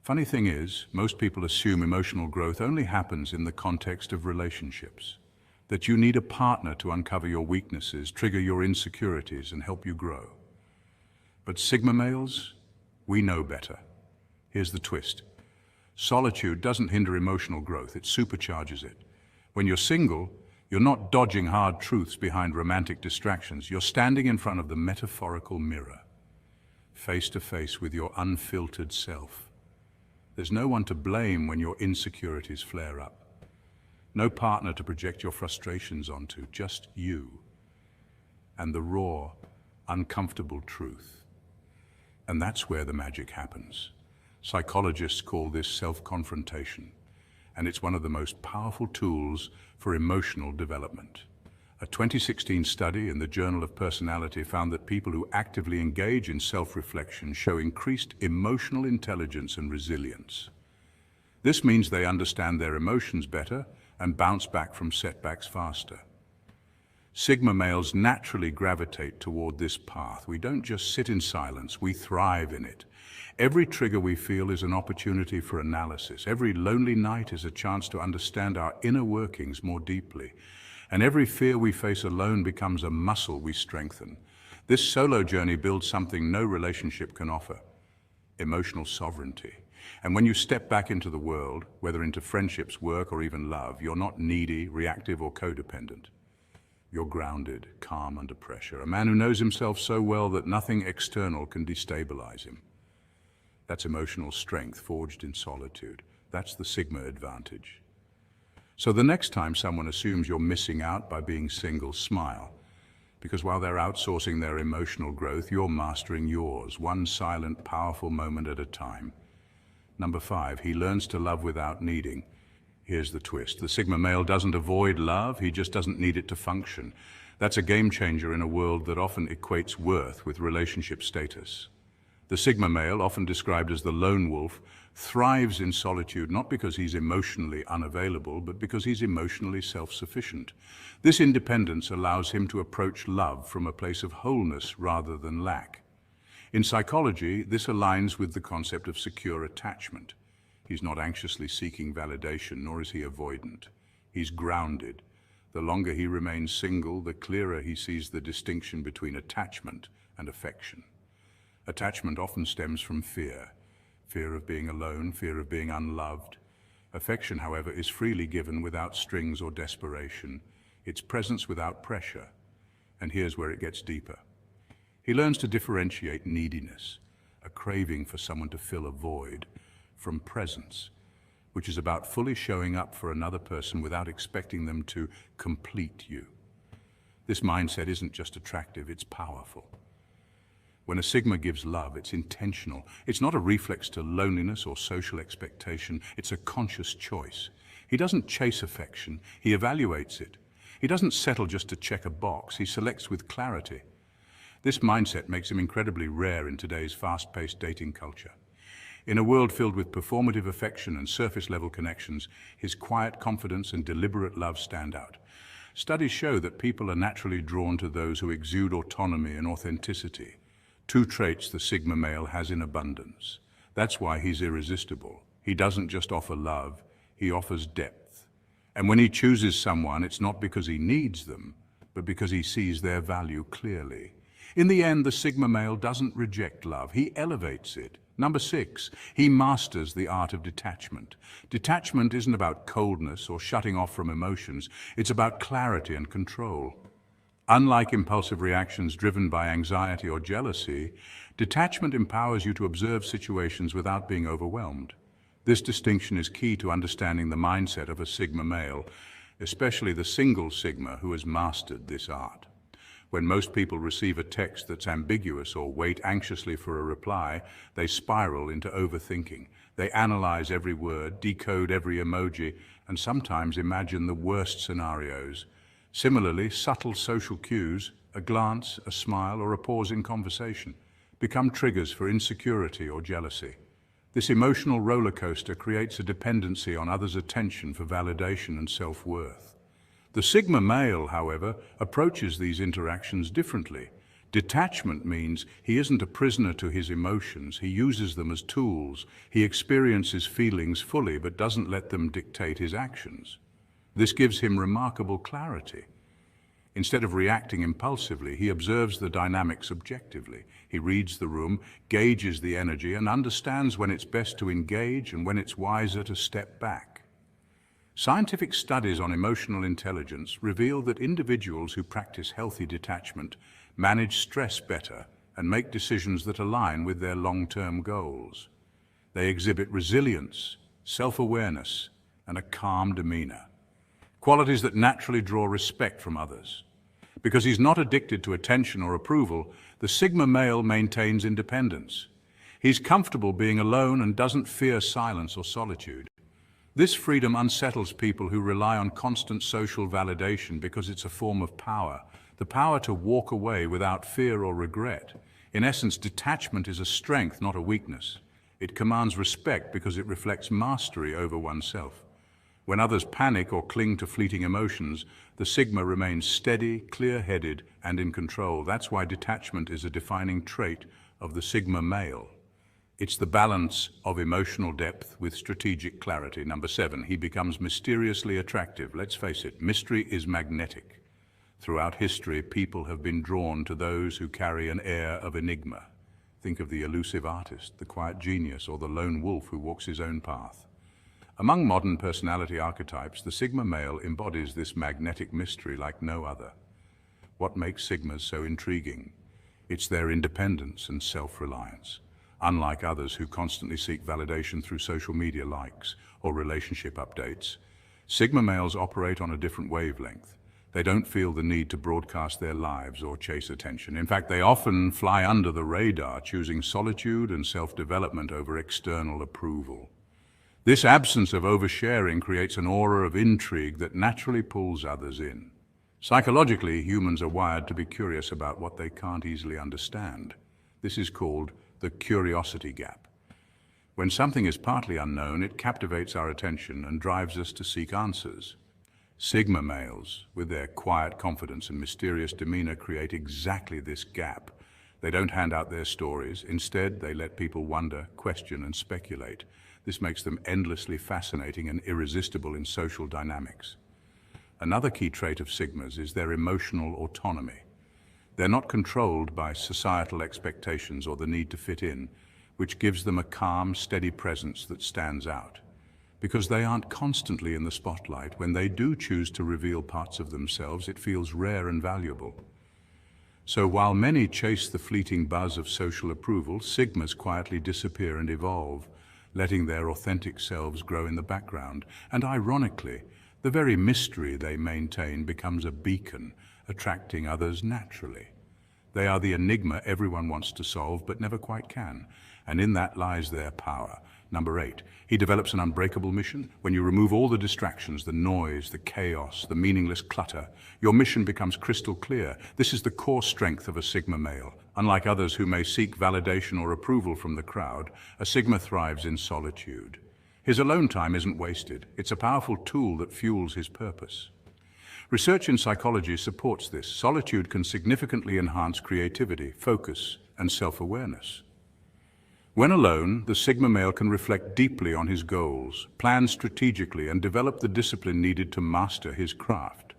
Funny thing is, most people assume emotional growth only happens in the context of relationships, that you need a partner to uncover your weaknesses, trigger your insecurities, and help you grow. But Sigma males, we know better. Here's the twist. Solitude doesn't hinder emotional growth, it supercharges it. When you're single, you're not dodging hard truths behind romantic distractions. You're standing in front of the metaphorical mirror, face to face with your unfiltered self. There's no one to blame when your insecurities flare up. No partner to project your frustrations onto, just you and the raw, uncomfortable truth. And that's where the magic happens. Psychologists call this self-confrontation, and it's one of the most powerful tools for emotional development. A 2016 study in the Journal of Personality found that people who actively engage in self-reflection show increased emotional intelligence and resilience. This means they understand their emotions better and bounce back from setbacks faster. Sigma males naturally gravitate toward this path. We don't just sit in silence, we thrive in it. Every trigger we feel is an opportunity for analysis. Every lonely night is a chance to understand our inner workings more deeply. And every fear we face alone becomes a muscle we strengthen. This solo journey builds something no relationship can offer: emotional sovereignty. And when you step back into the world, whether into friendships, work, or even love, you're not needy, reactive, or codependent. You're grounded, calm under pressure, a man who knows himself so well that nothing external can destabilize him. That's emotional strength forged in solitude. That's the Sigma advantage. So the next time someone assumes you're missing out by being single, smile. Because while they're outsourcing their emotional growth, you're mastering yours, one silent, powerful moment at a time. Number 5, he learns to love without needing. Here's the twist. The Sigma male doesn't avoid love, he just doesn't need it to function. That's a game changer in a world that often equates worth with relationship status. The Sigma male, often described as the lone wolf, thrives in solitude not because he's emotionally unavailable, but because he's emotionally self-sufficient. This independence allows him to approach love from a place of wholeness rather than lack. In psychology, this aligns with the concept of secure attachment. He's not anxiously seeking validation, nor is he avoidant. He's grounded. The longer he remains single, the clearer he sees the distinction between attachment and affection. Attachment often stems from fear. Fear of being alone, fear of being unloved. Affection, however, is freely given without strings or desperation. It's presence without pressure. And here's where it gets deeper. He learns to differentiate neediness, a craving for someone to fill a void, from presence, which is about fully showing up for another person without expecting them to complete you. This mindset isn't just attractive, it's powerful. When a Sigma gives love, it's intentional. It's not a reflex to loneliness or social expectation, it's a conscious choice. He doesn't chase affection, he evaluates it. He doesn't settle just to check a box, he selects with clarity. This mindset makes him incredibly rare in today's fast-paced dating culture. In a world filled with performative affection and surface-level connections, his quiet confidence and deliberate love stand out. Studies show that people are naturally drawn to those who exude autonomy and authenticity, two traits the Sigma male has in abundance. That's why he's irresistible. He doesn't just offer love, he offers depth. And when he chooses someone, it's not because he needs them, but because he sees their value clearly. In the end, the Sigma male doesn't reject love, he elevates it. Number 6, he masters the art of detachment. Detachment isn't about coldness or shutting off from emotions, it's about clarity and control. Unlike impulsive reactions driven by anxiety or jealousy, detachment empowers you to observe situations without being overwhelmed. This distinction is key to understanding the mindset of a Sigma male, especially the single Sigma who has mastered this art. When most people receive a text that's ambiguous or wait anxiously for a reply, they spiral into overthinking. They analyze every word, decode every emoji, and sometimes imagine the worst scenarios. Similarly, subtle social cues, a glance, a smile, or a pause in conversation, become triggers for insecurity or jealousy. This emotional roller coaster creates a dependency on others' attention for validation and self-worth. The Sigma male, however, approaches these interactions differently. Detachment means he isn't a prisoner to his emotions, he uses them as tools. He experiences feelings fully but doesn't let them dictate his actions. This gives him remarkable clarity. Instead of reacting impulsively, he observes the dynamics objectively. He reads the room, gauges the energy, and understands when it's best to engage and when it's wiser to step back. Scientific studies on emotional intelligence reveal that individuals who practice healthy detachment manage stress better and make decisions that align with their long-term goals. They exhibit resilience, self-awareness, and a calm demeanor, qualities that naturally draw respect from others. Because he's not addicted to attention or approval, the Sigma male maintains independence. He's comfortable being alone and doesn't fear silence or solitude. This freedom unsettles people who rely on constant social validation because it's a form of power, the power to walk away without fear or regret. In essence, detachment is a strength, not a weakness. It commands respect because it reflects mastery over oneself. When others panic or cling to fleeting emotions, the Sigma remains steady, clear-headed, and in control. That's why detachment is a defining trait of the Sigma male. It's the balance of emotional depth with strategic clarity. Number 7, he becomes mysteriously attractive. Let's face it, mystery is magnetic. Throughout history, people have been drawn to those who carry an air of enigma. Think of the elusive artist, the quiet genius, or the lone wolf who walks his own path. Among modern personality archetypes, the Sigma male embodies this magnetic mystery like no other. What makes Sigmas so intriguing? It's their independence and self-reliance. Unlike others who constantly seek validation through social media likes or relationship updates, Sigma males operate on a different wavelength. They don't feel the need to broadcast their lives or chase attention. In fact, they often fly under the radar, choosing solitude and self-development over external approval. This absence of oversharing creates an aura of intrigue that naturally pulls others in. Psychologically, humans are wired to be curious about what they can't easily understand. This is called the curiosity gap. When something is partly unknown, it captivates our attention and drives us to seek answers. Sigma males, with their quiet confidence and mysterious demeanor, create exactly this gap. They don't hand out their stories. Instead, they let people wonder, question, and speculate. This makes them endlessly fascinating and irresistible in social dynamics. Another key trait of Sigmas is their emotional autonomy. They're not controlled by societal expectations or the need to fit in, which gives them a calm, steady presence that stands out. Because they aren't constantly in the spotlight, when they do choose to reveal parts of themselves, it feels rare and valuable. So while many chase the fleeting buzz of social approval, Sigmas quietly disappear and evolve, letting their authentic selves grow in the background. And ironically, the very mystery they maintain becomes a beacon, attracting others naturally. They are the enigma everyone wants to solve but never quite can, and in that lies their power. Number 8, he develops an unbreakable mission. When you remove all the distractions, the noise, the chaos, the meaningless clutter, your mission becomes crystal clear. This is the core strength of a Sigma male. Unlike others who may seek validation or approval from the crowd, a Sigma thrives in solitude. His alone time isn't wasted. It's a powerful tool that fuels his purpose. Research in psychology supports this. Solitude can significantly enhance creativity, focus, and self-awareness. When alone, the Sigma male can reflect deeply on his goals, plan strategically, and develop the discipline needed to master his craft.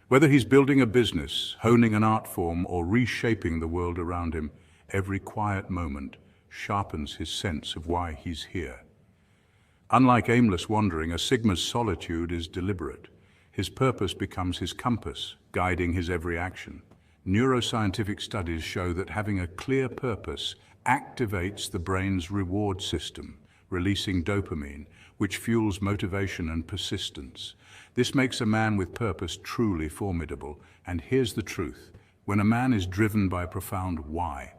Whether he's building a business, honing an art form, or reshaping the world around him, every quiet moment sharpens his sense of why he's here. Unlike aimless wandering, a Sigma's solitude is deliberate. His purpose becomes his compass, guiding his every action. Neuroscientific studies show that having a clear purpose activates the brain's reward system, releasing dopamine, which fuels motivation and persistence. This makes a man with purpose truly formidable. And here's the truth. When a man is driven by a profound why,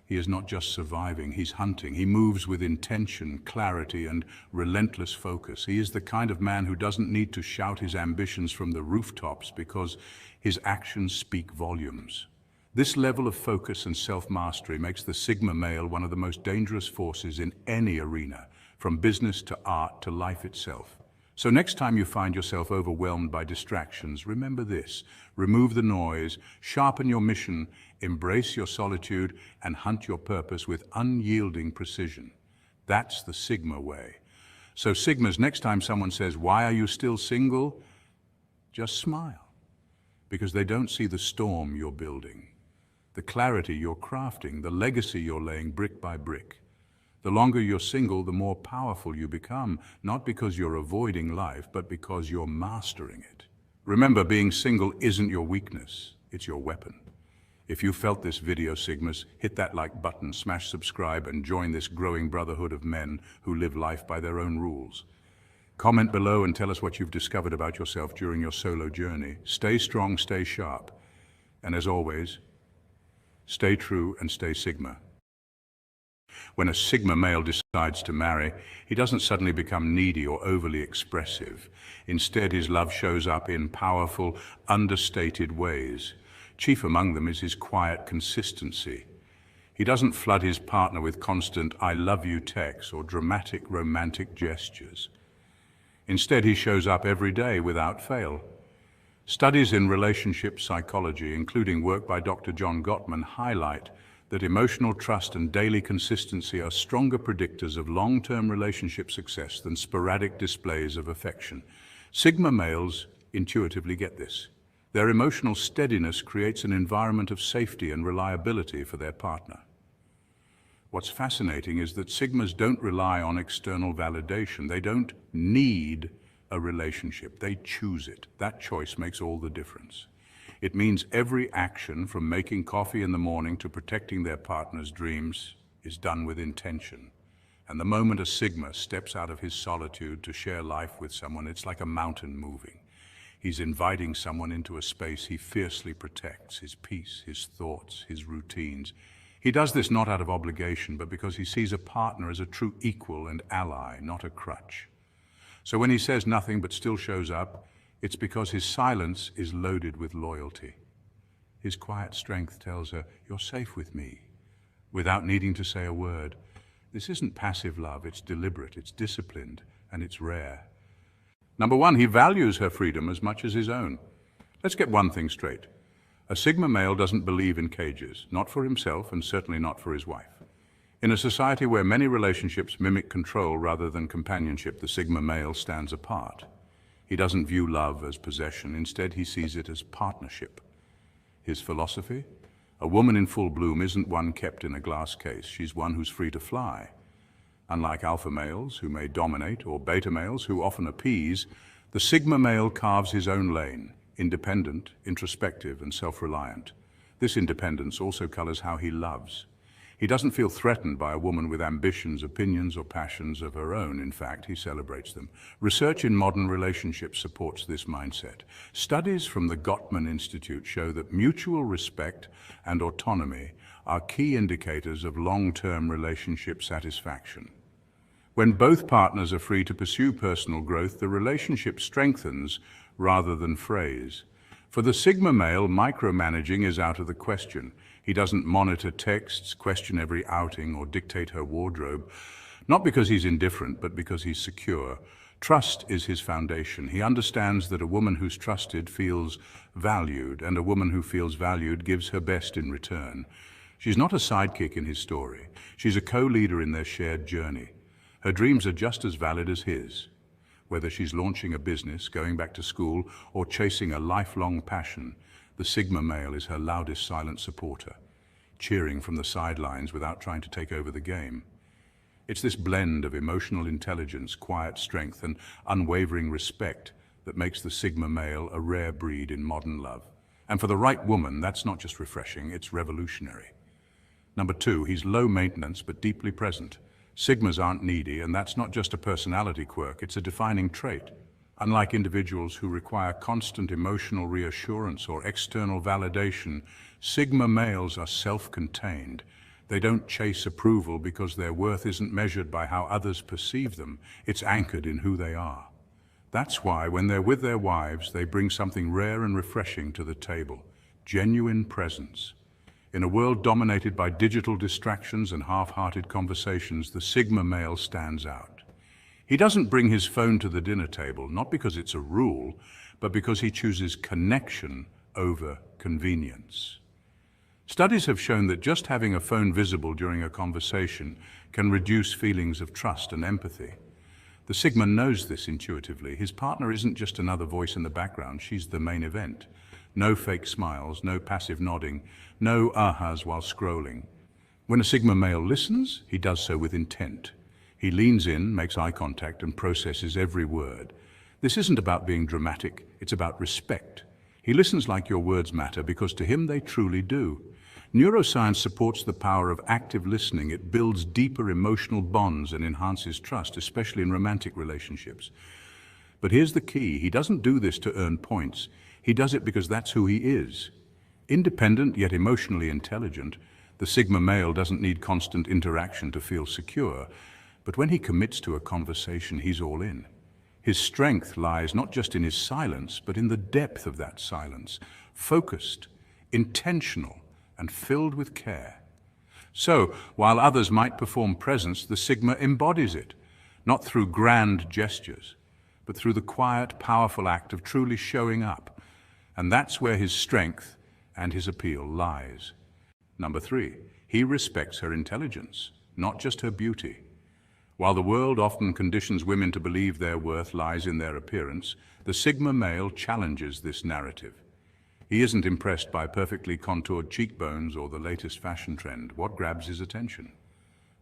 he is not just surviving, he's hunting. He moves with intention, clarity, and relentless focus. He is the kind of man who doesn't need to shout his ambitions from the rooftops because his actions speak volumes. This level of focus and self-mastery makes the Sigma male one of the most dangerous forces in any arena, from business to art to life itself. So next time you find yourself overwhelmed by distractions, remember this: remove the noise, sharpen your mission, embrace your solitude, and hunt your purpose with unyielding precision. That's the Sigma way. So Sigmas, next time someone says, "Why are you still single?" just smile, because they don't see the storm you're building, the clarity you're crafting, the legacy you're laying brick by brick. The longer you're single, the more powerful you become, not because you're avoiding life, but because you're mastering it. Remember, being single isn't your weakness, it's your weapon. If you felt this video, Sigmas, hit that like button, smash subscribe, and join this growing brotherhood of men who live life by their own rules. Comment below and tell us what you've discovered about yourself during your solo journey. Stay strong, stay sharp, and as always, stay true and stay Sigma. When a Sigma male decides to marry, he doesn't suddenly become needy or overly expressive. Instead, his love shows up in powerful, understated ways. Chief among them is his quiet consistency. He doesn't flood his partner with constant "I love you" texts or dramatic romantic gestures. Instead, he shows up every day without fail. Studies in relationship psychology, including work by Dr. John Gottman, highlight that emotional trust and daily consistency are stronger predictors of long-term relationship success than sporadic displays of affection. Sigma males intuitively get this. Their emotional steadiness creates an environment of safety and reliability for their partner. What's fascinating is that Sigmas don't rely on external validation. They don't need a relationship. They choose it. That choice makes all the difference. It means every action, from making coffee in the morning to protecting their partner's dreams, is done with intention. And the moment a Sigma steps out of his solitude to share life with someone, it's like a mountain moving. He's inviting someone into a space he fiercely protects: his peace, his thoughts, his routines. He does this not out of obligation, but because he sees a partner as a true equal and ally, not a crutch. So when he says nothing but still shows up, it's because his silence is loaded with loyalty. His quiet strength tells her, "You're safe with me," without needing to say a word. This isn't passive love, it's deliberate, it's disciplined, and it's rare. Number 1, he values her freedom as much as his own. Let's get one thing straight. A Sigma male doesn't believe in cages, not for himself and certainly not for his wife. In a society where many relationships mimic control rather than companionship, the Sigma male stands apart. He doesn't view love as possession. Instead, he sees it as partnership. His philosophy? A woman in full bloom isn't one kept in a glass case. She's one who's free to fly. Unlike alpha males, who may dominate, or beta males, who often appease, the sigma male carves his own lane, independent, introspective, and self-reliant. This independence also colors how he loves. He doesn't feel threatened by a woman with ambitions, opinions, or passions of her own. In fact, he celebrates them. Research in modern relationships supports this mindset. Studies from the Gottman Institute show that mutual respect and autonomy are key indicators of long-term relationship satisfaction. When both partners are free to pursue personal growth, the relationship strengthens rather than frays. For the sigma male, micromanaging is out of the question. He doesn't monitor texts, question every outing, or dictate her wardrobe, not because he's indifferent, but because he's secure. Trust is his foundation. He understands that a woman who's trusted feels valued, and a woman who feels valued gives her best in return. She's not a sidekick in his story. She's a co-leader in their shared journey. Her dreams are just as valid as his. Whether she's launching a business, going back to school, or chasing a lifelong passion, the sigma male is her loudest silent supporter, cheering from the sidelines without trying to take over the game. It's this blend of emotional intelligence, quiet strength, and unwavering respect that makes the sigma male a rare breed in modern love. And for the right woman, that's not just refreshing, it's revolutionary. Number 2, he's low maintenance but deeply present. Sigmas aren't needy, and that's not just a personality quirk, it's a defining trait. Unlike individuals who require constant emotional reassurance or external validation, sigma males are self-contained. They don't chase approval because their worth isn't measured by how others perceive them. It's anchored in who they are. That's why, when they're with their wives, they bring something rare and refreshing to the table: genuine presence. In a world dominated by digital distractions and half-hearted conversations, the sigma male stands out. He doesn't bring his phone to the dinner table, not because it's a rule, but because he chooses connection over convenience. Studies have shown that just having a phone visible during a conversation can reduce feelings of trust and empathy. The sigma knows this intuitively. His partner isn't just another voice in the background, she's the main event. No fake smiles, no passive nodding, no ahas while scrolling. When a sigma male listens, he does so with intent. He leans in, makes eye contact, and processes every word. This isn't about being dramatic, it's about respect. He listens like your words matter because to him they truly do. Neuroscience supports the power of active listening. It builds deeper emotional bonds and enhances trust, especially in romantic relationships. But here's the key: he doesn't do this to earn points. He does it because that's who he is. Independent yet emotionally intelligent, the sigma male doesn't need constant interaction to feel secure. But when he commits to a conversation, he's all in. His strength lies not just in his silence, but in the depth of that silence, focused, intentional, and filled with care. So, while others might perform presence, the sigma embodies it, not through grand gestures, but through the quiet, powerful act of truly showing up. And that's where his strength and his appeal lies. Number 3, he respects her intelligence, not just her beauty. While the world often conditions women to believe their worth lies in their appearance, the sigma male challenges this narrative. He isn't impressed by perfectly contoured cheekbones or the latest fashion trend. What grabs his attention?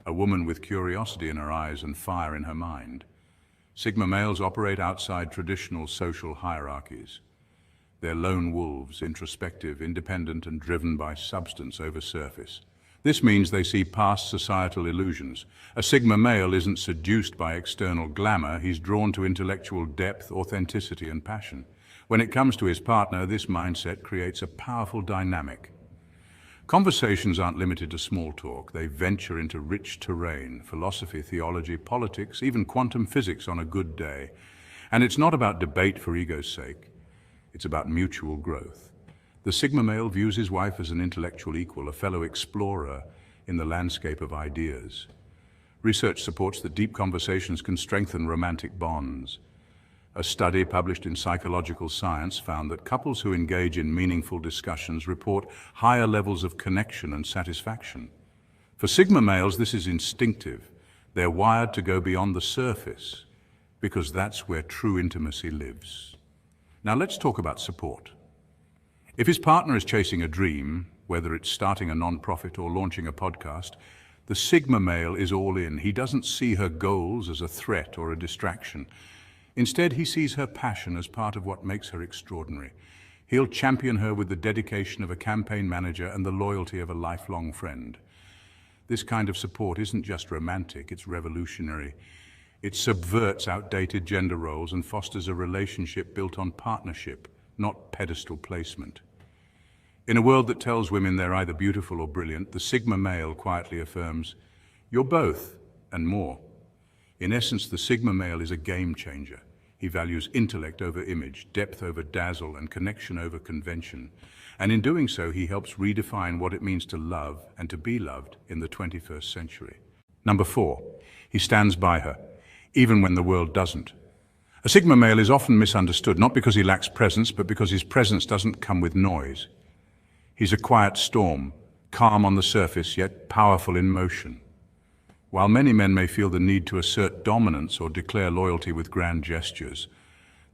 A woman with curiosity in her eyes and fire in her mind. Sigma males operate outside traditional social hierarchies. They're lone wolves, introspective, independent, and driven by substance over surface. This means they see past societal illusions. A sigma male isn't seduced by external glamour, he's drawn to intellectual depth, authenticity, and passion. When it comes to his partner, this mindset creates a powerful dynamic. Conversations aren't limited to small talk. They venture into rich terrain: philosophy, theology, politics, even quantum physics on a good day. And it's not about debate for ego's sake. It's about mutual growth. The sigma male views his wife as an intellectual equal, a fellow explorer in the landscape of ideas. Research supports that deep conversations can strengthen romantic bonds. A study published in Psychological Science found that couples who engage in meaningful discussions report higher levels of connection and satisfaction. For sigma males, this is instinctive. They're wired to go beyond the surface because that's where true intimacy lives. Now let's talk about support. If his partner is chasing a dream, Whether it's starting a non-profit or launching a podcast, the Sigma male is all in. He doesn't see her goals as a threat or a distraction. Instead, he sees her passion as part of what makes her extraordinary. He'll champion her with the dedication of a campaign manager and the loyalty of a lifelong friend. This kind of support isn't just romantic, it's revolutionary. It subverts outdated gender roles and fosters a relationship built on partnership, not pedestal placement. In a world that tells women they're either beautiful or brilliant, the Sigma male quietly affirms, "You're both, and more." In essence, the Sigma male is a game changer. He values intellect over image, depth over dazzle, and connection over convention. And in doing so, he helps redefine what it means to love and to be loved in the 21st century. Number 4, he stands by her, even when the world doesn't. A Sigma male is often misunderstood, not because he lacks presence, but because his presence doesn't come with noise. He's a quiet storm, calm on the surface, yet powerful in motion. While many men may feel the need to assert dominance or declare loyalty with grand gestures,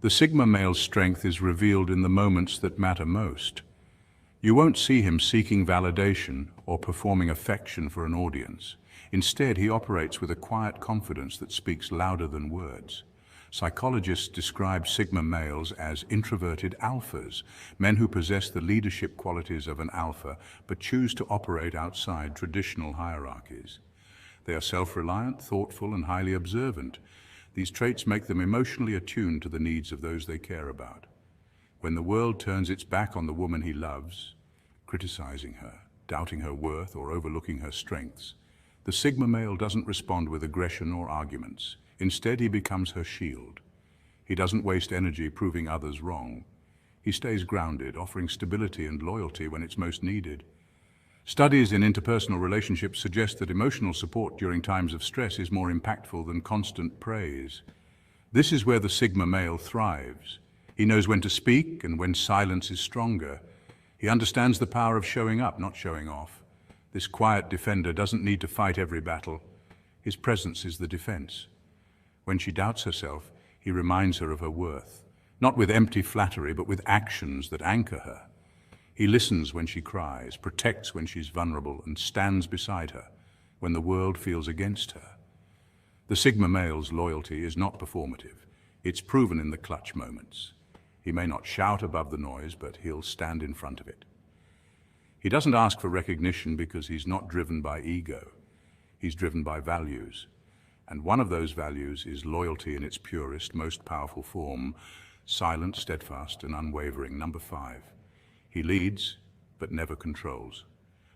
the Sigma male's strength is revealed in the moments that matter most. You won't see him seeking validation or performing affection for an audience. Instead, he operates with a quiet confidence that speaks louder than words. Psychologists describe Sigma males as introverted alphas, men who possess the leadership qualities of an alpha but choose to operate outside traditional hierarchies. They are self-reliant, thoughtful, and highly observant. These traits make them emotionally attuned to the needs of those they care about. When the world turns its back on the woman he loves, criticizing her, doubting her worth, or overlooking her strengths, the Sigma male doesn't respond with aggression or arguments. Instead, he becomes her shield. He doesn't waste energy proving others wrong. He stays grounded, offering stability and loyalty when it's most needed. Studies in interpersonal relationships suggest that emotional support during times of stress is more impactful than constant praise. This is where the Sigma male thrives. He knows when to speak and when silence is stronger. He understands the power of showing up, not showing off. This quiet defender doesn't need to fight every battle. His presence is the defense. When she doubts herself, he reminds her of her worth, not with empty flattery, but with actions that anchor her. He listens when she cries, protects when she's vulnerable, and stands beside her when the world feels against her. The Sigma male's loyalty is not performative. It's proven in the clutch moments. He may not shout above the noise, but he'll stand in front of it. He doesn't ask for recognition because he's not driven by ego. He's driven by values. And one of those values is loyalty in its purest, most powerful form, silent, steadfast, and unwavering. Number 5, he leads, but never controls.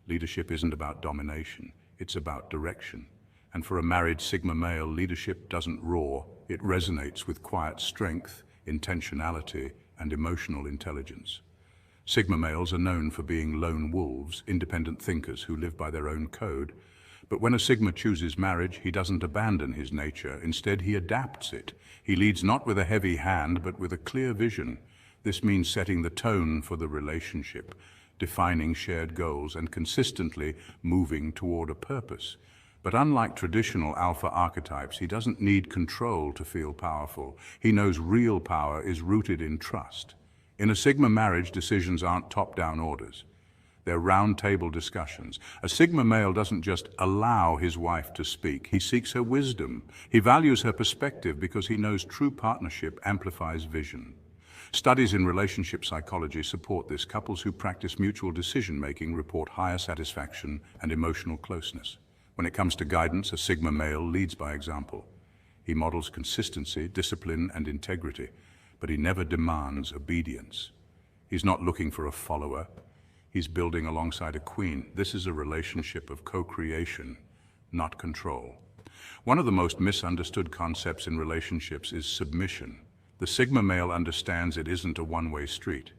Leadership isn't about domination, it's about direction. And for a married Sigma male, leadership doesn't roar, it resonates with quiet strength, intentionality, and emotional intelligence. Sigma males are known for being lone wolves, independent thinkers who live by their own code. But when a Sigma chooses marriage, he doesn't abandon his nature. Instead, he adapts it. He leads not with a heavy hand, but with a clear vision. This means setting the tone for the relationship, defining shared goals, and consistently moving toward a purpose. But unlike traditional alpha archetypes, he doesn't need control to feel powerful. He knows real power is rooted in trust. In a Sigma marriage, decisions aren't top-down orders. They're round-table discussions. A Sigma male doesn't just allow his wife to speak. He seeks her wisdom. He values her perspective because he knows true partnership amplifies vision. Studies in relationship psychology support this. Couples who practice mutual decision-making report higher satisfaction and emotional closeness. When it comes to guidance, a Sigma male leads by example. He models consistency, discipline, and integrity, but he never demands obedience. He's not looking for a follower. He's building alongside a queen. This is a relationship of co-creation, not control. One of the most misunderstood concepts in relationships is submission. The Sigma male understands it isn't a one-way street.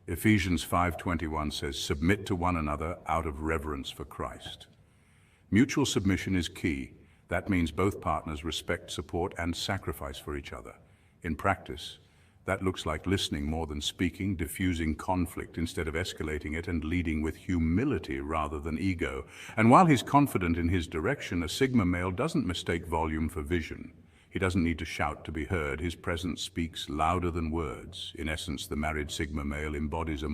Ephesians 5:21 says, "Submit to one another out of reverence for Christ." Mutual submission is key. That means both partners respect, support, and sacrifice for each other. In practice, that looks like listening more than speaking, diffusing conflict instead of escalating it, and leading with humility rather than ego. And while he's confident in his direction, a Sigma male doesn't mistake volume for vision. He doesn't need to shout to be heard. His presence speaks louder than words. In essence, the married Sigma male embodies a